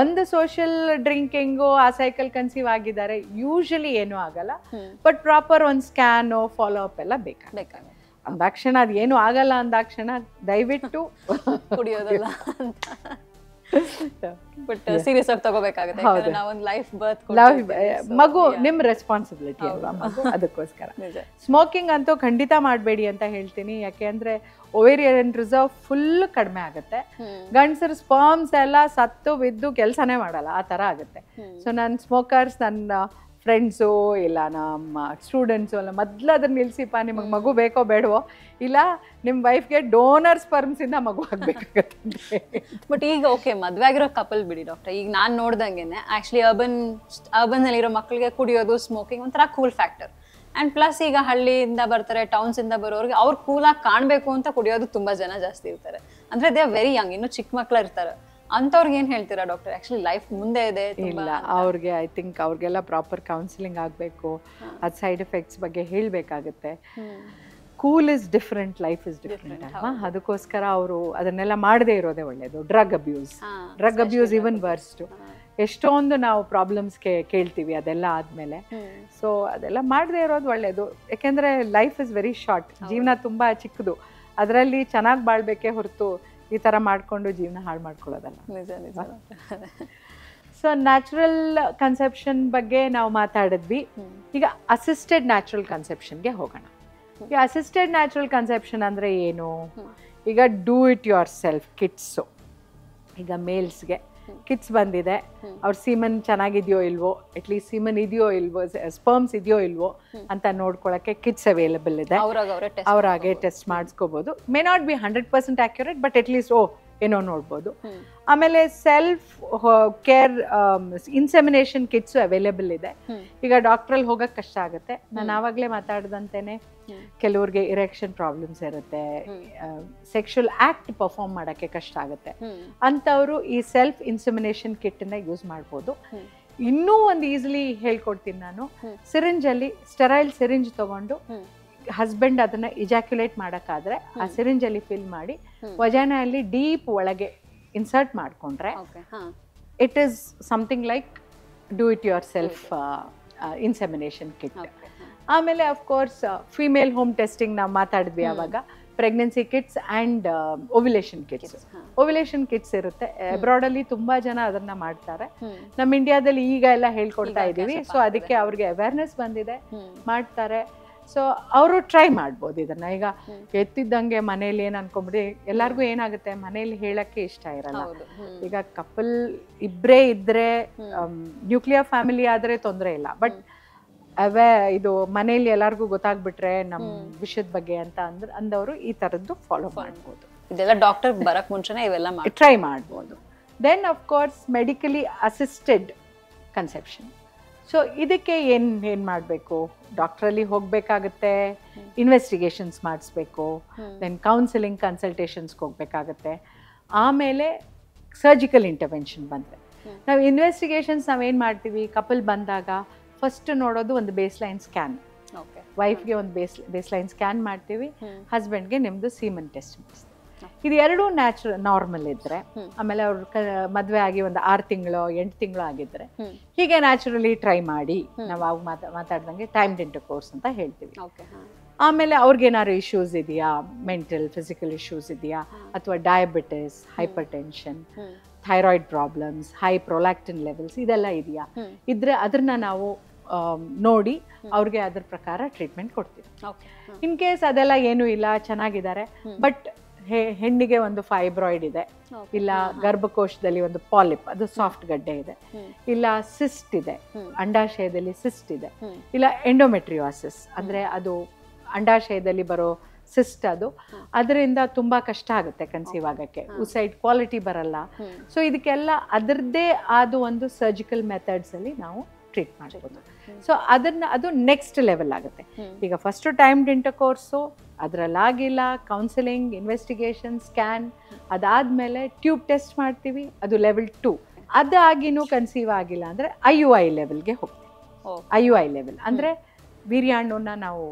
ಒಂದು ಸೋಷಿಯಲ್ ಡ್ರಿಂಕಿಂಗು ಆ ಸೈಕಲ್ ಕನ್ಸೀವ್ ಆಗಿದ್ದಾರೆ, ಯೂಶಲಿ ಏನೂ ಆಗಲ್ಲ. ಬಟ್ ಪ್ರಾಪರ್ ಒಂದು ಸ್ಕ್ಯಾನ್ ಫಾಲೋ ಅಪ್ ಎಲ್ಲ ಬೇಕಾಗುತ್ತೆ. ಅಂದಾಕ್ಷಣ ಅದು ಏನು ಆಗಲ್ಲ ಅಂದಾಕ್ಷಣ ದಯವಿಟ್ಟು ಕುಡಿಯೋದಲ್ಲ ಅಂತ. ಬಟ್ ಸೀರಿಯಸ್ ಆಗಿ ತಗೋಬೇಕಾಗುತ್ತೆ. ನಾವೊಂದು ಲೈಫ್ ಬರ್ತ್ ಮಗು ನಿಮ್ ರೆಸ್ಪಾನ್ಸಿಬಿಲಿಟಿ ಅಲ್ವಾ ಮಗು, ಅದಕ್ಕೋಸ್ಕರ. ಸ್ಮೋಕಿಂಗ್ ಅಂತೂ ಖಂಡಿತ ಮಾಡಬೇಡಿ ಅಂತ ಹೇಳ್ತೀನಿ. ಯಾಕೆ ಅಂದ್ರೆ ಓವೇರಿಯನ್ ರಿಸರ್ವ್ ಫುಲ್ ಕಡಿಮೆ ಆಗುತ್ತೆ. ಗಂಡಸರು ಸ್ಪರ್ಮ್ಸ್ ಎಲ್ಲ ಸತ್ತು ಬಿದ್ದು ಕೆಲಸನೇ ಮಾಡಲ್ಲ, ಆ ತರ ಆಗುತ್ತೆ. ಸೊ ನನ್ನ ಸ್ಮೋಕರ್ಸ್, ನನ್ನ ಫ್ರೆಂಡ್ಸು ಇಲ್ಲ ನಮ್ಮ ಸ್ಟೂಡೆಂಟ್ಸು ಎಲ್ಲ ಮೊದಲು ಅದನ್ನ ನಿಲ್ಸಿಪ್ಪ, ನಿಮಗೆ ಮಗು ಬೇಕೋ ಬೇಡವೋ, ಇಲ್ಲ ನಿಮ್ಮ ವೈಫ್ಗೆ ಡೋನರ್ ಸ್ಪರ್ಮ್ಸಿಂದ ಮಗು ಆಗಬೇಕಾಗತ್ತೆ. ಬಟ್ ಈಗ ಓಕೆ, ಮದುವೆ ಆಗಿರೋ ಕಪಲ್ ಬಿಡಿ ಡಾಕ್ಟರ್, ಈಗ ನಾನು ನೋಡ್ದಂಗೆನೆ ಆ್ಯಕ್ಚುಲಿ ಅರ್ಬನ್ನಲ್ಲಿರೋ ಮಕ್ಕಳಿಗೆ ಕುಡಿಯೋದು, ಸ್ಮೋಕಿಂಗ್ ಒಂಥರ ಕೂಲ್ ಫ್ಯಾಕ್ಟರ್. ಆ್ಯಂಡ್ ಪ್ಲಸ್ ಈಗ ಹಳ್ಳಿಯಿಂದ ಬರ್ತಾರೆ, ಟೌನ್ಸಿಂದ ಬರೋರಿಗೆ ಅವ್ರು ಕೂಲಾಗಿ ಕಾಣಬೇಕು ಅಂತ ಕುಡಿಯೋದು ತುಂಬ ಜನ ಜಾಸ್ತಿ ಇರ್ತಾರೆ. ಅಂದರೆ ದೇ ಆರ್ ವೆರಿ ಯಂಗ್, ಇನ್ನೂ ಚಿಕ್ಕ ಮಕ್ಕಳು ಇರ್ತಾರೆ. ಅಂಥವ್ರಿಗೆ ಏನು ಹೇಳ್ತೀರಾ ಡಾಕ್ಟರ್? ಆ್ಯಕ್ಚುಲಿ ಲೈಫ್ ಮುಂದೆ ಇದೆ. ಇಲ್ಲ, ಅವ್ರಿಗೆ ಐ ಥಿಂಕ್ ಅವ್ರಿಗೆಲ್ಲ ಪ್ರಾಪರ್ ಕೌನ್ಸಿಲಿಂಗ್ ಆಗಬೇಕು. ಅದು ಸೈಡ್ ಎಫೆಕ್ಟ್ಸ್ ಬಗ್ಗೆ ಹೇಳಬೇಕಾಗುತ್ತೆ. Cool is different, life is different ಅಲ್ವಾ? ಅದಕ್ಕೋಸ್ಕರ ಅವರು ಅದನ್ನೆಲ್ಲ ಮಾಡದೇ ಇರೋದೇ ಒಳ್ಳೆಯದು. Drug abuse even worst. ಎಷ್ಟೊಂದು ನಾವು ಪ್ರಾಬ್ಲಮ್ಸ್ಗೆ ಕೇಳ್ತೀವಿ ಅದೆಲ್ಲ ಆದಮೇಲೆ. ಸೊ ಅದೆಲ್ಲ ಮಾಡದೇ ಇರೋದು ಒಳ್ಳೆಯದು. ಯಾಕೆಂದರೆ ಲೈಫ್ ಇಸ್ ವೆರಿ ಶಾರ್ಟ್, ಜೀವನ ತುಂಬ ಚಿಕ್ಕದು. ಅದರಲ್ಲಿ ಚೆನ್ನಾಗಿ ಬಾಳ್ಬೇಕೇ ಹೊರತು ಈ ಥರ ಮಾಡಿಕೊಂಡು ಜೀವನ ಹಾಳು ಮಾಡ್ಕೊಳ್ಳೋದಲ್ಲ. ನಿಜ ನಿಜ. ಸೊ ನ್ಯಾಚುರಲ್ ಕನ್ಸೆಪ್ಷನ್ ಬಗ್ಗೆ ನಾವು ಮಾತಾಡಿದ್ವಿ. ಈಗ ಅಸಿಸ್ಟೆಡ್ ನ್ಯಾಚುರಲ್ ಕನ್ಸೆಪ್ಷನ್ಗೆ ಹೋಗೋಣ. ಈ ಅಸಿಸ್ಟೆಡ್ ನ್ಯಾಚುರಲ್ ಕನ್ಸೆಪ್ಷನ್ ಅಂದರೆ ಏನು? ಈಗ do it your self kits. ಈಗ ಮೇಲ್ಸ್ಗೆ ಕಿಟ್ಸ್ ಬಂದಿದೆ, ಅವ್ರ ಸೀಮನ್ ಚೆನ್ನಾಗಿದೆಯೋ ಇಲ್ವೋ, ಅಟ್ಲೀಸ್ಟ್ ಸೀಮನ್ ಇದೆಯೋ ಇಲ್ವೋ, ಸ್ಪರ್ಮ್ಸ್ ಇದೆಯೋ ಇಲ್ವೋ ಅಂತ ನೋಡ್ಕೊಳ್ಳೋಕ್ಕೆ ಕಿಟ್ಸ್ ಅವೈಲೇಬಲ್ ಇದೆ. ಅವರಾಗೆ ಟೆಸ್ಟ್ ಮಾಡಿಸ್ಕೋಬೋದು. May not be 100% accurate, but at least ಏನೋ ನೋಡ್ಬೋದು. ಆಮೇಲೆ self care insemination kits available ಇದೆ. ಈಗ ಡಾಕ್ಟ್ರಲ್ಲಿ ಹೋಗಕ್ಕೆ ಕಷ್ಟ ಆಗುತ್ತೆ. ನಾನು ಆವಾಗಲೇ ಮಾತಾಡ್ದಂತೆಯೇ ಕೆಲವ್ರಿಗೆ ಇರೆಕ್ಷನ್ ಪ್ರಾಬ್ಲಮ್ಸ್ ಇರುತ್ತೆ, ಸೆಕ್ಷುವಲ್ ಆಕ್ಟ್ ಪರ್ಫಾರ್ಮ್ ಮಾಡೋಕ್ಕೆ ಕಷ್ಟ ಆಗುತ್ತೆ. ಅಂಥವರು ಈ ಸೆಲ್ಫ್ ಇನ್ಸೆಮಿನೇಷನ್ ಕಿಟ್ಟನ್ನ ಯೂಸ್ ಮಾಡ್ಬೋದು. ಇನ್ನೂ ಒಂದು ಈಸಿಲಿ ಹೇಳ್ಕೊಡ್ತೀನಿ ನಾನು. ಸಿರಿಂಜಲ್ಲಿ ಸ್ಟೆರೈಲ್ ಸಿರಿಂಜ್ ತಗೊಂಡು ಹಸ್ಬೆಂಡ್ ಅದನ್ನ ಇಜಾಕ್ಯುಲೇಟ್ ಮಾಡೋಕ್ಕಾದ್ರೆ ಆ ಸಿರಿಂಜಲ್ಲಿ ಫಿಲ್ ಮಾಡಿ ವಜಾನಲ್ಲಿ ಡೀಪ್ ಒಳಗೆ ಇನ್ಸರ್ಟ್ ಮಾಡಿಕೊಂಡ್ರೆ it is something like do it yourself insemination kit. ಆಮೇಲೆ ಅಫ್ಕೋರ್ಸ್ ಫಿಮೇಲ್ ಹೋಮ್ ಟೆಸ್ಟಿಂಗ್ ನಾವು ಮಾತಾಡಿದ್ವಿ ಆವಾಗ. Pregnancy kits and ovulation kits. Ovulation kits ಇರುತ್ತೆ. ಅಬ್ರಾಡಲ್ಲಿ ತುಂಬ ಜನ ಅದನ್ನ ಮಾಡ್ತಾರೆ. ನಮ್ಮ ಇಂಡಿಯಾದಲ್ಲಿ ಈಗ ಎಲ್ಲ ಹೇಳ್ಕೊಡ್ತಾ ಇದ್ದೀವಿ. ಸೊ ಅದಕ್ಕೆ ಅವ್ರಿಗೆ ಅವೇರ್ನೆಸ್ ಬಂದಿದೆ, ಮಾಡ್ತಾರೆ. ಸೊ ಅವರು ಟ್ರೈ ಮಾಡ್ಬೋದು ಇದನ್ನ. ಈಗ ಎತ್ತಿದ್ದಂಗೆ ಮನೇಲಿ ಏನು ಅನ್ಕೊಂಬಿಡಿ, ಎಲ್ಲರಿಗೂ ಏನಾಗುತ್ತೆ ಮನೇಲಿ ಹೇಳಕ್ಕೆ ಇಷ್ಟ ಇರಲ್ಲ. ಈಗ ಕಪಲ್ ಇಬ್ಬರೇ ಇದ್ರೆ, ನ್ಯೂಕ್ಲಿಯರ್ ಫ್ಯಾಮಿಲಿ ಆದರೆ ತೊಂದರೆ ಇಲ್ಲ. ಬಟ್ ಇದು ಮನೇಲಿ ಎಲ್ಲರಿಗೂ ಗೊತ್ತಾಗ್ಬಿಟ್ರೆ ನಮ್ಮ ವಿಷಯದ ಬಗ್ಗೆ ಅಂತ ಅಂದವರು ಈ ಥರದ್ದು ಫಾಲೋ ಮಾಡ್ಬೋದು. ಇದೆಲ್ಲ ಡಾಕ್ಟರ್ ಬರಕ್ ಮುಂಚೆನೇ ಇವೆಲ್ಲ ಟ್ರೈ ಮಾಡ್ಬೋದು. Then of course medically assisted conception. So ಇದಕ್ಕೆ ಏನು ಮಾಡಬೇಕು? ಡಾಕ್ಟ್ರಲ್ಲಿ ಹೋಗಬೇಕಾಗತ್ತೆ, ಇನ್ವೆಸ್ಟಿಗೇಷನ್ಸ್ ಮಾಡಿಸ್ಬೇಕು, ದೆನ್ ಕೌನ್ಸಿಲಿಂಗ್ ಕನ್ಸಲ್ಟೇಷನ್ಸ್ಗೆ ಹೋಗಬೇಕಾಗತ್ತೆ. ಆಮೇಲೆ ಸರ್ಜಿಕಲ್ ಇಂಟರ್ವೆನ್ಷನ್ ಬಂದರೆ ನಾವು ಇನ್ವೆಸ್ಟಿಗೇಷನ್ಸ್ ನಾವೇನು ಮಾಡ್ತೀವಿ? ಕಪಲ್ ಬಂದಾಗ ಫಸ್ಟ್ ನೋಡೋದು ಒಂದು ಬೇಸ್ಲೈನ್ ಸ್ಕ್ಯಾನ್. ವೈಫ್ಗೆ ಒಂದು ಬೇಸ್ಲೈನ್ ಸ್ಕ್ಯಾನ್ ಮಾಡ್ತೀವಿ, ಹಸ್ಬೆಂಡ್ಗೆ ನಿಮ್ಮದು ಸೀಮನ್ ಟೆಸ್ಟ್ ಮಾಡಿಸ್ತೀವಿ. ಇದು ಎರಡೂ ನಾರ್ಮಲ್ ಇದ್ರೆ, ಆಮೇಲೆ ಅವ್ರು ಮದುವೆ ಆಗಿ ಒಂದು 6 ತಿಂಗಳು 8 ತಿಂಗಳು ಆಗಿದ್ರೆ ಹೀಗೆ ನ್ಯಾಚುರಲಿ ಟ್ರೈ ಮಾಡಿ. ನಾವು ಅವಾಗ ಮಾತಾಡ್ದಂಗೆ ಟೈಮ್ಡ್ ಇಂಟರ್ಕೋರ್ಸ್ ಅಂತ ಹೇಳ್ತೀವಿ. ಆಮೇಲೆ ಅವ್ರಿಗೇನಾದ್ರು ಇಶ್ಯೂಸ್ ಇದೆಯಾ, ಮೆಂಟಲ್ ಫಿಸಿಕಲ್ ಇಶ್ಯೂಸ್ ಇದೆಯಾ, ಅಥವಾ diabetes, hypertension, thyroid problems, high prolactin levels ಇದೆಲ್ಲ ಇದೆಯಾ ಇದ್ರೆ ಅದನ್ನ ನಾವು ನೋಡಿ ಅವ್ರಿಗೆ ಅದ್ರ ಪ್ರಕಾರ ಟ್ರೀಟ್ಮೆಂಟ್ ಕೊಡ್ತೀವಿ. ಇನ್ ಕೇಸ್ ಅದೆಲ್ಲ ಏನೂ ಇಲ್ಲ, ಚೆನ್ನಾಗಿದ್ದಾರೆ, ಬಟ್ ಹೆಣ್ಣಿಗೆ ಒಂದು ಫೈಬ್ರಾಯ್ಡ್ ಇದೆ, ಇಲ್ಲ ಗರ್ಭಕೋಶದಲ್ಲಿ ಒಂದು ಪಾಲಿಪ್, ಅದು ಸಾಫ್ಟ್ ಗಡ್ಡೆ ಇದೆ, ಇಲ್ಲ ಸಿಸ್ಟ್ ಇದೆ, ಅಂಡಾಶಯದಲ್ಲಿ ಸಿಸ್ಟ್ ಇದೆ, ಇಲ್ಲ ಎಂಡೋಮೆಟ್ರಿಯೋಸಿಸ್ ಅಂದ್ರೆ ಅದು ಅಂಡಾಶಯದಲ್ಲಿ ಬರೋ ಸಿಸ್ಟ್, ಅದರಿಂದ ತುಂಬಾ ಕಷ್ಟ ಆಗುತ್ತೆ ಕನ್ಸೀವ್ ಆಗಕ್ಕೆ, ಉಸೈಡ್ ಕ್ವಾಲಿಟಿ ಬರಲ್ಲ. ಸೊ ಇದಕ್ಕೆಲ್ಲ ಅದರದ್ದೇ ಆದ ಒಂದು ಸರ್ಜಿಕಲ್ ಮೆಥಡ್ಸ್ ಅಲ್ಲಿ ನಾವು ಟ್ರೀಟ್ ಮಾಡ್ಬೋದು. ಸೊ ಅದು ನೆಕ್ಸ್ಟ್ ಲೆವೆಲ್ ಆಗುತ್ತೆ. ಈಗ ಫಸ್ಟ್ ಟೈಮ್ಡ್ ಇಂಟರ್ಕೋರ್ಸು, ಅದರಲ್ಲಾಗಿಲ್ಲ, ಕೌನ್ಸಿಲಿಂಗ್, ಇನ್ವೆಸ್ಟಿಗೇಷನ್, ಸ್ಕ್ಯಾನ್, ಅದಾದ್ಮೇಲೆ ಟ್ಯೂಬ್ ಟೆಸ್ಟ್ ಮಾಡ್ತೀವಿ, ಅದು ಲೆವೆಲ್ 2. ಅದಾಗಿನೂ ಕನ್ಸೀವ್ ಆಗಿಲ್ಲ ಅಂದ್ರೆ IUI ಲೆವೆಲ್ಗೆ ಹೋಗ್ತೀವಿ. IUI ಲೆವೆಲ್ ಅಂದ್ರೆ ವೀರ್ಯಾಣುನ ನಾವು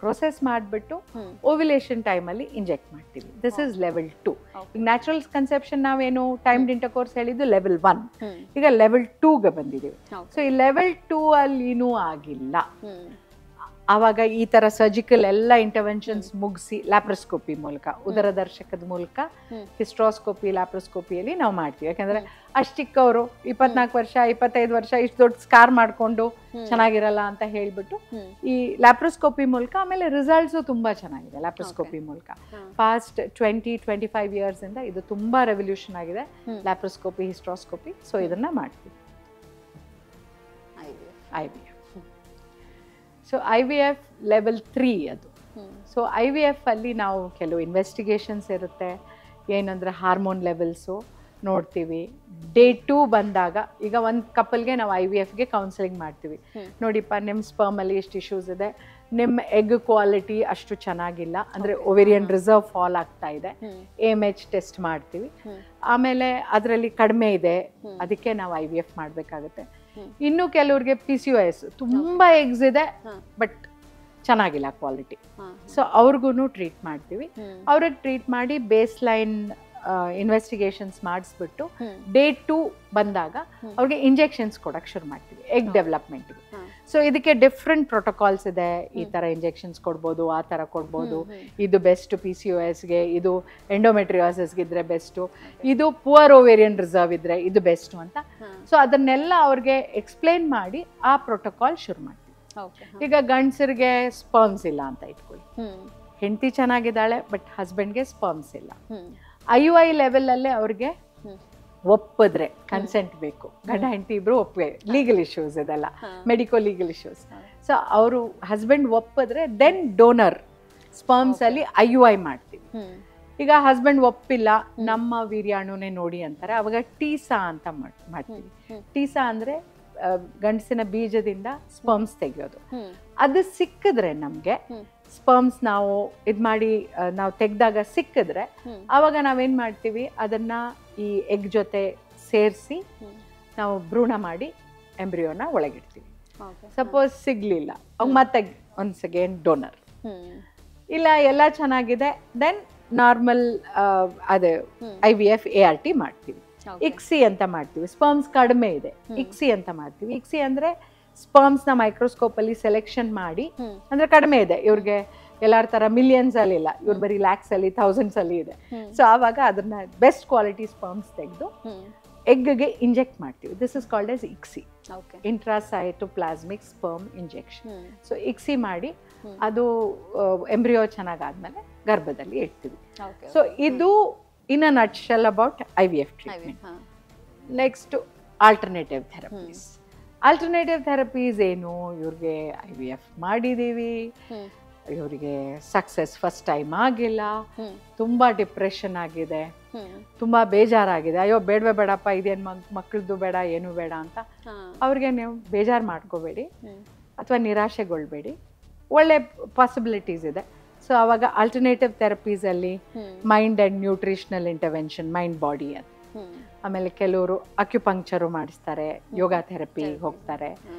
ಪ್ರೊಸೆಸ್ ಮಾಡಿಬಿಟ್ಟು ಓವ್ಯುಲೇಷನ್ ಟೈಮಲ್ಲಿ ಇಂಜೆಕ್ಟ್ ಮಾಡ್ತೀವಿ. This is level 2. ಈಗ ನ್ಯಾಚುರಲ್ ಕನ್ಸೆಪ್ಷನ್ ನಾವೇನು ಟೈಮ್ಡ್ ಇಂಟರ್ಕೋರ್ಸ್ ಹೇಳಿದ್ದು ಲೆವೆಲ್ 1, ಈಗ ಲೆವೆಲ್ 2ಗೆ ಬಂದಿದ್ದೀವಿ. ಸೊ ಈ ಲೆವೆಲ್ 2 ಅಲ್ಲಿನೂ ಆಗಿಲ್ಲ, ಆವಾಗ ಈ ಥರ ಸರ್ಜಿಕಲ್ ಎಲ್ಲ ಇಂಟರ್ವೆನ್ಷನ್ಸ್ ಮುಗಿಸಿ ಲ್ಯಾಪ್ರೋಸ್ಕೋಪಿ ಮೂಲಕ, ಉದರದರ್ಶಕದ ಮೂಲಕ ಹಿಸ್ಟ್ರೋಸ್ಕೋಪಿ, ಲ್ಯಾಪ್ರೋಸ್ಕೋಪಿಯಲ್ಲಿ ನಾವು ಮಾಡ್ತೀವಿ. ಯಾಕಂದರೆ ಅಷ್ಟಿಕ್ಕವರು 24 ವರ್ಷ 25 ವರ್ಷ ಇಷ್ಟು ದೊಡ್ಡ ಸ್ಕಾರ್ ಮಾಡಿಕೊಂಡು ಚೆನ್ನಾಗಿರಲ್ಲ ಅಂತ ಹೇಳಿಬಿಟ್ಟು ಈ ಲ್ಯಾಪ್ರೋಸ್ಕೋಪಿ ಮೂಲಕ, ಆಮೇಲೆ ರಿಸಲ್ಟ್ಸು ತುಂಬ ಚೆನ್ನಾಗಿದೆ ಲ್ಯಾಪ್ರೋಸ್ಕೋಪಿ ಮೂಲಕ. ಪಾಸ್ಟ್ 20-25 ಇಯರ್ಸಿಂದ ಇದು ತುಂಬ ರೆವಲ್ಯೂಷನ್ ಆಗಿದೆ, ಲ್ಯಾಪ್ರೋಸ್ಕೋಪಿ, ಹಿಸ್ಟ್ರೋಸ್ಕೋಪಿ. ಸೊ ಇದನ್ನು ಮಾಡ್ತೀವಿ. IVF. ಸೊ IVF ಲೆವೆಲ್ 3 ಅದು. ಸೊ IVF ಅಲ್ಲಿ ನಾವು ಕೆಲವು ಇನ್ವೆಸ್ಟಿಗೇಷನ್ಸ್ ಇರುತ್ತೆ. ಏನಂದರೆ ಹಾರ್ಮೋನ್ ಲೆವೆಲ್ಸು ನೋಡ್ತೀವಿ. ಡೇ 2 ಬಂದಾಗ ಈಗ ಒಂದು ಕಪಲ್ಗೆ ನಾವು IVFಗೆ ಕೌನ್ಸಿಲಿಂಗ್ ಮಾಡ್ತೀವಿ. ನೋಡಿಪ್ಪ, ನಿಮ್ಮ ಸ್ಪರ್ಮಲ್ಲಿ ಎಷ್ಟು ಇಶ್ಯೂಸ್ ಇದೆ, ನಿಮ್ಮ ಎಗ್ ಕ್ವಾಲಿಟಿ ಅಷ್ಟು ಚೆನ್ನಾಗಿಲ್ಲ, ಅಂದರೆ ಓವೇರಿಯನ್ ರಿಸರ್ವ್ ಫಾಲ್ ಆಗ್ತಾ ಇದೆ, AMH ಟೆಸ್ಟ್ ಮಾಡ್ತೀವಿ. ಆಮೇಲೆ ಅದರಲ್ಲಿ ಕಡಿಮೆ ಇದೆ, ಅದಕ್ಕೆ ನಾವು IVF ಮಾಡಬೇಕಾಗುತ್ತೆ. ಇನ್ನು ಕೆಲವ್ರಿಗೆ PCOS, ತುಂಬ ಎಗ್ಸ್ ಇದೆ ಬಟ್ ಚೆನ್ನಾಗಿಲ್ಲ ಕ್ವಾಲಿಟಿ, ಸೊ ಅವ್ರಿಗೂ ಟ್ರೀಟ್ ಮಾಡ್ತೀವಿ. ಅವ್ರಿಗೆ ಟ್ರೀಟ್ ಮಾಡಿ ಬೇಸ್ಲೈನ್ ಇನ್ವೆಸ್ಟಿಗೇಷನ್ಸ್ ಮಾಡಿಸ್ಬಿಟ್ಟು ಡೇ 2 ಬಂದಾಗ ಅವ್ರಿಗೆ ಇಂಜೆಕ್ಷನ್ಸ್ ಕೊಡಕ್ಕೆ ಶುರು ಮಾಡ್ತೀವಿ ಎಗ್ ಡೆವಲಪ್ಮೆಂಟ್ಗೆ. ಸೊ ಇದಕ್ಕೆ ಡಿಫ್ರೆಂಟ್ ಪ್ರೋಟೋಕಾಲ್ಸ್ ಇದೆ. ಈ ಥರ ಇಂಜೆಕ್ಷನ್ಸ್ ಕೊಡ್ಬೋದು, ಆ ಥರ ಕೊಡ್ಬೋದು. ಇದು ಬೆಸ್ಟ್ PCOSಗೆ, ಇದು ಎಂಡೋಮೆಟ್ರಿಯಾಸಿಸ್ಗೆ ಇದ್ರೆ ಬೆಸ್ಟು, ಇದು ಪುವರ್ ಓವೇರಿಯನ್ ರಿಸರ್ವ್ ಇದ್ರೆ ಇದು ಬೆಸ್ಟು ಅಂತ. ಸೊ ಅದನ್ನೆಲ್ಲ ಅವ್ರಿಗೆ ಎಕ್ಸ್ಪ್ಲೇನ್ ಮಾಡಿ ಆ ಪ್ರೋಟೋಕಾಲ್ ಶುರು ಮಾಡ್ತೀವಿ. ಈಗ ಗಂಡಸರಿಗೆ ಸ್ಪರ್ಮ್ಸ್ ಇಲ್ಲ ಅಂತ ಇಟ್ಕೊಳ್ಳಿ, ಹೆಂಡತಿ ಚೆನ್ನಾಗಿದ್ದಾಳೆ ಬಟ್ ಹಸ್ಬೆಂಡ್ಗೆ ಸ್ಪರ್ಮ್ಸ್ ಇಲ್ಲ. IUI ಲೆವೆಲಲ್ಲೇ ಅವ್ರಿಗೆ ಒಪ್ಪಿದ್ರೆ ಕನ್ಸೆಂಟ್ ಬೇಕು, ಗಂಡ ಹೆಂಡತಿ ಇಬ್ರು ಒಪ್ಪಿಗೆ, ಲೀಗಲ್ ಇಶ್ಯೂಸ್ ಇದೆಲ್ಲ, ಮೆಡಿಕೋ ಲೀಗಲ್ ಇಶ್ಯೂಸ್. ಸೊ ಅವರು ಹಸ್ಬೆಂಡ್ ಒಪ್ಪಿದ್ರೆ ದೆನ್ ಡೋನರ್ ಸ್ಪರ್ಮ್ಸ್ ಅಲ್ಲಿ IUI ಮಾಡ್ತೀವಿ. ಈಗ ಹಸ್ಬೆಂಡ್ ಒಪ್ಪಿಲ್ಲ, ನಮ್ಮ ವೀರ್ಯಾಣುನೇ ನೋಡಿ ಅಂತಾರೆ, ಅವಾಗ ಟೀಸಾ ಅಂತ ಮಾಡ್ತೀವಿ. ಟೀಸಾ ಅಂದ್ರೆ ಗಂಡಸಿನ ಬೀಜದಿಂದ ಸ್ಪರ್ಮ್ಸ್ ತೆಗೆಯೋದು. ಅದು ಸಿಕ್ಕಿದ್ರೆ ನಮ್ಗೆ ಸ್ಪರ್ಮ್ಸ್ ನಾವು ಇದ್ ಮಾಡಿ ನಾವು ತೆಗ್ದಾಗ ಸಿಕ್ಕಿದ್ರೆ ಅವಾಗ ನಾವೇನ್ ಮಾಡ್ತೀವಿ, ಅದನ್ನ ಈ ಎಗ್ ಜೊತೆ ಸೇರಿಸಿ ನಾವು ಭ್ರೂಣ ಮಾಡಿ ಎಂಬ್ರಿಯೋನ ಒಳಗಿಡ್ತೀವಿ. ಸಪೋಸ್ ಸಿಗ್ಲಿಲ್ಲ ಅವಾಗ ಮತ್ತೆ ಒನ್ಸ್ ಅಗೇನ್ ಡೋನರ್. ಇಲ್ಲ ಎಲ್ಲ ಚೆನ್ನಾಗಿದೆ ದೆನ್ ನಾರ್ಮಲ್ ಅದೇ IVF ART ಮಾಡ್ತೀವಿ. ICSI ಅಂತ ಮಾಡ್ತೀವಿ. ಸ್ಪರ್ಮ್ಸ್ ಕಡಿಮೆ ಇದೆ, ICSI ಅಂತ ಮಾಡ್ತೀವಿ. ICSI ಅಂದ್ರೆ ಸ್ಪರ್ಮ್ಸ್ ನ ಮೈಕ್ರೋಸ್ಕೋಪ್ ಅಲ್ಲಿ ಸೆಲೆಕ್ಷನ್ ಮಾಡಿ, ಅಂದ್ರೆ ಕಡಿಮೆ ಇದೆ ಇವ್ರಿಗೆ, ಎಲ್ಲಾರ ತರ ಮಿಲಿಯನ್ಸ್ ಅಲ್ಲಿ ಇಲ್ಲ, ಇವ್ರು ಬರೀ ಲ್ಯಾಕ್ಸ್ ಅಲ್ಲಿ ಥೌಸಂಡ್ಸ್ ಅಲ್ಲಿ ಇದೆ. ಸೊ ಆವಾಗ ಅದನ್ನ ಬೆಸ್ಟ್ ಕ್ವಾಲಿಟಿ ಸ್ಪರ್ಮ್ಸ್ ತೆಗೆದು ಎಗ್ಗೆ ಇಂಜೆಕ್ಟ್ ಮಾಡ್ತೀವಿ. This is called as ICSI, intracytoplasmic sperm injection. So ICSI ಮಾಡಿ ಅದು ಎಂಬ್ರಿಯೋ ಚೆನ್ನಾಗಾದ್ಮೇಲೆ ಗರ್ಭದಲ್ಲಿ ಇಡ್ತೀವಿ. ಸೊ ಇದು in a nutshell about IVF treatment. Next alternative therapies. Alternative therapies ಏನು, ಇವ್ರಿಗೆ IVF ಮಾಡಿದೀವಿ, ಇವರಿಗೆ ಸಕ್ಸಸ್ ಫಸ್ಟ್ ಟೈಮ್ ಆಗಿಲ್ಲ, ತುಂಬಾ ಡಿಪ್ರೆಷನ್ ಆಗಿದೆ, ತುಂಬಾ ಬೇಜಾರಾಗಿದೆ, ಅಯ್ಯೋ ಬೇಡವೇ ಬೇಡಪ್ಪ, ಇದೇನು ಮಕ್ಕಳದ್ದು ಬೇಡ, ಏನು ಬೇಡ ಅಂತ ಅವ್ರಿಗೆ ನೀವು ಬೇಜಾರು ಮಾಡ್ಕೋಬೇಡಿ ಅಥವಾ ನಿರಾಶೆಗೊಳ್ಬೇಡಿ. ಒಳ್ಳೆ ಪಾಸಿಬಿಲಿಟೀಸ್ ಇದೆ. ಸೊ ಅವಾಗ ಆಲ್ಟರ್ನೇಟಿವ್ ಥೆರಪೀಸಲ್ಲಿ mind and nutritional intervention, mind body ಅಂತ. ಆಮೇಲೆ ಕೆಲವರು ಅಕ್ಯುಪಂಕ್ಚರು ಮಾಡಿಸ್ತಾರೆ, ಯೋಗ ಥೆರಪಿ ಹೋಗ್ತಾರೆ,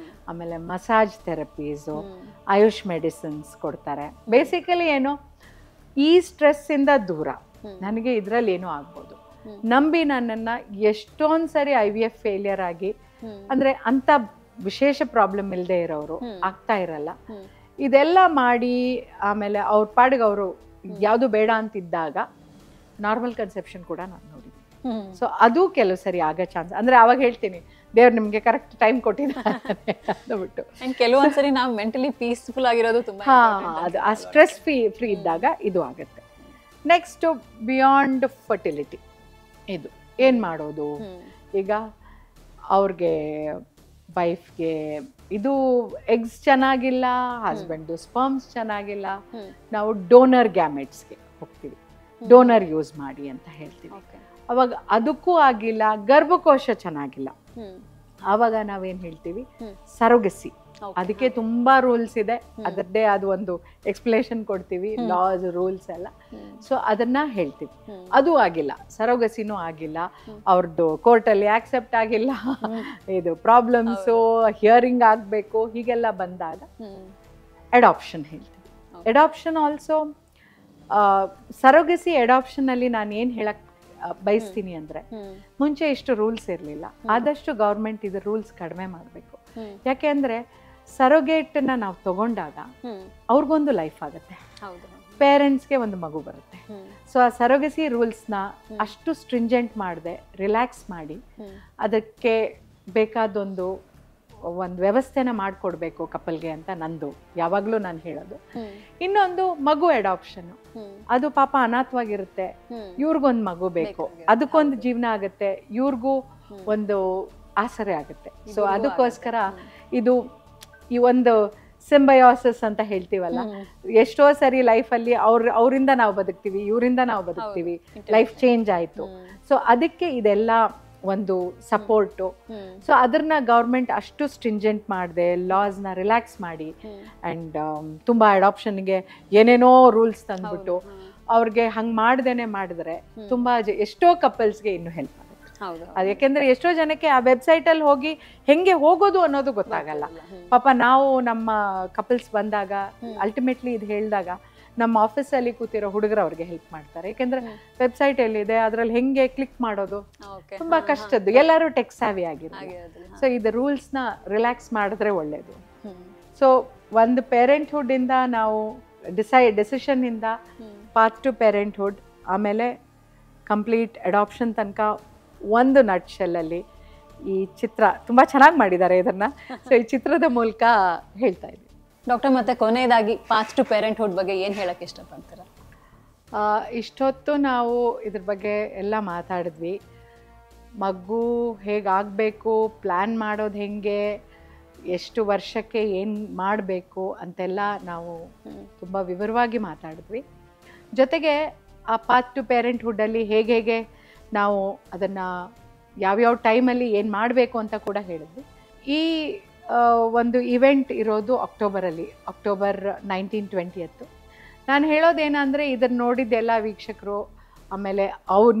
ಆಮೇಲೆ ಮಸಾಜ್ ಥೆರಪೀಸು, ಆಯುಷ್ ಮೆಡಿಸಿನ್ಸ್ ಕೊಡ್ತಾರೆ. ಬೇಸಿಕಲಿ ಏನು, ಈ ಸ್ಟ್ರೆಸ್ಸಿಂದ ದೂರ, ನನಗೆ ಇದರಲ್ಲಿ ಏನೋ ಆಗ್ಬೋದು, ನಂಬಿ ನನ್ನನ್ನು ಎಷ್ಟೊಂದು ಸರಿ IVF ಫೇಲಿಯರ್ ಆಗಿ, ಅಂದರೆ ಅಂಥ ವಿಶೇಷ ಪ್ರಾಬ್ಲಮ್ ಇಲ್ಲದೆ ಇರೋರು, ಆಗ್ತಾ ಇರಲ್ಲ, ಇದೆಲ್ಲ ಮಾಡಿ ಆಮೇಲೆ ಅವ್ರ ಪಾಡಿಗೆ ಅವರು ಯಾವುದು ಬೇಡ ಅಂತಿದ್ದಾಗ ನಾರ್ಮಲ್ ಕನ್ಸೆಪ್ಷನ್ ಕೂಡ ನಾನು ನೋಡಿದ್ದೀನಿ. ಸೊ ಅದು ಕೆಲವು ಸರಿ ಆಗೋ ಚಾನ್ಸ್, ಅಂದ್ರೆ ಅವಾಗ ಹೇಳ್ತೀನಿ ದೇವ್ರು ನಿಮ್ಗೆ ಕರೆಕ್ಟ್ ಟೈಮ್ ಕೊಟ್ಟಿದ್ದಾರೆ ಅಂದ್ಬಿಟ್ಟು. ಕೆಲವೊಂದ್ಸರಿ ನಾವು ಮೆಂಟಲಿ ಪೀಸ್ಫುಲ್ ಆಗಿರೋದು ತುಂಬಾ. ಅದು ಆ ಸ್ಟ್ರೆಸ್ ಫ್ರೀ ಇದ್ದಾಗ ಇದು ಆಗುತ್ತೆ. ನೆಕ್ಸ್ಟ್ ಬಿಯಾಂಡ್ ಫರ್ಟಿಲಿಟಿ, ಇದು ಏನ್ ಮಾಡೋದು, ಈಗ ಅವ್ರಿಗೆ ವೈಫ್ಗೆ ಇದು ಎಗ್ಸ್ ಚೆನ್ನಾಗಿಲ್ಲ, ಹಸ್ಬೆಂಡು ಸ್ಪರ್ಮ್ಸ್ ಚೆನ್ನಾಗಿಲ್ಲ, ನಾವು ಡೋನರ್ ಗ್ಯಾಮೆಟ್ಸ್ಗೆ ಹೋಗ್ತೀವಿ, ಡೋನರ್ ಯೂಸ್ ಮಾಡಿ ಅಂತ ಹೇಳ್ತೀವಿ. ಅವಾಗ ಅದಕ್ಕೂ ಆಗಿಲ್ಲ, ಗರ್ಭಕೋಶ ಚೆನ್ನಾಗಿಲ್ಲ, ಆವಾಗ ನಾವೇನ್ ಹೇಳ್ತೀವಿ, ಸರೋಗಸಿ. ಅದಕ್ಕೆ ತುಂಬಾ ರೂಲ್ಸ್ ಇದೆ, ಅದರದ್ದೇ ಅದು ಒಂದು ಎಕ್ಸ್ಪ್ಲೇಷನ್ ಕೊಡ್ತೀವಿ, ಲಾಸ್ ರೂಲ್ಸ್ ಎಲ್ಲ. ಸೊ ಅದನ್ನ ಹೇಳ್ತೀವಿ. ಅದು ಆಗಿಲ್ಲ, ಸರೋಗಸಿನೂ ಆಗಿಲ್ಲ, ಅವ್ರದ್ದು ಕೋರ್ಟಲ್ಲಿ ಆಕ್ಸೆಪ್ಟ್ ಆಗಿಲ್ಲ, ಇದು ಪ್ರಾಬ್ಲಮ್ಸು, ಹಿಯರಿಂಗ್ ಆಗಬೇಕು, ಹೀಗೆಲ್ಲ ಬಂದಾಗ ಅಡಾಪ್ಷನ್ ಹೇಳ್ತೀವಿ. ಅಡಾಪ್ಷನ್ ಆಲ್ಸೋ, ಸರೋಗಸಿ ಅಡಾಪ್ಷನ್ ಅಲ್ಲಿ ನಾನು ಏನ್ ಹೇಳಕ್ ಬಯಸ್ತೀನಿ ಅಂದ್ರೆ, ಮುಂಚೆ ಇಷ್ಟು ರೂಲ್ಸ್ ಇರಲಿಲ್ಲ, ಆದಷ್ಟು ಗೌರ್ಮೆಂಟ್ ಇದು ರೂಲ್ಸ್ ಕಡಿಮೆ ಮಾಡಬೇಕು. ಯಾಕೆ ಅಂದ್ರೆ ಸರೋಗೇಟ್ನ ನಾವು ತಗೊಂಡಾಗ ಅವ್ರಿಗೊಂದು ಲೈಫ್ ಆಗುತ್ತೆ, ಪೇರೆಂಟ್ಸ್ಗೆ ಒಂದು ಮಗು ಬರುತ್ತೆ. ಸೊ ಆ ಸರೋಗಸಿ ರೂಲ್ಸ್ನ ಅಷ್ಟು ಸ್ಟ್ರಿಂಜೆಂಟ್ ಮಾಡದೆ ರಿಲ್ಯಾಕ್ಸ್ ಮಾಡಿ ಅದಕ್ಕೆ ಬೇಕಾದೊಂದು ವ್ಯವಸ್ಥೆನ ಮಾಡಿಕೊಡ್ಬೇಕು ಕಪಲ್ಗೆ ಅಂತ ನಂದು ಯಾವಾಗಲೂ ನಾನು ಹೇಳೋದು. ಇನ್ನೊಂದು ಮಗು ಅಡಾಪ್ಷನ್, ಅದು ಪಾಪ ಅನಾಥವಾಗಿರುತ್ತೆ, ಇವ್ರಿಗೊಂದು ಮಗು ಬೇಕು, ಅದಕ್ಕೊಂದು ಜೀವನ ಆಗುತ್ತೆ, ಇವ್ರಿಗೂ ಒಂದು ಆಸರೆ ಆಗುತ್ತೆ. ಸೊ ಅದಕ್ಕೋಸ್ಕರ ಇದು ಈ ಒಂದು ಸಿಂಬಯೋಸಿಸ್ ಅಂತ ಹೇಳ್ತೀವಲ್ಲ, ಎಷ್ಟೋ ಸರಿ ಲೈಫಲ್ಲಿ ಅವರಿಂದ ನಾವು ಬದುಕ್ತೀವಿ, ಇವರಿಂದ ನಾವು ಬದುಕ್ತೀವಿ, ಲೈಫ್ ಚೇಂಜ್ ಆಯ್ತು. ಸೊ ಅದಕ್ಕೆ ಇದೆಲ್ಲ ಒಂದು ಸಪೋರ್ಟು. ಸೊ ಅದನ್ನ ಗೌರ್ಮೆಂಟ್ ಅಷ್ಟು ಸ್ಟ್ರಿಂಜೆಂಟ್ ಮಾಡಿದೆ, ಲಾಸ್ನ ರಿಲ್ಯಾಕ್ಸ್ ಮಾಡಿ, ಆ್ಯಂಡ್ ತುಂಬ ಅಡಾಪ್ಷನ್ಗೆ ಏನೇನೋ ರೂಲ್ಸ್ ತಂದ್ಬಿಟ್ಟು ಅವ್ರಿಗೆ ಹಂಗೆ ಮಾಡ್ದೇನೆ ಮಾಡಿದ್ರೆ ತುಂಬ ಎಷ್ಟೋ ಕಪಲ್ಸ್ಗೆ ಇನ್ನೂ ಹೆಲ್ಪ್ ಆಗುತ್ತೆ. ಅದು ಯಾಕೆಂದ್ರೆ ಎಷ್ಟೋ ಜನಕ್ಕೆ ಆ ವೆಬ್ಸೈಟಲ್ಲಿ ಹೋಗಿ ಹೆಂಗೆ ಹೋಗೋದು ಅನ್ನೋದು ಗೊತ್ತಾಗಲ್ಲ. ಪಾಪ ನಾವು ನಮ್ಮ ಕಪಲ್ಸ್ ಬಂದಾಗ ಅಲ್ಟಿಮೇಟ್ಲಿ ಇದು ಹೇಳಿದಾಗ ನಮ್ಮ ಆಫೀಸಲ್ಲಿ ಕೂತಿರೋ ಹುಡುಗರು ಅವ್ರಿಗೆ ಹೆಲ್ಪ್ ಮಾಡ್ತಾರೆ. ಯಾಕೆಂದ್ರೆ ವೆಬ್ಸೈಟ್ ಎಲ್ಲಿದೆ, ಅದ್ರಲ್ಲಿ ಹೆಂಗೆ ಕ್ಲಿಕ್ ಮಾಡೋದು ತುಂಬಾ ಕಷ್ಟದ್ದು, ಎಲ್ಲರೂ ಟೆಕ್ ಸಾವಿ ಆಗಿರೋದು. ಸೊ ಇದು ರೂಲ್ಸ್ನ ರಿಲ್ಯಾಕ್ಸ್ ಮಾಡಿದ್ರೆ ಒಳ್ಳೇದು. ಸೊ ಒಂದು ಪೇರೆಂಟ್ಹುಡ್ಡಿಂದ ನಾವು ಡೆಸಿಷನ್ನಿಂದ ಪಾತ್ ಟು ಪೇರೆಂಟ್ಹುಡ್, ಆಮೇಲೆ ಕಂಪ್ಲೀಟ್ ಅಡಾಪ್ಷನ್ ತನಕ ಒಂದು ನಟ್ಶೆಲ್ಲಲ್ಲಿ ಈ ಚಿತ್ರ ತುಂಬ ಚೆನ್ನಾಗಿ ಮಾಡಿದ್ದಾರೆ ಇದನ್ನು. ಸೊ ಈ ಚಿತ್ರದ ಮೂಲಕ ಹೇಳ್ತಾ ಇದ್ದೀವಿ. ಡಾಕ್ಟರ್, ಮತ್ತೆ ಕೊನೆಯದಾಗಿ ಪಾತ್ ಟು ಪೇರೆಂಟ್ಹುಡ್ ಬಗ್ಗೆ ಏನು ಹೇಳಕ್ಕೆ ಇಷ್ಟಪಡ್ತೀರಾ? ಇಷ್ಟೊತ್ತು ನಾವು ಇದ್ರ ಬಗ್ಗೆ ಎಲ್ಲ ಮಾತಾಡಿದ್ವಿ. ಮಗು ಹೇಗಾಗಬೇಕು, ಪ್ಲ್ಯಾನ್ ಮಾಡೋದು ಹೆಂಗೆ, ಎಷ್ಟು ವರ್ಷಕ್ಕೆ ಏನು ಮಾಡಬೇಕು ಅಂತೆಲ್ಲ ನಾವು ತುಂಬ ವಿವರವಾಗಿ ಮಾತಾಡಿದ್ವಿ. ಜೊತೆಗೆ ಆ ಪಾತ್ ಟು ಪೇರೆಂಟ್ಹುಡ್ಡಲ್ಲಿ ಹೇಗೆ ನಾವು ಅದನ್ನು ಯಾವ್ಯಾವ ಟೈಮಲ್ಲಿ ಏನು ಮಾಡಬೇಕು ಅಂತ ಕೂಡ ಹೇಳಿದ್ವಿ. ಈ ಒಂದು ಇವೆಂಟ್ ಇರೋದು ಅಕ್ಟೋಬರಲ್ಲಿ, ಅಕ್ಟೋಬರ್ 19-20. ನಾನು ಹೇಳೋದೇನೆಂದರೆ ಇದನ್ನು ನೋಡಿದ್ದೆಲ್ಲ ವೀಕ್ಷಕರು, ಆಮೇಲೆ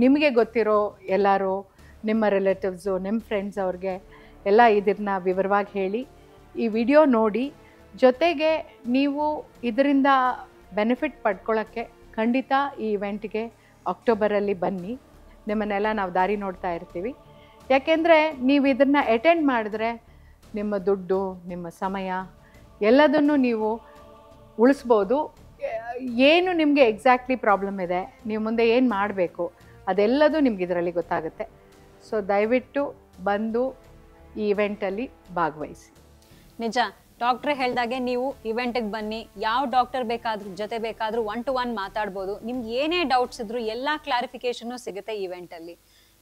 ನಿಮಗೆ ಗೊತ್ತಿರೋ ಎಲ್ಲರೂ, ನಿಮ್ಮ ರಿಲೇಟಿವ್ಸು, ನಿಮ್ಮ ಫ್ರೆಂಡ್ಸ್ ಅವ್ರಿಗೆ ಎಲ್ಲ ಇದನ್ನು ವಿವರವಾಗಿ ಹೇಳಿ ಈ ವಿಡಿಯೋ ನೋಡಿ. ಜೊತೆಗೆ ನೀವು ಇದರಿಂದ ಬೆನಿಫಿಟ್ ಪಡ್ಕೊಳ್ಳೋಕ್ಕೆ ಖಂಡಿತ ಈ ಇವೆಂಟ್ಗೆ ಅಕ್ಟೋಬರಲ್ಲಿ ಬನ್ನಿ. ನಿಮ್ಮನ್ನೆಲ್ಲ ನಾವು ದಾರಿ ನೋಡ್ತಾ ಇರ್ತೀವಿ. ಯಾಕೆಂದರೆ ನೀವು ಇದನ್ನು ಅಟೆಂಡ್ ಮಾಡಿದ್ರೆ ನಿಮ್ಮ ದುಡ್ಡು, ನಿಮ್ಮ ಸಮಯ ಎಲ್ಲದನ್ನು ನೀವು ಉಳಿಸ್ಬೋದು. ಏನು ನಿಮಗೆ ಎಕ್ಸಾಕ್ಟ್ಲಿ ಪ್ರಾಬ್ಲಮ್ ಇದೆ, ನೀವು ಮುಂದೆ ಏನು ಮಾಡಬೇಕು, ಅದೆಲ್ಲದೂ ನಿಮ್ಗೆ ಇದರಲ್ಲಿ ಗೊತ್ತಾಗುತ್ತೆ. ಸೊ ದಯವಿಟ್ಟು ಬಂದು ಈ ಇವೆಂಟಲ್ಲಿ ಭಾಗವಹಿಸಿ. ನಿಜ, ಡಾಕ್ಟ್ರೇ ಹೇಳ್ದಾಗೆ ನೀವು ಇವೆಂಟಿಗೆ ಬನ್ನಿ. ಯಾವ ಡಾಕ್ಟರ್ ಜೊತೆ ಬೇಕಾದರೂ 1-to-1 ಮಾತಾಡ್ಬೋದು. ನಿಮ್ಗೆ ಏನೇ ಡೌಟ್ಸ್ ಇದ್ರೂ ಎಲ್ಲ ಕ್ಲಾರಿಫಿಕೇಶನ್ನು ಸಿಗುತ್ತೆ ಇವೆಂಟಲ್ಲಿ.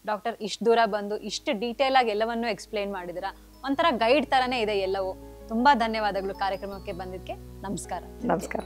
ಡಾಕ್ಟರ್ ಇಷ್ಟು ದೂರ ಬಂದು ಇಷ್ಟು ಡೀಟೇಲ್ ಆಗಿ ಎಲ್ಲವನ್ನೂ ಎಕ್ಸ್ಪ್ಲೇನ್ ಮಾಡಿದಿರಾ. ಒಂಥರ ಗೈಡ್ ಥರನೇ ಇದೆ ಎಲ್ಲವೂ. ತುಂಬ ಧನ್ಯವಾದಗಳು ಕಾರ್ಯಕ್ರಮಕ್ಕೆ ಬಂದಿದ್ದಕ್ಕೆ. ನಮಸ್ಕಾರ. ನಮಸ್ಕಾರ.